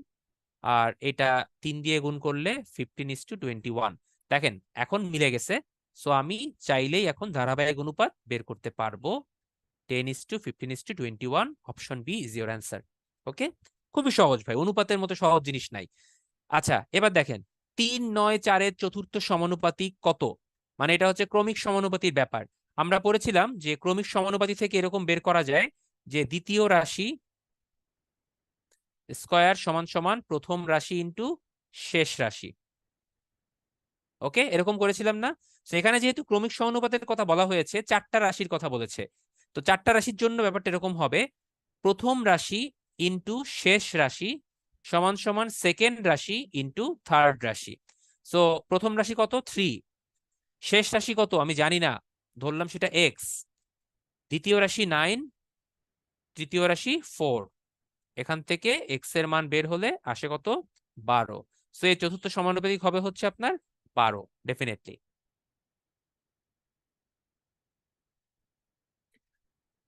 আর এটা 3 দিয়ে গুণ করলে 15:21। দেখেন এখন মিলে গেছে। সো আমি চাইলেই এখন ধারাবাহিক অনুপাত বের করতে পারবো। 10:15:21, option B is your answer. Okay, খুবই সহজ ভাই, অনুপাতের মতো সহজ জিনিস নাই। আচ্ছা, এবার দেখেন 3, 9, 4-এর চতুর্থ সমানুপাতিক কত, মানে এটা হচ্ছে ক্রমিক সমানুপাতির ব্যাপার। আমরা পড়েছিলাম যে ক্রমিক সমানুপাতি থেকে এরকম বের করা যায় যে দ্বিতীয় রাশি স্কয়ার সমান সমান প্রথম রাশি ইন্টু শেষ রাশি। ওকে, এরকম করেছিলাম না? তো এখানে যেহেতু ক্রমিক সমানুপাতের কথা বলা হয়েছে, চারটা রাশির কথা বলেছে, তো চারটা রাশির জন্য ব্যাপারটা এরকম হবে, প্রথম রাশি ইন্টু শেষ রাশি সমান সমান সেকেন্ড রাশি ইন্টু থার্ড রাশি। সো প্রথম রাশি কত? 3। শেষ রাশি কত আমি জানি না, ধরলাম সেটা এক্স। দ্বিতীয় রাশি 9, তৃতীয় রাশি 4। এখান থেকে এক্স এর মান বের হলে আসে কত? 12। সো এই চতুর্থ সমানুপাতিক হবে হচ্ছে আপনার 12 ডেফিনেটলি।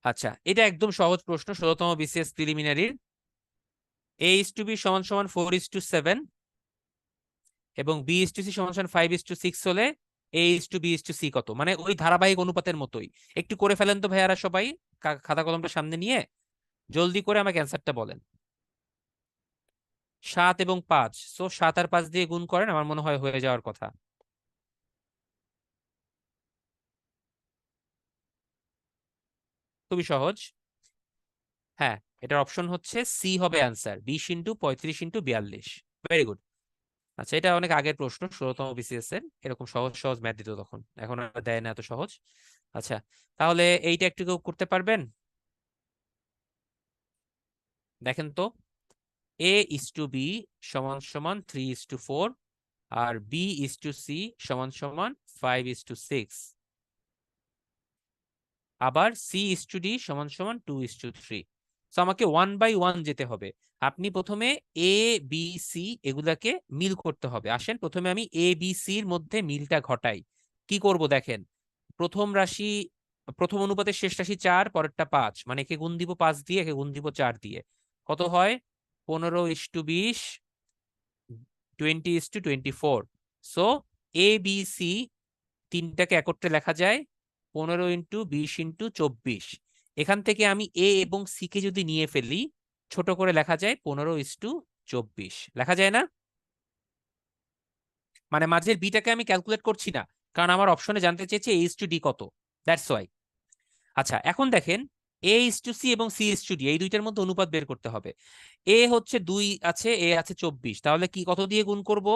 আচ্ছা, এটা একদম সহজ প্রশ্ন, 16তম বিসিএস প্রিলিমিনারির। a:b সমান সমান 4:7 এবং b:c সমান সমান 5:6 হলে a:b:c কত? মানে ওই ধারাবাহিক অনুপাতের মতোই। একটু করে ফেলেন তো ভাইয়ারা সবাই, খাতা কলমটা সামনে নিয়ে জলদি করে আমাকে অ্যান্সারটা বলেন। 7 এবং 5, সো 7 আর 5 দিয়ে গুণ করেন, আমার মনে হয় হয়ে যাওয়ার কথা। খুবই সহজ। হ্যাঁ, এটার অপশন হচ্ছে সি হবে অ্যান্সার, 20 × 35 × 42। Very good. আচ্ছা, এটা অনেক আগের প্রশ্ন, 16তম বিসিএস এর, এরকম সহজ সহজ ম্যাথ দিত তখন, এখন আর দেয় না এত সহজ। আচ্ছা, তাহলে এইটা একটু কেউ করতে পারবেন? দেখেন তো, a:b সমান সমান 3:4 আর b:c সমান সমান 5:6, আবার c:d সমান সমান 2:3। তো আমাকে 1/1 যেতে হবে। আপনি প্রথমে এ বি সি এগুলাকে মিল করতে হবে। আসেন প্রথমে আমি এ বি সির মধ্যে মিলটা ঘটাই। কি করব দেখেন, প্রথম রাশি, প্রথম অনুপাতের শেষ রাশি 4, পরেরটা 5, মানে একে গুণ দিব 5 দিয়ে, একে গুণ দিব 4 দিয়ে। কত হয়? 15:20, 20:24। সো এ বি সি তিনটাকে একত্রে লেখা যায় 15 × 20 × 24। এখান থেকে আমি এ এবং সি কে যদি নিয়ে ফেলি, ছোট করে লেখা যায় 15:24, লেখা যায় না? মানে মাঝের বিটাকে আমি ক্যালকুলেট করছি না, কারণ আমার অপশনে জানতে চেয়েছে a:d কত, দ্যাটস ওয়াই। আচ্ছা, এখন দেখেন a:c এবং c:d এই দুইটার মধ্যে অনুপাত বের করতে হবে। এ হচ্ছে 2 আছে, এ আছে 24, তাহলে কি কত দিয়ে গুণ করব?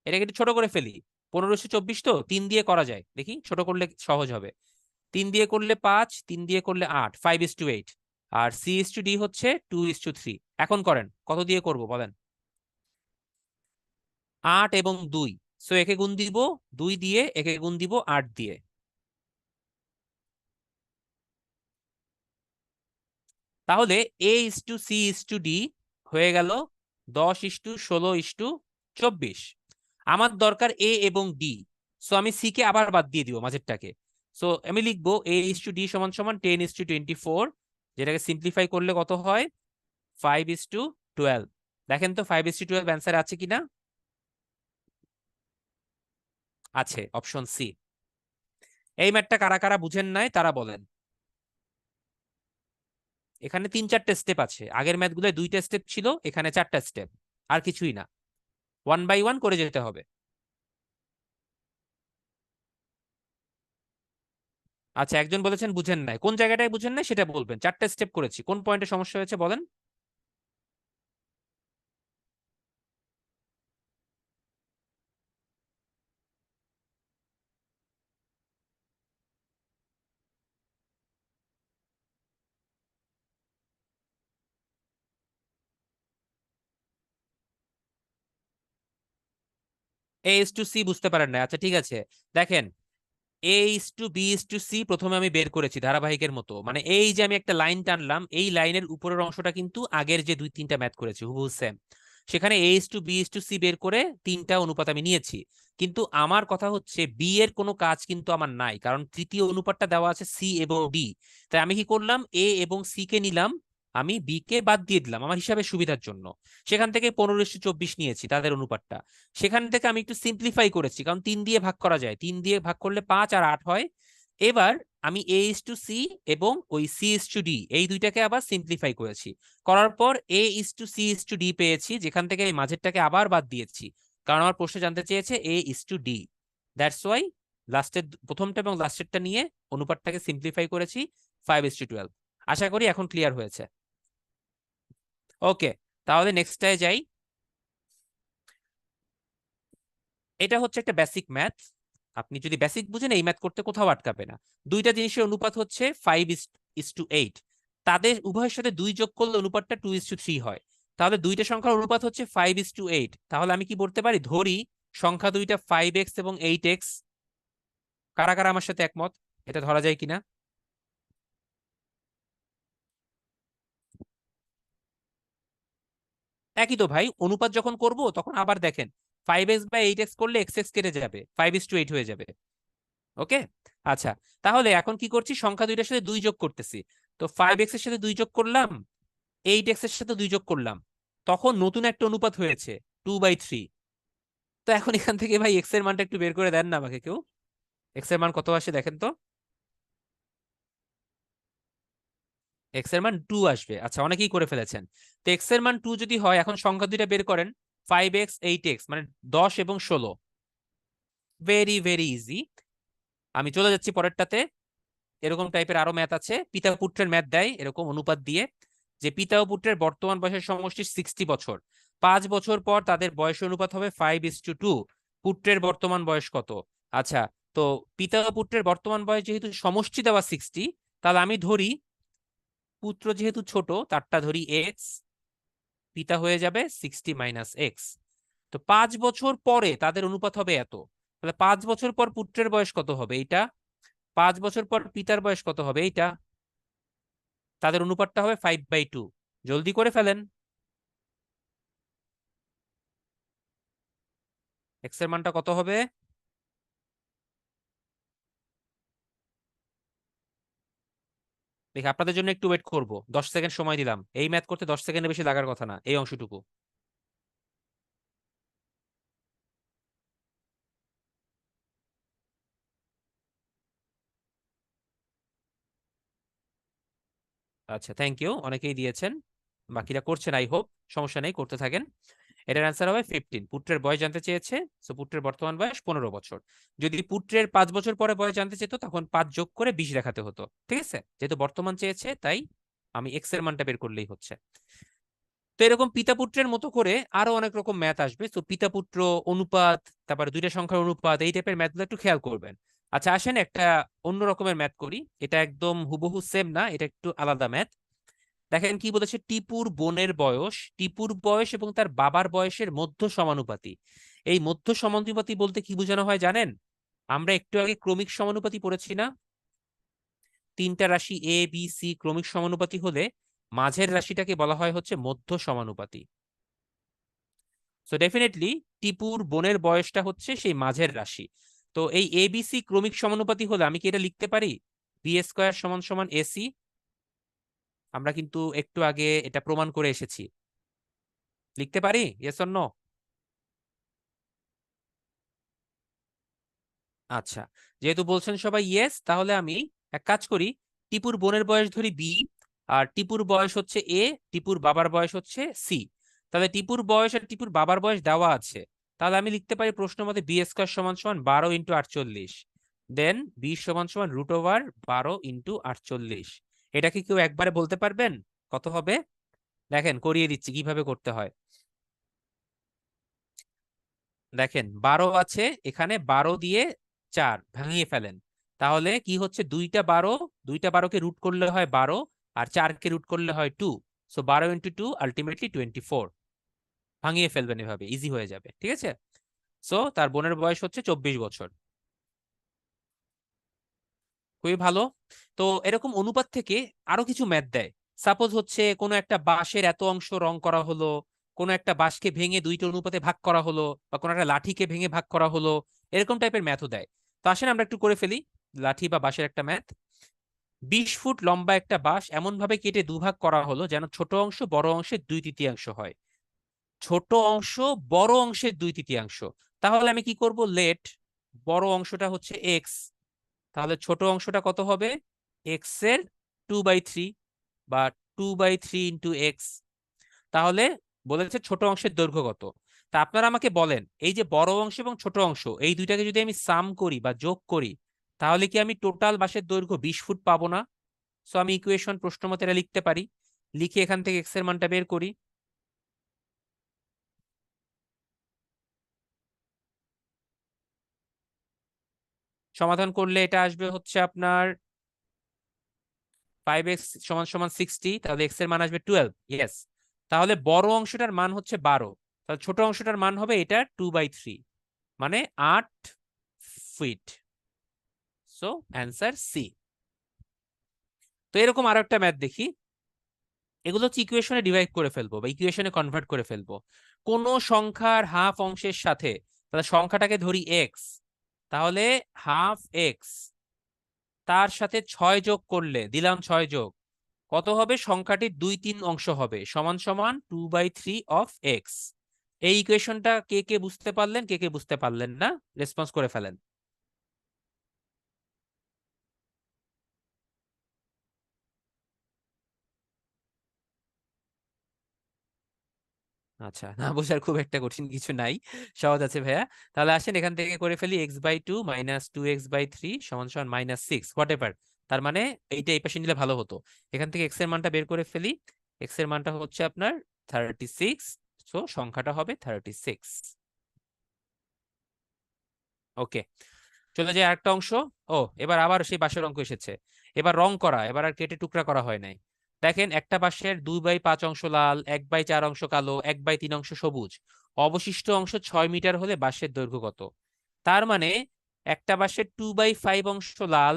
এটাকে একটু ছোট করে ফেলি। 1524 তো 3 দিয়ে করা যায়, দেখি ছোট করলে সহজ হবে। 3 দিয়ে করলে 5, 3 দিয়ে করলে 8, 5:8। আর c:d হচ্ছে 2:3। এখন করেন, কত দিয়ে করব বলেন? 8 এবং 2, সো একে গুণ দিব 2 দিয়ে, একে গুণ দিব 8 দিয়ে। তাহলে a:c:d হয়ে গেল 10:16:24। আমার দরকার এ এবং ডি, সো আমি সি কে আবার বাদ দিয়ে দিব মাঝেরটাকে। সো আমি লিখবো a:d সমান সমান 10:24, যেটাকে সিম্পলিফাই করলে কত হয়? 5:12। দেখেন তো 5:12 অ্যান্সার আছে কিনা? আছে, অপশন সি। এই ম্যাথটা কারা কারা বুঝেন নাই তারা বলেন। এখানে 3-4টে স্টেপ আছে, আগের ম্যাথগুলো 2টা স্টেপ ছিল, এখানে 4টা স্টেপ, আর কিছুই না, 1/1 করে যেতে হবে। আচ্ছা, একজন বলেছেন বুঝেন নাই, কোন জায়গাটায় বুঝেন নাই সেটা বলবেন, 4টা স্টেপ করেছি, কোন পয়েন্টে সমস্যা হয়েছে বলেন। a:c বুঝতে পারেন না, আচ্ছা ঠিক আছে। দেখেন, a:b:c প্রথমে আমি বের করেছি ধারাবাহিকের মতো, মানে এই যে আমি একটা লাইন টানলাম, এই লাইনের উপরের অংশটা কিন্তু আগের যে 2-3টা ম্যাথ করেছি হুবহু সেম। সেখানে a:b:c বের করে 3টা অনুপাত আমি নিয়েছি। কিন্তু আমার কথা হচ্ছে বি এর কোনো কাজ কিন্তু আমার নাই, কারণ তৃতীয় অনুপাতটা দেওয়া আছে সি এবং ডি। তাই আমি কি করলাম, এ এবং সি কে নিলাম, আমি বি কে বাদ দিয়ে দিলাম আমার হিসাবের সুবিধার জন্য। সেখান থেকে 15:24 নিয়েছি তাদের অনুপাতটা। সেখান থেকে আমি একটু সিম্পলিফাই করেছি, কারণ 3 দিয়ে ভাগ করা যায়, 3 দিয়ে ভাগ করলে 5 আর 8 হয়। এবার আমি a:c এবং ওই c:d এই দুইটাকে আবার সিম্পলিফাই করেছি, করার পর a:c:d পেয়েছি, যেখান থেকে এই মাঝেরটাকে আবার বাদ দিয়েছি, কারণ আমার প্রশ্ন জানতে চেয়েছে a:d। দ্যাটস ওয়াই লাস্টের প্রথমটা এবং লাস্টেরটা নিয়ে অনুপাতটাকে সিম্পলিফাই করেছি 5:12। আশা করি এখন ক্লিয়ার হয়েছে। ওকে, তাহলে নেক্সটটায় যাই। এটা হচ্ছে একটা বেসিক ম্যাথ। আপনি যদি বেসিক বুঝেন এই ম্যাথ করতে কোথাও আটকাবে না। দুইটা জিনিসের অনুপাত হচ্ছে 5:8। তাদের উভয়ের সাথে 2 যোগ করলে অনুপাতটা 2:3 হয়। তাহলে দুইটা সংখ্যার অনুপাত হচ্ছে 5:8। তাহলে আমি কি বলতে পারি, ধরি সংখ্যা দুইটা 5x এবং 8x। কারা কারা আমার সাথে একমত, এটা ধরা যায় কিনা? একই তো ভাই, অনুপাত যখন করব তখন আবার দেখেন 5x বা 8x করলে x x কেটে যাবে, 5:8 হয়ে যাবে। ওকে, আচ্ছা, তাহলে এখন কি করছি, সংখ্যা দুইটার সাথে 2 যোগ করতেছি। তো 5x এর সাথে 2 যোগ করলাম, 8x এর সাথে 2 যোগ করলাম, তখন নতুন একটা অনুপাত হয়েছে 2/3। তো এখন এখান থেকে ভাই x এর মানটা একটু বের করে দেন না আমাকে কেউ। x এর মান কত আসে দেখেন তো। x এর মান 2 আসবে। আচ্ছা, অনেকেই করে ফেলেছেন। তো x এর মান 2 যদি হয়, এখন সংখ্যা দুইটা বের করেন, 5x 8x মানে 10 এবং 16। Very very easy. আমি চলে যাচ্ছি পরেরটাতে। এরকম টাইপের আরো ম্যাথ আছে, পিতা পুত্রের ম্যাথ দেয় এরকম অনুপাত দিয়ে, যে পিতা ও পুত্রের বর্তমান বয়সের সমষ্টি 60 বছর। 5 বছর পর তাদের বয়সের অনুপাত হবে 5:2। পুত্রের বর্তমান বয়স কত? আচ্ছা, তো পিতা ও পুত্রের বর্তমান বয়স যেহেতু সমষ্টি দেওয়া 60, তাহলে আমি ধরি পুত্র যেহেতু ছোট তারটা ধরি এক্স, পিতা হয়ে যাবে 60 - x। তো 5 বছর পরে তাদের অনুপাত হবে এত। তাহলে 5 বছর পর পুত্রের বয়স কত হবে এইটা, 5 বছর পর পিতার বয়স কত হবে এইটা, তাদের অনুপাতটা হবে 5/2। জলদি করে ফেলেন। এক্স এর মানটা কত হবে? দেখি, আপনাদের জন্য একটু ওয়েট করব, 10 সেকেন্ড সময় দিলাম। এই ম্যাথ করতে 10 সেকেন্ডের বেশি লাগার কথা না, এই অংশটুকু। আচ্ছা, থ্যাংক ইউ, অনেকেই দিয়েছেন, বাকিরা করছেন আই হোপ। সমস্যা নেই, করতে থাকেন। এটার অ্যান্সার হবে 15। পুত্রের বয়স জানতে চেয়েছে, সো পুত্রের বর্তমান বয়স 15 বছর। যদি পুত্রের 5 বছর পরে বয়স জানতে চেত, তখন 5 যোগ করে 20 দেখাতে হতো। ঠিক আছে, যেহেতু বর্তমান চেয়েছে তাই আমি এক্স এর মানটা বের করলেই হচ্ছে। তো এরকম পিতা পুত্রের মতো করে আরো অনেক রকম ম্যাথ আসবে। তো পিতা পুত্র, অনুপাত, তারপরে দুইটা সংখ্যার অনুপাত, এই টাইপের ম্যাথগুলো একটু খেয়াল করবেন। আচ্ছা, আসেন একটা অন্য রকমের ম্যাথ করি। এটা একদম হুবহু সেম না, এটা একটু আলাদা ম্যাথ। দেখেন কি বলেছে, টিপুর বোনের বয়স, টিপুর বয়স এবং তার বাবার বয়সের মধ্য সমানুপাতি। এই মধ্য সমানুপাতি বলতে কি বোঝানো হয় জানেন? আমরা একটু আগে ক্রমিক সমানুপাতি পড়েছি না? তিনটা রাশি এ বি সি ক্রমিক সমানুপাতি হলে মাঝের রাশিটাকে বলা হয় হচ্ছে মধ্য সমানুপাতি। সো ডেফিনেটলি টিপুর বোনের বয়সটা হচ্ছে সেই মাঝের রাশি। তো এই এবিসি ক্রমিক সমানুপাতি হলে আমি কি এটা লিখতে পারি, বি স্কোয়ার সমান সমান এসি? আমরা কিন্তু একটু আগে এটা প্রমাণ করে এসেছি। লিখতে পারি, ইয়েস অর নো? আচ্ছা, যেহেতু বলছেন সবাই ইয়েস, তাহলে আমি এক কাজ করি, টিপুর বোনের বয়স ধরি বি, আর টিপুর বয়স হচ্ছে এ, টিপুর বাবার বয়স হচ্ছে সি। তাহলে টিপুর বয়স আর টিপুর বাবার বয়স দেওয়া আছে। তাহলে আমি লিখতে পারি প্রশ্ন মতে বি স্কোয়ার সমান সমান 12 × 48, দেন বি সমান সমান √12 × 48। এটা কি কেউ একবারে বলতে পারবেন কত হবে? দেখেন করিয়ে দিচ্ছি কিভাবে করতে হয়। দেখেন 12 আছে এখানে, 12 দিয়ে 4 ভাঙিয়ে ফেলেন। তাহলে কি হচ্ছে, দুইটা 12কে রুট করলে হয় 12, আর 4কে রুট করলে হয় 2। So 12 × 2 ultimately 24। ভাঙিয়ে ফেলবেন, এভাবে ইজি হয়ে যাবে। ঠিক আছে, সো তার বোনের বয়স হচ্ছে 24 বছর। খুবই ভালো। তো এরকম অনুপাত থেকে আরো কিছু ম্যাথ দেয়। সাপোজ হচ্ছে কোনো একটা বাঁশের এত অংশ রং করা হলো, কোনো একটা বাঁশকে ভেঙে দুইটা অনুপাতে ভাগ করা হলো, বা কোনো একটা লাঠিকে ভেঙে ভাগ করা হলো, এরকম টাইপের ম্যাথও দেয়। তো আসেন আমরা একটু করে ফেলি লাঠি বা বাঁশের একটা ম্যাথ। 20 ফুট লম্বা একটা বাঁশ এমন ভাবে কেটে দুভাগ করা হলো যেন ছোট অংশ বড় অংশের 2/3 হয়। ছোট অংশ বড় অংশের 2/3। তাহলে আমি কি করব, লেট বড় অংশটা হচ্ছে এক্স, তাহলে ছোট অংশটা কত হবে, এক্স এর 2/3 বা 2/3 × এক্স। তাহলে বলেছে ছোট অংশের দৈর্ঘ্য কত। তা আপনারা আমাকে বলেন, এই যে বড় অংশ এবং ছোট অংশ এই দুইটাকে যদি আমি সাম করি বা যোগ করি, তাহলে কি আমি টোটাল বাঁশের দৈর্ঘ্য 20 ফুট পাবো না? সো আমি ইকুয়েশন প্রশ্ন মতে এটা লিখতে পারি, লিখে এখান থেকে এক্স এর মানটা বের করি। সমাধান করলে এটা আসবে হচ্ছে আপনার 5x সমান সমান 60, তাহলে এক্স এর মান আসবে 12। ইয়েস, তাহলে বড় অংশটার মান হচ্ছে 12, তাহলে ছোট অংশটার মান হবে এটা 2/3, মানে 8 ফিট। So answer C. তো এরকম আরো একটা ম্যাথ দেখি, এগুলো হচ্ছে ইকুয়েশনে ডিভাইড করে ফেলবো বা ইকুয়েশনে কনভার্ট করে ফেলবো। কোন সংখ্যার হাফ অংশের সাথে, তাহলে সংখ্যাটাকে ধরি এক্স, তাহলে হাফ এক্স তার সাথে 6 যোগ করলে, দিলাম 6 যোগ, কত হবে? সংখ্যাটির 2/3 অংশ হবে, সমান সমান 2/3 অফ এক্স। এই ইকুয়েশনটা কে কে বুঝতে পারলেন, কে কে বুঝতে পারলেন না, রেসপন্স করে ফেলেন। আচ্ছা, না বোঝার খুব একটা কঠিন কিছু নাই, সহজ আছে ভাইয়া। তাহলে আসেন এখান থেকে করে ফেলি, x/2 মাইনাস 2x/3 সমান সমান -6 হোয়াট এভার। তার মানে এইটা এই পাশে নিলে ভালো হতো। এখান থেকে x এর মানটা বের করে ফেলি, x এর মানটা হচ্ছে আপনার 36, সো সংখ্যাটা হবে 36। ওকে, চলে যায় আরেকটা অংশ। ও, এবার আবার সেই বাঁশের অঙ্ক এসেছে, এবার রং করা, এবার আর কেটে টুকরা করা হয় নাই। দেখেন, একটা বাঁশের 2/5 অংশ লাল, 1/4 অংশ কালো, 1/3 অংশ সবুজ, অবশিষ্ট অংশ 6 মিটার হলে বাঁশের দৈর্ঘ্য কত? তার মানে একটা বাঁশের 2/5 অংশ লাল,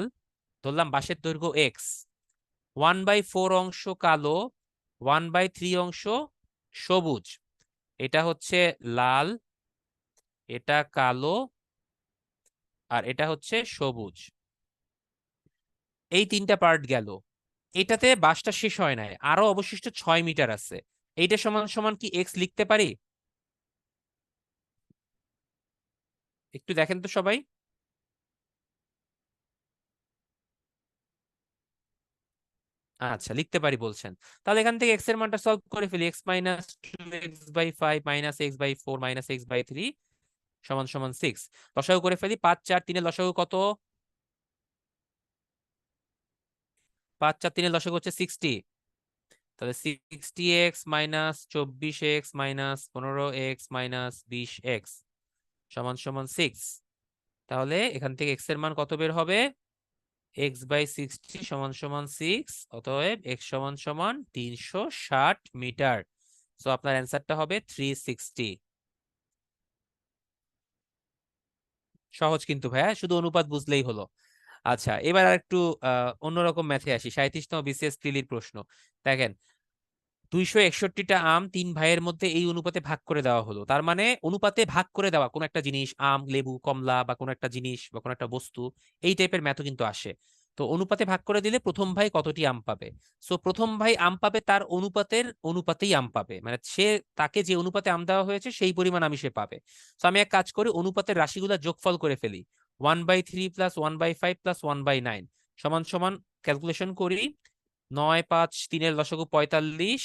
ধরলাম বাঁশের দৈর্ঘ্য এক্স, 1/4 অংশ কালো, 1/3 অংশ সবুজ, এটা হচ্ছে লাল, এটা কালো, আর এটা হচ্ছে সবুজ। এই তিনটা পার্ট গেল, এটাতে বাসটা শেষ হয় নাই, আরো অবশিষ্ট 6 মিটার আছে। এইটা সমান সমান কি এক্স লিখতে পারি? একটু দেখেন তো সবাই। আচ্ছা, লিখতে পারি বলছেন, তাহলে এখান থেকে এক্স এর মানটা সলভ করে ফেলি। x-2x/5 -x/4 -x/3 সমান সমান 6, লসাগু করে ফেলি। 5 4 3 এর লসাগু কত? 5 4 3 এর লসাগু হচ্ছে 60, তাহলে 60x minus 24x minus 15x minus 20x সমান সমান 6। তাহলে এখান থেকে এক্স এর মান কত বের হবে? x/60 সমান সমান 6, অতএব x সমান সমান 360 মিটার। সো আপনার অ্যান্সারটা হবে 360। সহজ কিন্তু ভাইয়া, শুধু অনুপাত বুঝলেই হলো। আচ্ছা, এবার আর একটু অন্যরকম ম্যাথে আসি। 37তম বিসিএস প্রিলির প্রশ্ন। দেখেন, 261টা আম 3 ভাইয়ের মধ্যে এই অনুপাতে ভাগ করে দেওয়া হলো। তার মানে অনুপাতে ভাগ করে দেওয়া কোন একটা জিনিস, আম, লেবু, কমলা বা কোন একটা জিনিস বা কোন একটা বস্তু, এই টাইপের ম্যাথও কিন্তু আসে। তো অনুপাতে ভাগ করে দিলে প্রথম ভাই কতটি আম পাবে? সো প্রথম ভাই আম পাবে তার অনুপাতের অনুপাতেই আম পাবে, মানে সে, তাকে যে অনুপাতে আম দেওয়া হয়েছে সেই পরিমাণ আমি সে পাবে। তো আমি এক কাজ করি, অনুপাতের রাশিগুলা যোগফল করে ফেলি। 1/3 প্লাস 1/5 প্লাস 1/9 সমান সমান, ক্যালকুলেশন করি, 9 5 3 এর লসাগু 45,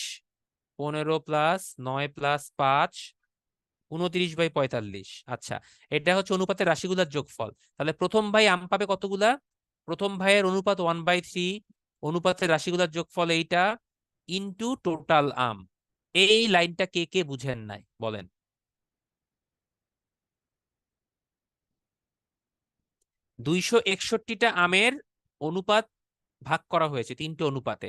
15 প্লাস 9 প্লাস 5 29/45। আচ্ছা, এটা হচ্ছে অনুপাতের রাশিগুলোর যোগফল। তাহলে প্রথম ভাই আম পাবে কতগুলা? প্রথম ভাইয়ের অনুপাত 1/3, অনুপাতের রাশিগুলোর যোগফল এইটা, ইনটু টোটাল আম। এই লাইনটা কে কে বুঝেন নাই বলেন? 261টা আমের অনুপাত ভাগ করা হয়েছে 3টে অনুপাতে।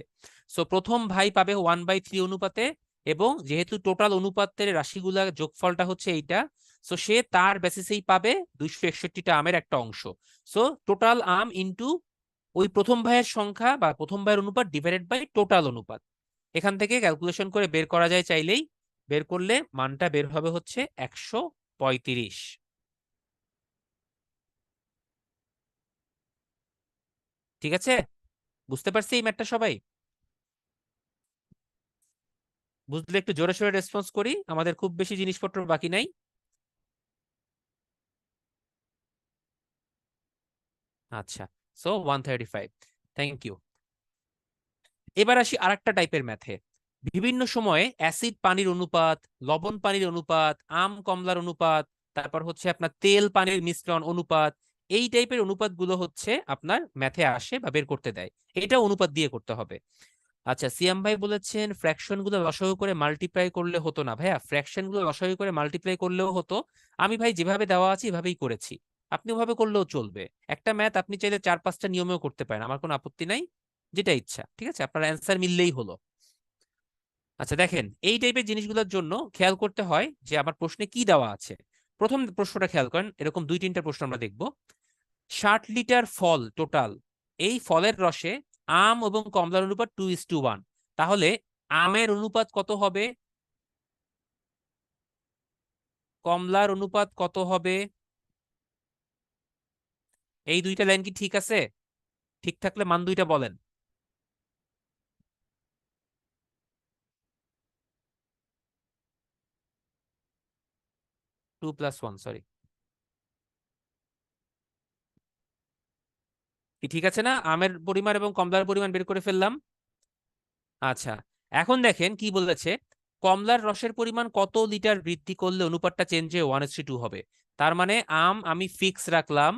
সো প্রথম ভাই পাবে 1/3 অনুপাতে, এবং যেহেতু টোটাল অনুপাতের রাশিগুলার যোগফলটা হচ্ছে এইটা, সো সে তার বেসিসেই পাবে 261টা আমের একটা অংশ। সো টোটাল আম ইনটু ওই প্রথম ভাইয়ের সংখ্যা বা প্রথম ভাইয়ের অনুপাত ডিভাইডেড বাই টোটাল অনুপাত। এখান থেকে ক্যালকুলেশন করে বের করা যায় চাইলেই, বের করলে মানটা বের হবে হচ্ছে 135। ঠিক আছে, বুঝতে পারছি এই ম্যাথটা সবাই? বুঝলে একটু জোরে সোরে রেসপন্স করি, আমাদের খুব বেশি জিনিসপত্র বাকি নাই। আচ্ছা, সো 135, থ্যাংক ইউ। এবার আসি আরেকটা টাইপের ম্যাথে। বিভিন্ন সময়ে অ্যাসিড পানির অনুপাত, লবণ পানির অনুপাত, আম কমলার অনুপাত, তারপর হচ্ছে আপনার তেল পানির মিশ্রণ অনুপাত, এই টাইপের অনুপাতগুলো হচ্ছে আপনার ম্যাথে আসে বা বের করতে দেয়, এটা অনুপাত দিয়ে করতে হবে। আচ্ছা, সিয়াম ভাই বলেছেন ফ্র্যাকশন গুলো লসাগু করে মাল্টিপ্লাই করলে হতো না। ভাইয়া, ফ্র্যাকশন গুলো লসাগু করে মাল্টিপ্লাই করলেও হতো। আমি ভাই যেভাবে দেওয়া আছে এভাবেই করেছি, আপনি ওভাবে করলেও চলবে। একটা ম্যাথ আপনি চাইলে 4-5টা নিয়মেও করতে পারেন, আমার কোনো আপত্তি নাই, যেটা ইচ্ছা। ঠিক আছে, আপনার অ্যান্সার মিললেই হলো। আচ্ছা দেখেন, এই টাইপের জিনিসগুলোর জন্য খেয়াল করতে হয় যে আমার প্রশ্নে কি দেওয়া আছে। প্রথম প্রশ্নটা খেয়াল করেন, এরকম 2-3টা প্রশ্ন আমরা দেখব। 60 লিটার ফল টোটাল, এই ফলের রসে আম এবং কমলার অনুপাত 2:1। তাহলে আমের অনুপাত কত হবে, কমলার অনুপাত কত হবে? এই দুইটা লাইন কি ঠিক আছে? ঠিক থাকলে মান দুইটা বলেন। 2+1, সরি, কি ঠিক আছে না? আমের পরিমাণ এবং কমলার পরিমাণ বের করে ফেললাম। আচ্ছা, এখন দেখেন কি বলেছে, কমলার রসের পরিমাণ কত লিটার বৃদ্ধি করলে অনুপাতটা চেঞ্জ হয়ে 1:2 হবে। তার মানে আম আমি ফিক্স রাখলাম,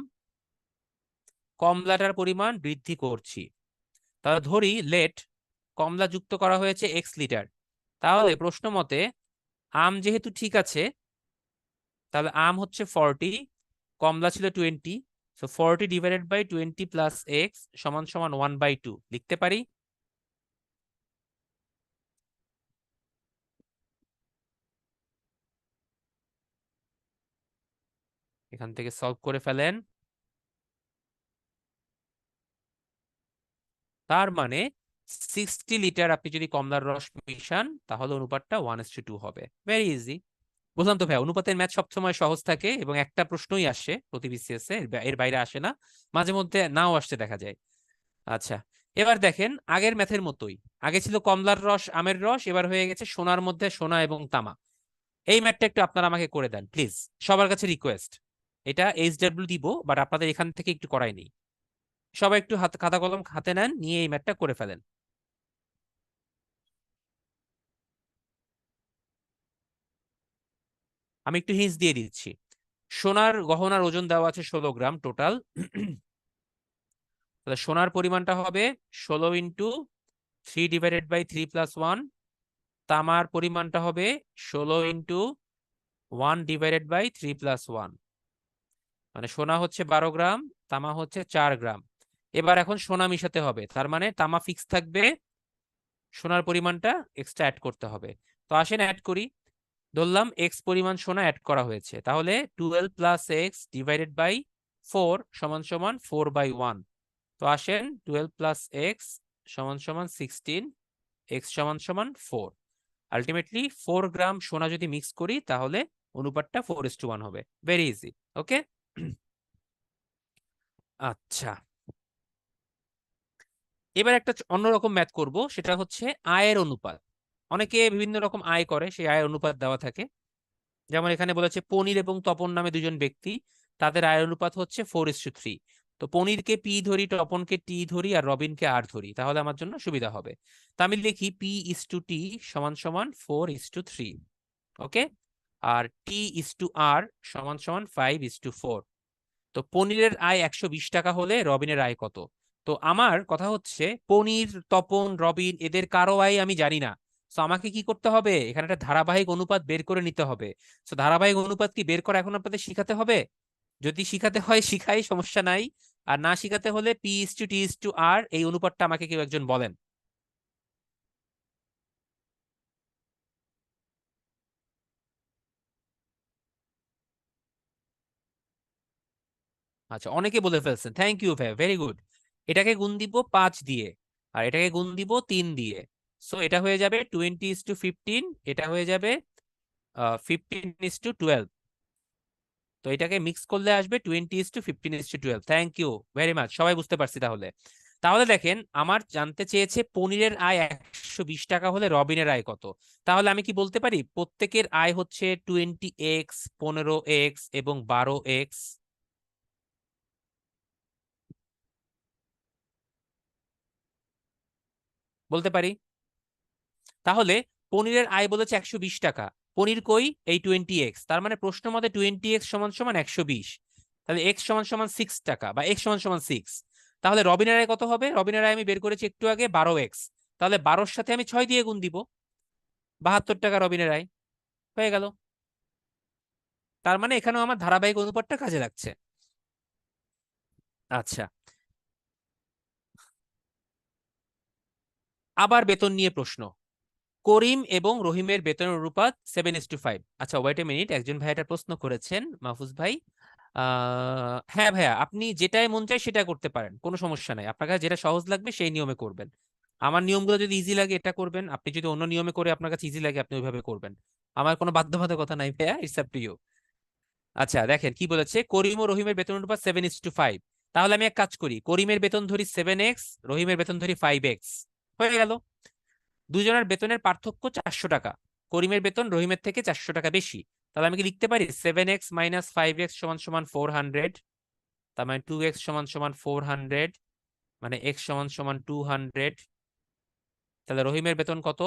কমলাটার পরিমাণ বৃদ্ধি করছি। তাহলে ধরি লেট কমলা যুক্ত করা হয়েছে x লিটার। তাহলে প্রশ্ন মতে আম যেহেতু ঠিক আছে, তাহলে আম হচ্ছে 40, কমলা ছিল 20, সো 40/20 প্লাস এক্স সমান সমান 1/2 লিখতে পারি। এখান থেকে সলভ করে ফেলেন। তার মানে 60 লিটার আপনি যদি কমলার রস মিশান তাহলে অনুপাতটা 1:2 হবে। Very easy. বুঝলাম তো ভাই, অনুপাতের ম্যাথ সবসময় সহজ থাকে এবং একটা প্রশ্নই আসে প্রতি বিসিএস এ, এর বাইরে আসে না, মাঝে মধ্যে নাও আসতে দেখা যায়। আচ্ছা, এবার দেখেন আগের ম্যাথের মতোই, আগে ছিল কমলার রস আমের রস, এবার হয়ে গেছে সোনার মধ্যে সোনা এবং তামা। এই ম্যাথটা একটু আপনারা আমাকে করে দেন প্লিজ, সবার কাছে রিকোয়েস্ট। এটা এইচডব্লিউ দিব, বাট আপনাদের এখান থেকে একটু করাই নেই। সবাই একটু খাতা কলম হাতে নেন, নিয়ে এই ম্যাথটা করে ফেলেন। আমি একটু হিন্টস দিয়ে দিচ্ছি। সোনার গহনার ওজন দেওয়া আছে 16 গ্রাম টোটাল। তাহলে সোনার পরিমাণটা হবে 16 × 3/3+1। তামার পরিমাণটা হবে 16 × 1/3+1। মানে সোনা হচ্ছে 12 গ্রাম, তামা হচ্ছে 4 গ্রাম। এবার এখন সোনা মিশাতে হবে, তার মানে তামা ফিক্স থাকবে, সোনার পরিমাণটা এক্সট্রা অ্যাড করতে হবে। তো আসেন অ্যাড করি। ধরলাম এক্স পরিমাণ সোনা অ্যাড করা হয়েছে, তাহলে 12 + x/4 সমান সমান 4/1। তো আসেন 12 + x সমান সমান 16, এক্স সমান সমান 4। আলটিমেটলি 4 গ্রাম সোনা যদি মিক্স করি তাহলে অনুপাতটা 4:1 হবে। Very easy. ওকে। আচ্ছা, এবার একটা অন্যরকম ম্যাথ করব, সেটা হচ্ছে আয়ের অনুপাত। অনেকে বিভিন্ন রকম আয় করে, সেই আয়ের অনুপাত দেওয়া থাকে। যেমন এখানে বলেছে পনির এবং তপন নামে দুজন ব্যক্তি, তাদের আয়ের অনুপাত হচ্ছে 4:3। তো পনিরকে পি ধরি, তপনকে টি ধরি, আর রবিনকে আর ধরি, তাহলে আমার জন্য সুবিধা হবে। তা আমি লিখি P/T সমান সমান 4:3। ওকে। আর T/R সমান সমান 5:4। তো পনিরের আয় 120 টাকা হলে রবিনের আয় কত? তো আমার কথা হচ্ছে পনির, তপন, রবিন এদের কারো আয় আমি জানি না। তো আমাকে কি করতে হবে, এখানে একটা ধারাবাহিক অনুপাত বের করে নিতে হবে। তো ধারাবাহিক অনুপাত কি বের করা এখন আপনাদের শিখাতে হবে? যদি শিখাতে হয় শিখাই, সমস্যা নাই। আর না শিখাতে হলে P/T/R এই অনুপাতটা আমাকে কেউ একজন বলেন। আচ্ছা, অনেকে বলে ফেলছেন, থ্যাংক ইউ ভাই, ভেরি গুড। এটাকে গুণ দিব 5 দিয়ে, আর এটাকে গুণ দিব 3 দিয়ে। সো এটা হয়ে যাবে 20:15, এটা হয়ে যাবে 15:12। তো এটাকে মিক্স করলে আসবে 20:15:12। থ্যাংক ইউ ভেরি মাচ, সবাই বুঝতে পারছি তাহলে। তাহলে দেখেন, আমার জানতে চেয়েছে পনিরের আয় 120 টাকা হলে রবিনের আয় কত। তাহলে আমি কি বলতে পারি প্রত্যেকের আয় হচ্ছে 20x, 15x এবং 12x? বলতে পারি। তাহলে পনিরের আয় বলেছে 120 টাকা, পনির কই? এই 20x, তার মানে প্রশ্ন মতে 20x সমান সমান 120। তাহলে এক্স সমান সমান 6 টাকা বা এক্স সমান সমান 6। তাহলে রবিনের আয় কত হবে? রবিনের আয় আমি বের করেছি একটু আগে 12x। তাহলে 12-র সাথে আমি 6 দিয়ে গুণ দিব, 72 টাকা রবিনের আয় হয়ে গেল। তার মানে এখানেও আমার ধারাবাহিক অনুপাতটা কাজে লাগছে। আচ্ছা, আবার বেতন নিয়ে প্রশ্ন। করিম এবং রহিমের বেতনের অনুপাত 7:5। আচ্ছা, ওয়েট এ মিনিট, একজন ভাই একটা প্রশ্ন করেছেন, মাহফুজ ভাই। হ্যাঁ ভাইয়া, আপনি যেটাই মন চায় সেটা করতে পারেন, কোনো সমস্যা নাই। আপনার কাছে যেটা সহজ লাগবে সেই নিয়মে করবেন। আমার নিয়মগুলো যদি ইজি লাগে এটা করবেন, আপনি যদি অন্য নিয়মে করে আপনার কাছে ইজি লাগে আপনি ওইভাবে করবেন। আমার কোনো বাধ্যবাধকতা নাই ভাইয়া, ইটস আপ টু ইউ। আচ্ছা দেখেন কি বলেছে, করিম ও রহিমের বেতন অনুপাত 7:5। তাহলে আমি এক কাজ করি, করিমের বেতন ধরি 7x, রহিমের বেতন ধরি 5x, হয়ে গেল। দুজনের বেতনের পার্থক্য 400 টাকা। করিমের বেতন রহিমের থেকে 400 টাকা বেশি। তাহলে আমি কি লিখতে পারি 7x মাইনাস 5x সমান সমান 400? তার মানে 2x সমান সমান 400, মানে x সমান সমান 200। তাহলে রহিমের বেতন কত?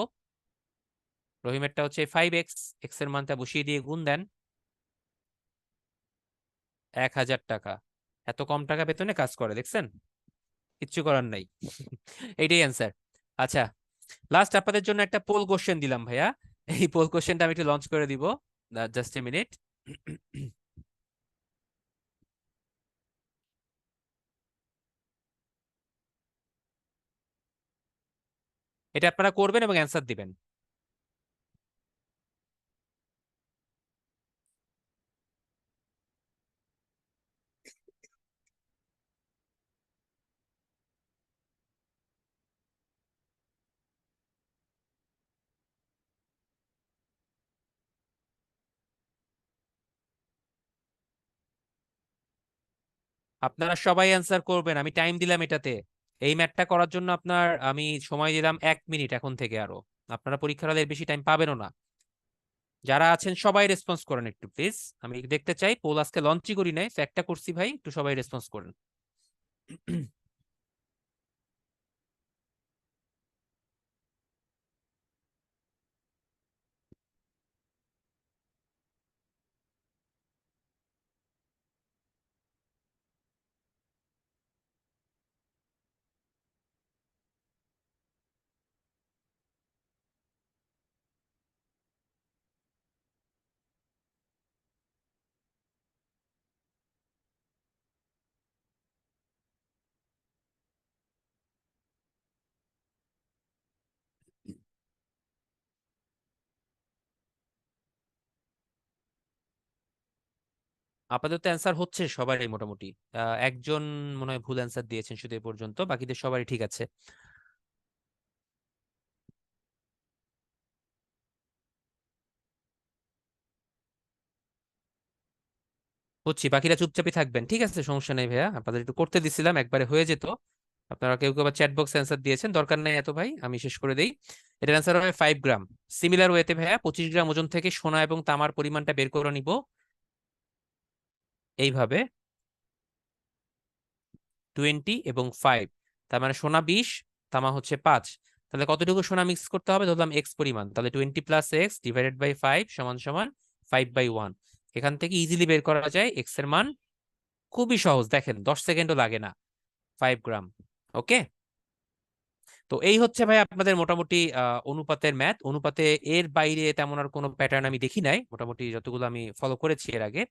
রহিমেরটা হচ্ছে 5x, x এর মানটা বসিয়ে দিয়ে গুণ দেন, 1000 টাকা। এত কম টাকা বেতনে কাজ করে, দেখছেন? কিচ্ছু করার নাই। এইটাই অ্যান্সার। আচ্ছা, লাস্ট আপনাদের জন্য একটা পোল কোশ্চেন দিলাম ভাইয়া। এই পোল কোশ্চেনটা আমি একটু লঞ্চ করে দিব, জাস্ট এ মিনিট। এটা আপনারা করবেন এবং অ্যান্সার দিবেন। আপনারা সবাই অ্যান্সার করবেন, আমি টাইম দিলাম এটাতে। এই ম্যাথটা করার জন্য আপনার আমি সময় দিলাম 1 মিনিট এখন থেকে আরো। আপনারা পরীক্ষার হলে এর বেশি টাইম পাবেনও না। যারা আছেন সবাই রেসপন্স করেন একটু প্লিজ, আমি দেখতে চাই। পোল আজকে লঞ্চই করি নাই, একটা করছি ভাই, একটু সবাই রেসপন্স করেন। আপাতত অ্যান্সার হচ্ছে সবারই মোটামুটি। একজন মনে হয় ভুল অ্যান্সার দিয়েছেন শুধু এ পর্যন্ত, বাকিদের সবারই ঠিক আছে। হচ্ছে, বাকিরা চুপচাপই থাকবেন, ঠিক আছে, সমস্যা নেই ভাইয়া, আপনাদের একটু করতে দিছিলাম, একবারে হয়ে যেত। আপনারা কেউ কেউ আবার চ্যাট বক্স অ্যান্সার দিয়েছেন, দরকার নেই এত ভাই, আমি শেষ করে দেই। এটার অ্যান্সার হবে 5 গ্রাম। সিমিলার ওয়েতে ভাইয়া 25 গ্রাম ওজন থেকে সোনা এবং তামার পরিমাণটা বের করে নিব এইভাবে, 20 এবং 5। তার মানে সোনা 20, তামা হচ্ছে 5। তাহলে কতটুকু সোনা মিক্স করতে হবে? ধরলাম এক্স পরিমাণ, তাহলে 20 + x ডিভাইডেড বাই 5 সমান সমান 5/1। এখান থেকে ইজিলি বের করা যায় এক্স এর মান। খুবই সহজ, দেখেন 10 সেকেন্ডও লাগে না, 5 গ্রাম। ওকে, তো এই হচ্ছে ভাই আপনাদের মোটামুটি অনুপাতের ম্যাথ। অনুপাতে এর বাইরে তেমন আর কোনো প্যাটার্ন আমি দেখি নাই, মোটামুটি যতগুলো আমি ফলো করেছি এর আগে।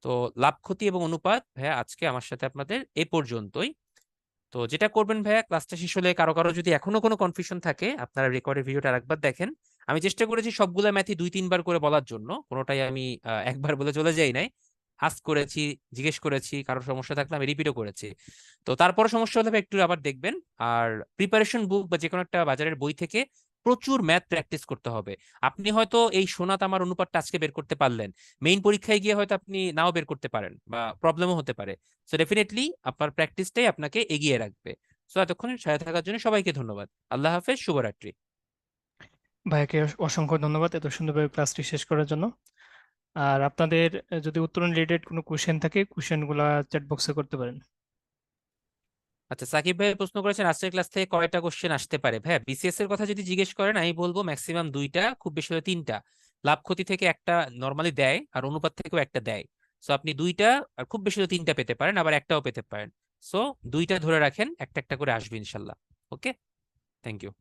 তো লাভ ক্ষতি এবং অনুপাত ভাইয়া আজকে আমার সাথে আপনাদের এ পর্যন্তই। তো যেটা করবেন ভাইয়া, ক্লাসটা শেষ হলে কারো কারো যদি এখনো কোনো কনফিউশন থাকে আপনারা রেকর্ডের ভিডিওটা আরেকবার দেখেন। আমি চেষ্টা করেছি সবগুলো ম্যাথই 2-3 বার করে বলার জন্য, কোনোটাই আমি একবার বলে চলে যাই নাই। আস্ক করেছি, জিজ্ঞেস করেছি, কারোর সমস্যা থাকলে আমি রিপিটও করেছি। তো তারপর সমস্যা হলে একটু আবার দেখবেন। আর প্রিপারেশন বুক বা যে কোনো একটা বাজারের বই থেকে প্রচুর ম্যাথ প্র্যাকটিস করতে হবে। আপনি হয়তো এই সোনা তামার অনুপাতটা আজকে বের করতে পারলেন, মেইন পরীক্ষায় গিয়ে হয়তো আপনি নাও বের করতে পারেন বা প্রবলেমও হতে পারে। সো ডেফিনেটলি আপনার প্র্যাকটিসটাই আপনাকে এগিয়ে রাখবে। সো এতক্ষণ সাথে থাকার জন্য সবাইকে ধন্যবাদ। আল্লাহ হাফেজ, শুভরাত্রি। ভাইয়াকে অসংখ্য ধন্যবাদ এত সুন্দরভাবে ক্লাসটি শেষ করার জন্য। আর আপনাদের যদি উত্তরণ রিলেটেড কোনো কোশ্চেন থাকে, কোশ্চেনগুলো চ্যাট বক্সে করতে পারেন। আচ্ছা, সাকিব ভাই প্রশ্ন করেছেন আজকের ক্লাস থেকে কয়টা কোশ্চেন আসতে পারে। ভাইয়া বিসিএস এর কথা যদি জিজ্ঞেস করেন আমি বলবো ম্যাক্সিমাম 2টা, খুব বেশি হলে 3টা। লাভ ক্ষতি থেকে একটা নর্মালি দেয়, আর অনুপাত থেকেও একটা দেয়। সো আপনি দুইটা, আর খুব বেশি তো তিনটা পেতে পারেন, আবার একটাও পেতে পারেন। সো দুইটা ধরে রাখেন, একটা একটা করে আসবে ইনশাল্লাহ। ওকে, থ্যাংক ইউ।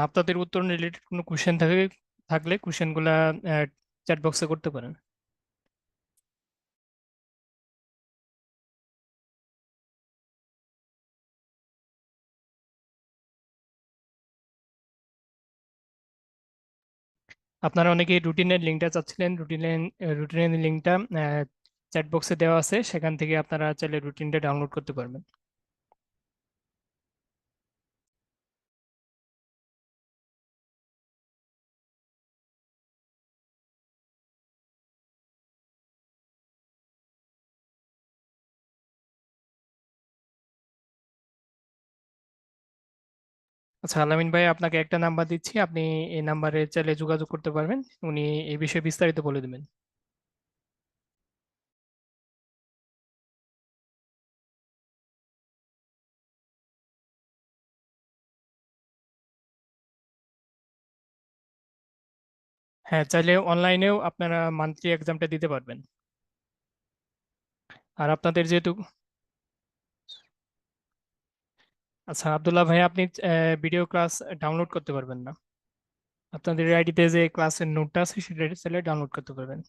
আপনাদের উত্তর রিলেটেড কোনো কোশ্চেন থাকলে কোশ্চেনগুলা চ্যাট বক্সে করতে পারেন। আপনারা অনেকেই রুটিনের লিঙ্কটা চাচ্ছিলেন, রুটিনের লিঙ্কটা চ্যাট বক্সে দেওয়া আছে, সেখান থেকে আপনারা চাইলে রুটিনটা ডাউনলোড করতে পারবেন। আচ্ছা আলামিন ভাই, আপনাকে একটা নাম্বার দিচ্ছি, আপনি এই নাম্বারে চাইলে যোগাযোগ করতে পারবেন, উনি এই বিষয়ে বিস্তারিত বলে দেবেন। হ্যাঁ, চাইলে অনলাইনেও আপনারা মান্থলি এক্সামটা দিতে পারবেন। আর আপনাদের যেহেতু, আচ্ছা আব্দুল্লাহ ভাই, আপনি ভিডিও ক্লাস ডাউনলোড করতে পারবেন না, আপনাদের আইডিতে যে ক্লাসের নোটটা আছে সেটা চাইলে ডাউনলোড করতে পারবেন।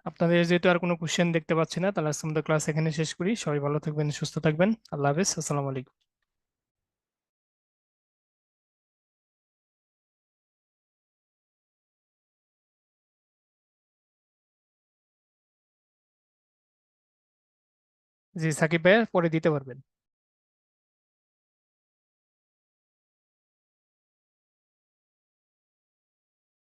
আপনাদের যেহেতু আর কোনো কোশ্চেন দেখতে পাচ্ছি না, তাহলে আজকে আমাদের ক্লাস এখানে শেষ করি। সবাই ভালো থাকবেন, সুস্থ থাকবেন। আল্লাহ হাফেজ, আসসালামু আলাইকুম। জি সাকিব ভাই, পরে দিতে পারবেন।